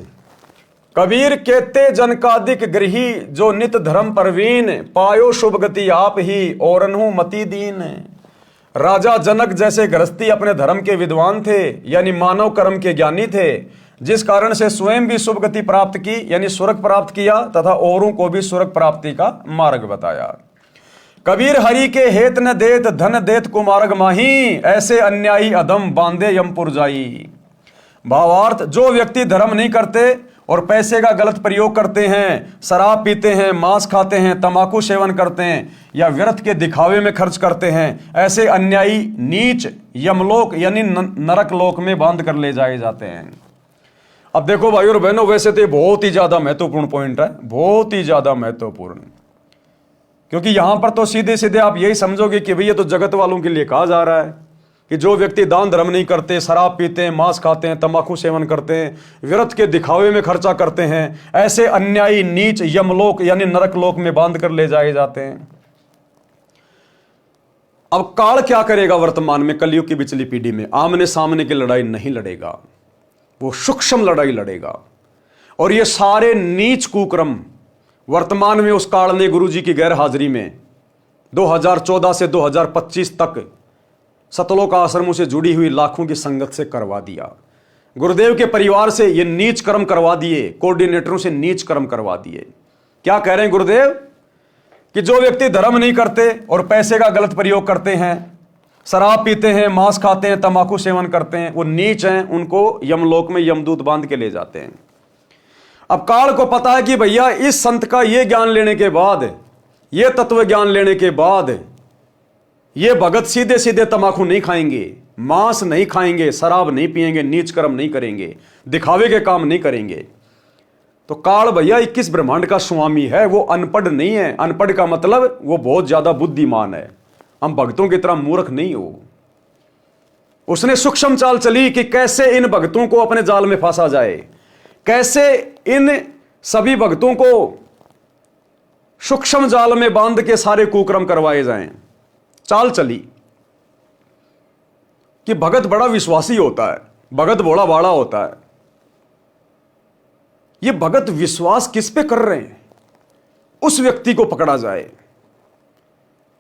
[SPEAKER 1] कबीर कहते जनकादिक गृही जो नित धर्म परवीन, पायो शुभ गति आप ही औरन्हु मति दीन। राजा जनक जैसे गृहस्थी अपने धर्म के विद्वान थे, यानी मानव कर्म के ज्ञानी थे, जिस कारण से स्वयं भी शुभ गति प्राप्त की, यानी स्वर्ग प्राप्त किया तथा औरों को भी स्वर्ग प्राप्ति का मार्ग बताया। कबीर हरि के हेत न देत धन देत कुमार्ग माही, ऐसे अन्यायी अधम बांधे यमपुर जाई। भावार्थ, जो व्यक्ति धर्म नहीं करते और पैसे का गलत प्रयोग करते हैं, शराब पीते हैं, मांस खाते हैं, तंबाकू सेवन करते हैं या व्यर्थ के दिखावे में खर्च करते हैं, ऐसे अन्यायी नीच यमलोक यानी नरक लोक में बांध कर ले जाए जाते हैं। अब देखो भाई और बहनों, वैसे तो बहुत ही ज्यादा महत्वपूर्ण पॉइंट है, बहुत ही ज्यादा महत्वपूर्ण। क्योंकि यहां पर तो सीधे सीधे आप यही समझोगे कि भैया तो जगत वालों के लिए कहा जा रहा है कि जो व्यक्ति दान धर्म नहीं करते, शराब पीते हैं, मांस खाते हैं, तंबाकू सेवन करते हैं, व्यर्थ के दिखावे में खर्चा करते हैं, ऐसे अन्यायी नीच यमलोक यानी नरक लोक में बांध कर ले जाए जाते हैं। अब काल क्या करेगा वर्तमान में, कलयुग की बिचली पीढ़ी में? आमने सामने की लड़ाई नहीं लड़ेगा, वो सूक्ष्म लड़ाई लड़ेगा। और ये सारे नीच कुक्रम वर्तमान में उस काल ने गुरु जी की गैर हाजिरी में 2014 से 2025 तक सतलोक आश्रमों से जुड़ी हुई लाखों की संगत से करवा दिया। गुरुदेव के परिवार से ये नीच कर्म करवा दिए, कोऑर्डिनेटरों से नीच कर्म करवा दिए। क्या कह रहे हैं गुरुदेव कि जो व्यक्ति धर्म नहीं करते और पैसे का गलत प्रयोग करते हैं, शराब पीते हैं, मांस खाते हैं, तंबाकू सेवन करते हैं, वो नीच हैं, उनको यमलोक में यमदूत बांध के ले जाते हैं। अब काल को पता है कि भैया इस संत का ये ज्ञान लेने के बाद, ये तत्व ज्ञान लेने के बाद ये भगत सीधे सीधे तंबाकू नहीं खाएंगे, मांस नहीं खाएंगे, शराब नहीं पिएंगे, नीच कर्म नहीं करेंगे, दिखावे के काम नहीं करेंगे। तो काल भैया 21 ब्रह्मांड का स्वामी है, वो अनपढ़ नहीं है। अनपढ़ का मतलब वो बहुत ज्यादा बुद्धिमान है, हम भक्तों की तरह मूर्ख नहीं हो। उसने सूक्ष्म चाल चली कि कैसे इन भक्तों को अपने जाल में फंसा जाए, कैसे इन सभी भक्तों को सूक्ष्म जाल में बांध के सारे कुकर्म करवाए जाएं। चाल चली कि भगत बड़ा विश्वासी होता है, भगत बड़ा बाड़ा होता है। ये भगत विश्वास किस पे कर रहे हैं, उस व्यक्ति को पकड़ा जाए।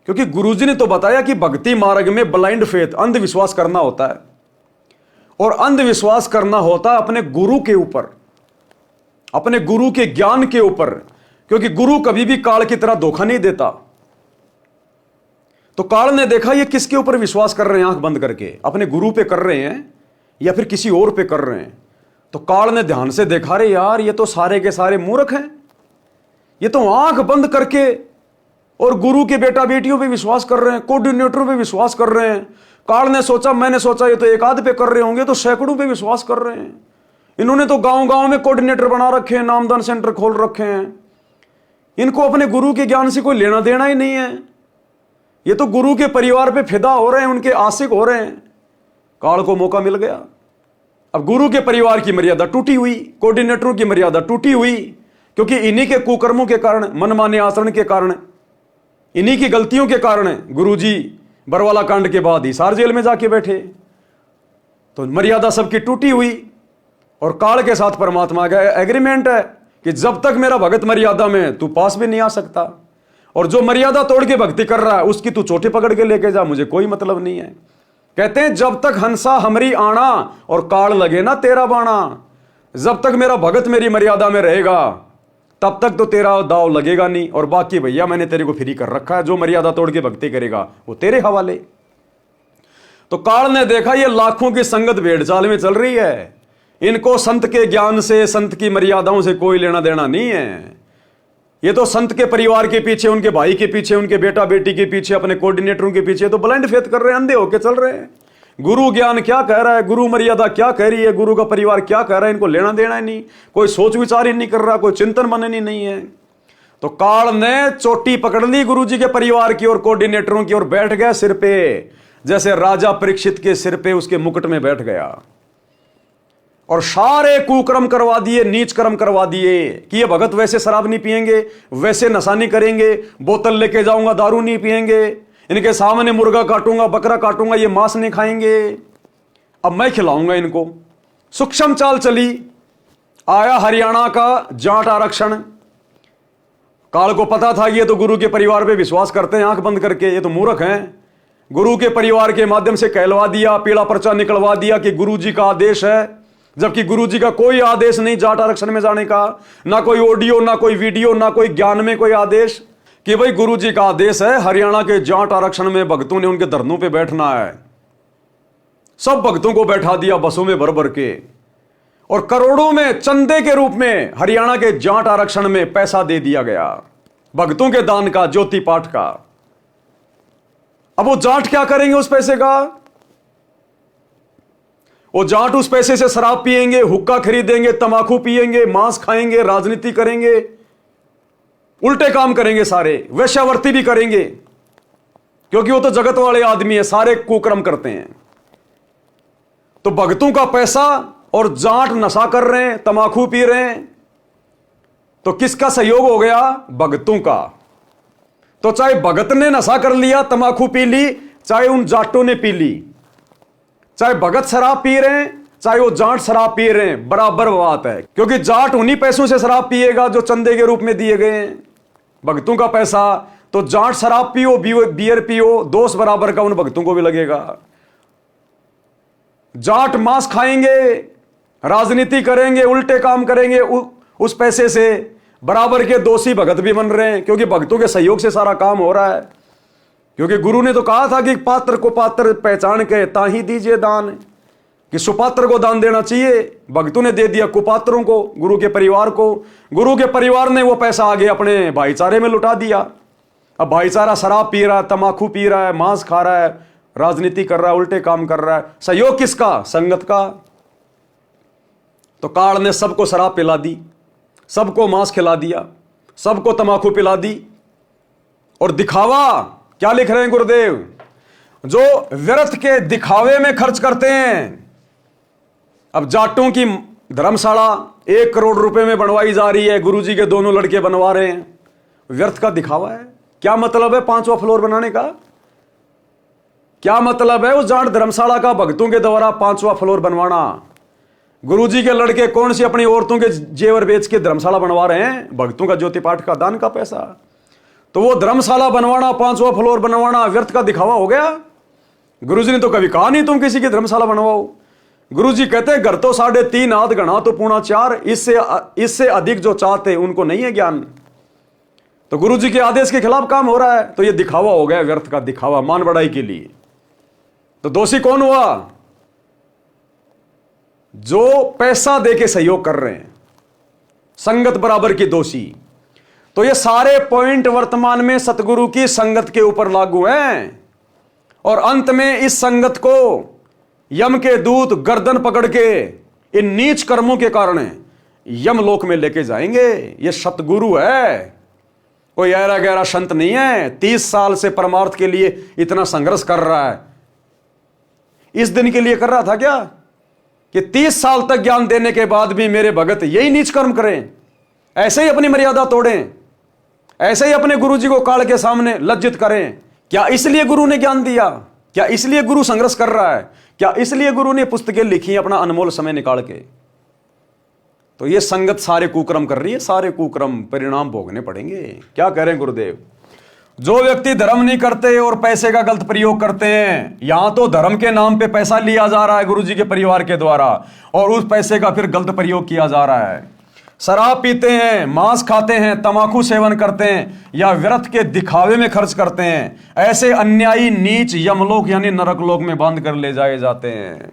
[SPEAKER 1] क्योंकि गुरुजी ने तो बताया कि भक्ति मार्ग में ब्लाइंड फेथ, अंधविश्वास करना होता है, और अंधविश्वास करना होता है अपने गुरु के ऊपर, अपने गुरु के ज्ञान के ऊपर। क्योंकि गुरु कभी भी काल की तरह धोखा नहीं देता। तो काल ने देखा ये किसके ऊपर विश्वास कर रहे हैं, आंख बंद करके अपने गुरु पे कर रहे हैं या फिर किसी और पे कर रहे हैं। तो काल ने ध्यान से देखा, रे यार ये तो सारे के सारे मूर्ख हैं, ये तो आंख बंद करके और गुरु के बेटा बेटियों पे विश्वास कर रहे हैं, कोऑर्डिनेटरों पे विश्वास कर रहे हैं। काल ने सोचा, मैंने सोचा ये तो एक आध पे कर रहे होंगे, तो सैकड़ों पे विश्वास कर रहे हैं। इन्होंने तो गांव गांव में कोऑर्डिनेटर बना रखे हैं, नामदान सेंटर खोल रखे हैं। इनको अपने गुरु के ज्ञान से कोई लेना देना ही नहीं है, ये तो गुरु के परिवार पे फिदा हो रहे हैं, उनके आशिक हो रहे हैं। काल को मौका मिल गया। अब गुरु के परिवार की मर्यादा टूटी हुई, कोऑर्डिनेटरों की मर्यादा टूटी हुई, क्योंकि इन्हीं के कुकर्मों के कारण, मनमाने आचरण के कारण, इन्हीं की गलतियों के कारण गुरुजी बरवाला कांड के बाद हिसार जेल में जाके बैठे। तो मर्यादा सबकी टूटी हुई, और काल के साथ परमात्मा का एग्रीमेंट है कि जब तक मेरा भगत मर्यादा में, तू पास भी नहीं आ सकता। और जो मर्यादा तोड़ के भक्ति कर रहा है उसकी तू चोटी पकड़ के लेके जा, मुझे कोई मतलब नहीं है। कहते हैं जब तक हंसा हमरी आना और काल लगे ना तेरा बाणा, जब तक मेरा भगत मेरी मर्यादा में रहेगा तब तक तो तेरा दाव लगेगा नहीं। और बाकी भैया मैंने तेरे को फ्री कर रखा है, जो मर्यादा तोड़ के भक्ति करेगा वो तेरे हवाले। तो काल ने देखा ये लाखों की संगत भेड़ चाल में चल रही है, इनको संत के ज्ञान से, संत की मर्यादाओं से कोई लेना देना नहीं है। ये तो संत के परिवार के पीछे, उनके भाई के पीछे, उनके बेटा बेटी के पीछे, अपने कोऑर्डिनेटरों के पीछे तो ब्लाइंड फेथ कर रहे हैं, अंधे होके चल रहे हैं। गुरु ज्ञान क्या कह रहा है, गुरु मर्यादा क्या कह रही है, गुरु का परिवार क्या कह रहा है, इनको लेना देना ही नहीं, कोई सोच विचार ही नहीं कर रहा, कोई चिंतन मनन नहीं है। तो काल ने चोटी पकड़ ली गुरु जी के परिवार की और कोऑर्डिनेटरों की, और बैठ गया सिर पे, जैसे राजा परीक्षित के सिर पे उसके मुकुट में बैठ गया। और सारे कुकर्म करवा दिए, नीच कर्म करवा दिए कि ये भगत वैसे शराब नहीं पिएंगे, वैसे नशा नहीं करेंगे, बोतल लेके जाऊंगा दारू नहीं पिएंगे, इनके सामने मुर्गा काटूंगा, बकरा काटूंगा, ये मांस नहीं खाएंगे, अब मैं खिलाऊंगा इनको। सूक्ष्म चाल चली। आया हरियाणा का जाट आरक्षण। काल को पता था कि ये तो गुरु के परिवार पे विश्वास करते हैं आंख बंद करके, ये तो मूर्ख हैं। गुरु के परिवार के माध्यम से कहलवा दिया, पीला पर्चा निकलवा दिया कि गुरु जी का आदेश है, जबकि गुरु जी का कोई आदेश नहीं जाट आरक्षण में जाने का, ना कोई ऑडियो, ना कोई वीडियो, ना कोई ज्ञान में कोई आदेश कि भाई गुरु जी का आदेश है हरियाणा के जाट आरक्षण में भक्तों ने उनके धरनों पे बैठना है। सब भक्तों को बैठा दिया बसों में भर भर के, और करोड़ों में चंदे के रूप में हरियाणा के जाट आरक्षण में पैसा दे दिया गया, भक्तों के दान का, ज्योति पाठ का। अब वो जाट क्या करेंगे उस पैसे का? वो जाट उस पैसे से शराब पिएंगे, हुक्का खरीदेंगे, तंबाकू पिएंगे, मांस खाएंगे, राजनीति करेंगे। उल्टे काम करेंगे सारे, वेश्यावृत्ति भी करेंगे, क्योंकि वो तो जगत वाले आदमी है, सारे कुकर्म करते हैं। तो भगतों का पैसा और जाट नशा कर रहे हैं, तमाकू पी रहे हैं, तो किसका सहयोग हो गया? भगतों का। तो चाहे भगत ने नशा कर लिया, तमाकू पी ली, चाहे उन जाटों ने पी ली, चाहे भगत शराब पी रहे हैं, चाहे वो जाट शराब पी रहे हैं, बराबर बात है। क्योंकि जाट उन्हीं पैसों से शराब पिएगा जो चंदे के रूप में दिए गए हैं। भगतों का पैसा, तो जाट शराब पियो, बियर पियो, दोष बराबर का उन भगतों को भी लगेगा। जाट मांस खाएंगे, राजनीति करेंगे, उल्टे काम करेंगे, उस पैसे से बराबर के दोषी भगत भी बन रहे हैं, क्योंकि भगतों के सहयोग से सारा काम हो रहा है। क्योंकि गुरु ने तो कहा था कि पात्र को पात्र पहचान के ताही दीजिए दान, कि सुपात्र को दान देना चाहिए। भक्तों ने दे दिया कुपात्रों को, गुरु के परिवार को। गुरु के परिवार ने वो पैसा आगे अपने भाईचारे में लुटा दिया। अब भाईचारा शराब पी रहा है, तमाकू पी रहा है, मांस खा रहा है, राजनीति कर रहा है, उल्टे काम कर रहा है। सहयोग किसका? संगत का। तो काल ने सबको शराब पिला दी, सबको मांस खिला दिया, सबको तमाकू पिला दी। और दिखावा क्या लिख रहे हैं गुरुदेव? जो व्यर्थ के दिखावे में खर्च करते हैं। अब जाटों की धर्मशाला 1 करोड़ रुपए में बनवाई जा रही है, गुरुजी के दोनों लड़के बनवा रहे हैं। व्यर्थ का दिखावा है। क्या मतलब है 5वां फ्लोर बनाने का? क्या मतलब है उस जाट धर्मशाला का भक्तों के द्वारा 5वां फ्लोर बनवाना? गुरुजी के लड़के कौन सी अपनी औरतों के जेवर बेच के धर्मशाला बनवा रहे हैं? भक्तों का ज्योति पाठ का दान का पैसा। तो वो धर्मशाला बनवाना, 5वां फ्लोर बनवाना व्यर्थ का दिखावा हो गया। गुरुजी ने तो कभी कहा नहीं तुम किसी की धर्मशाला बनवाओ। गुरुजी कहते हैं घर तो 3.5 हाथ गणा तो पूर्णा 4, इससे अधिक जो चाहते उनको नहीं है ज्ञान। तो गुरुजी के आदेश के खिलाफ काम हो रहा है, तो ये दिखावा हो गया, व्यर्थ का दिखावा, मान बढ़ाई के लिए। तो दोषी कौन हुआ? जो पैसा देके सहयोग कर रहे हैं, संगत बराबर की दोषी। तो ये सारे पॉइंट वर्तमान में सतगुरु की संगत के ऊपर लागू हैं। और अंत में इस संगत को यम के दूत गर्दन पकड़ के इन नीच कर्मों के कारण यमलोक में लेके जाएंगे। ये सतगुरु है, कोई ऐरा गहरा संत नहीं है। 30 साल से परमार्थ के लिए इतना संघर्ष कर रहा है। इस दिन के लिए कर रहा था क्या कि 30 साल तक ज्ञान देने के बाद भी मेरे भगत यही नीच कर्म करें, ऐसे ही अपनी मर्यादा तोड़ें, ऐसे ही अपने गुरु जी को काल के सामने लज्जित करें? क्या इसलिए गुरु ने ज्ञान दिया? क्या इसलिए गुरु संघर्ष कर रहा है? क्या इसलिए गुरु ने पुस्तकें लिखी अपना अनमोल समय निकाल के? तो ये संगत सारे कुकर्म कर रही है, सारे कुकर्म परिणाम भोगने पड़ेंगे। क्या कह रहे हैं गुरुदेव? जो व्यक्ति धर्म नहीं करते और पैसे का गलत प्रयोग करते हैं, यहां तो धर्म के नाम पे पैसा लिया जा रहा है गुरुजी के परिवार के द्वारा, और उस पैसे का फिर गलत प्रयोग किया जा रहा है। शराब पीते हैं, मांस खाते हैं, तमाकू सेवन करते हैं, या व्यर्थ के दिखावे में खर्च करते हैं, ऐसे अन्यायी नीच यमलोक यानी नरक लोक में बांध कर ले जाए जाते हैं।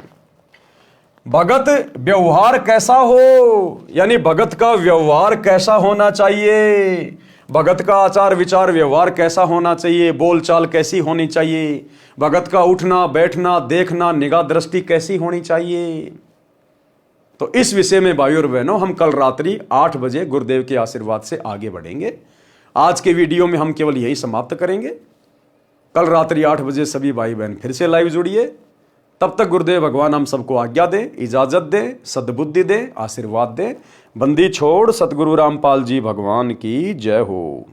[SPEAKER 1] भगत व्यवहार कैसा हो, यानी भगत का व्यवहार कैसा होना चाहिए, भगत का आचार विचार व्यवहार कैसा होना चाहिए, बोलचाल कैसी होनी चाहिए, भगत का उठना बैठना देखना निगाह दृष्टि कैसी होनी चाहिए। तो इस विषय में भाइयों और बहनों हम कल रात्रि 8 बजे गुरुदेव के आशीर्वाद से आगे बढ़ेंगे। आज के वीडियो में हम केवल यही समाप्त करेंगे। कल रात्रि 8 बजे सभी भाई बहन फिर से लाइव जुड़िए। तब तक गुरुदेव भगवान हम सबको आज्ञा दे, इजाजत दे, सद्बुद्धि दे, आशीर्वाद दे। बंदी छोड़ सतगुरु रामपाल जी भगवान की जय हो।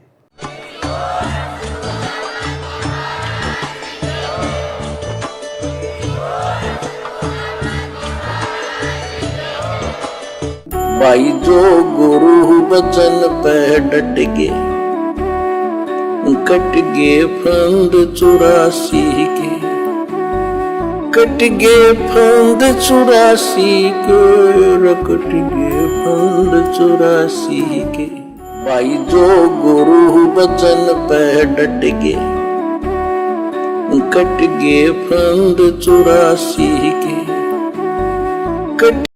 [SPEAKER 2] भाई जो गुरु बचन पे डट गे, कट गे फंद 84 के, कट गे फंद 84 के, कट गे फंद 84 के। भाई जो गुरु बचन पे डट गे, कट गे फंद 84 के, कट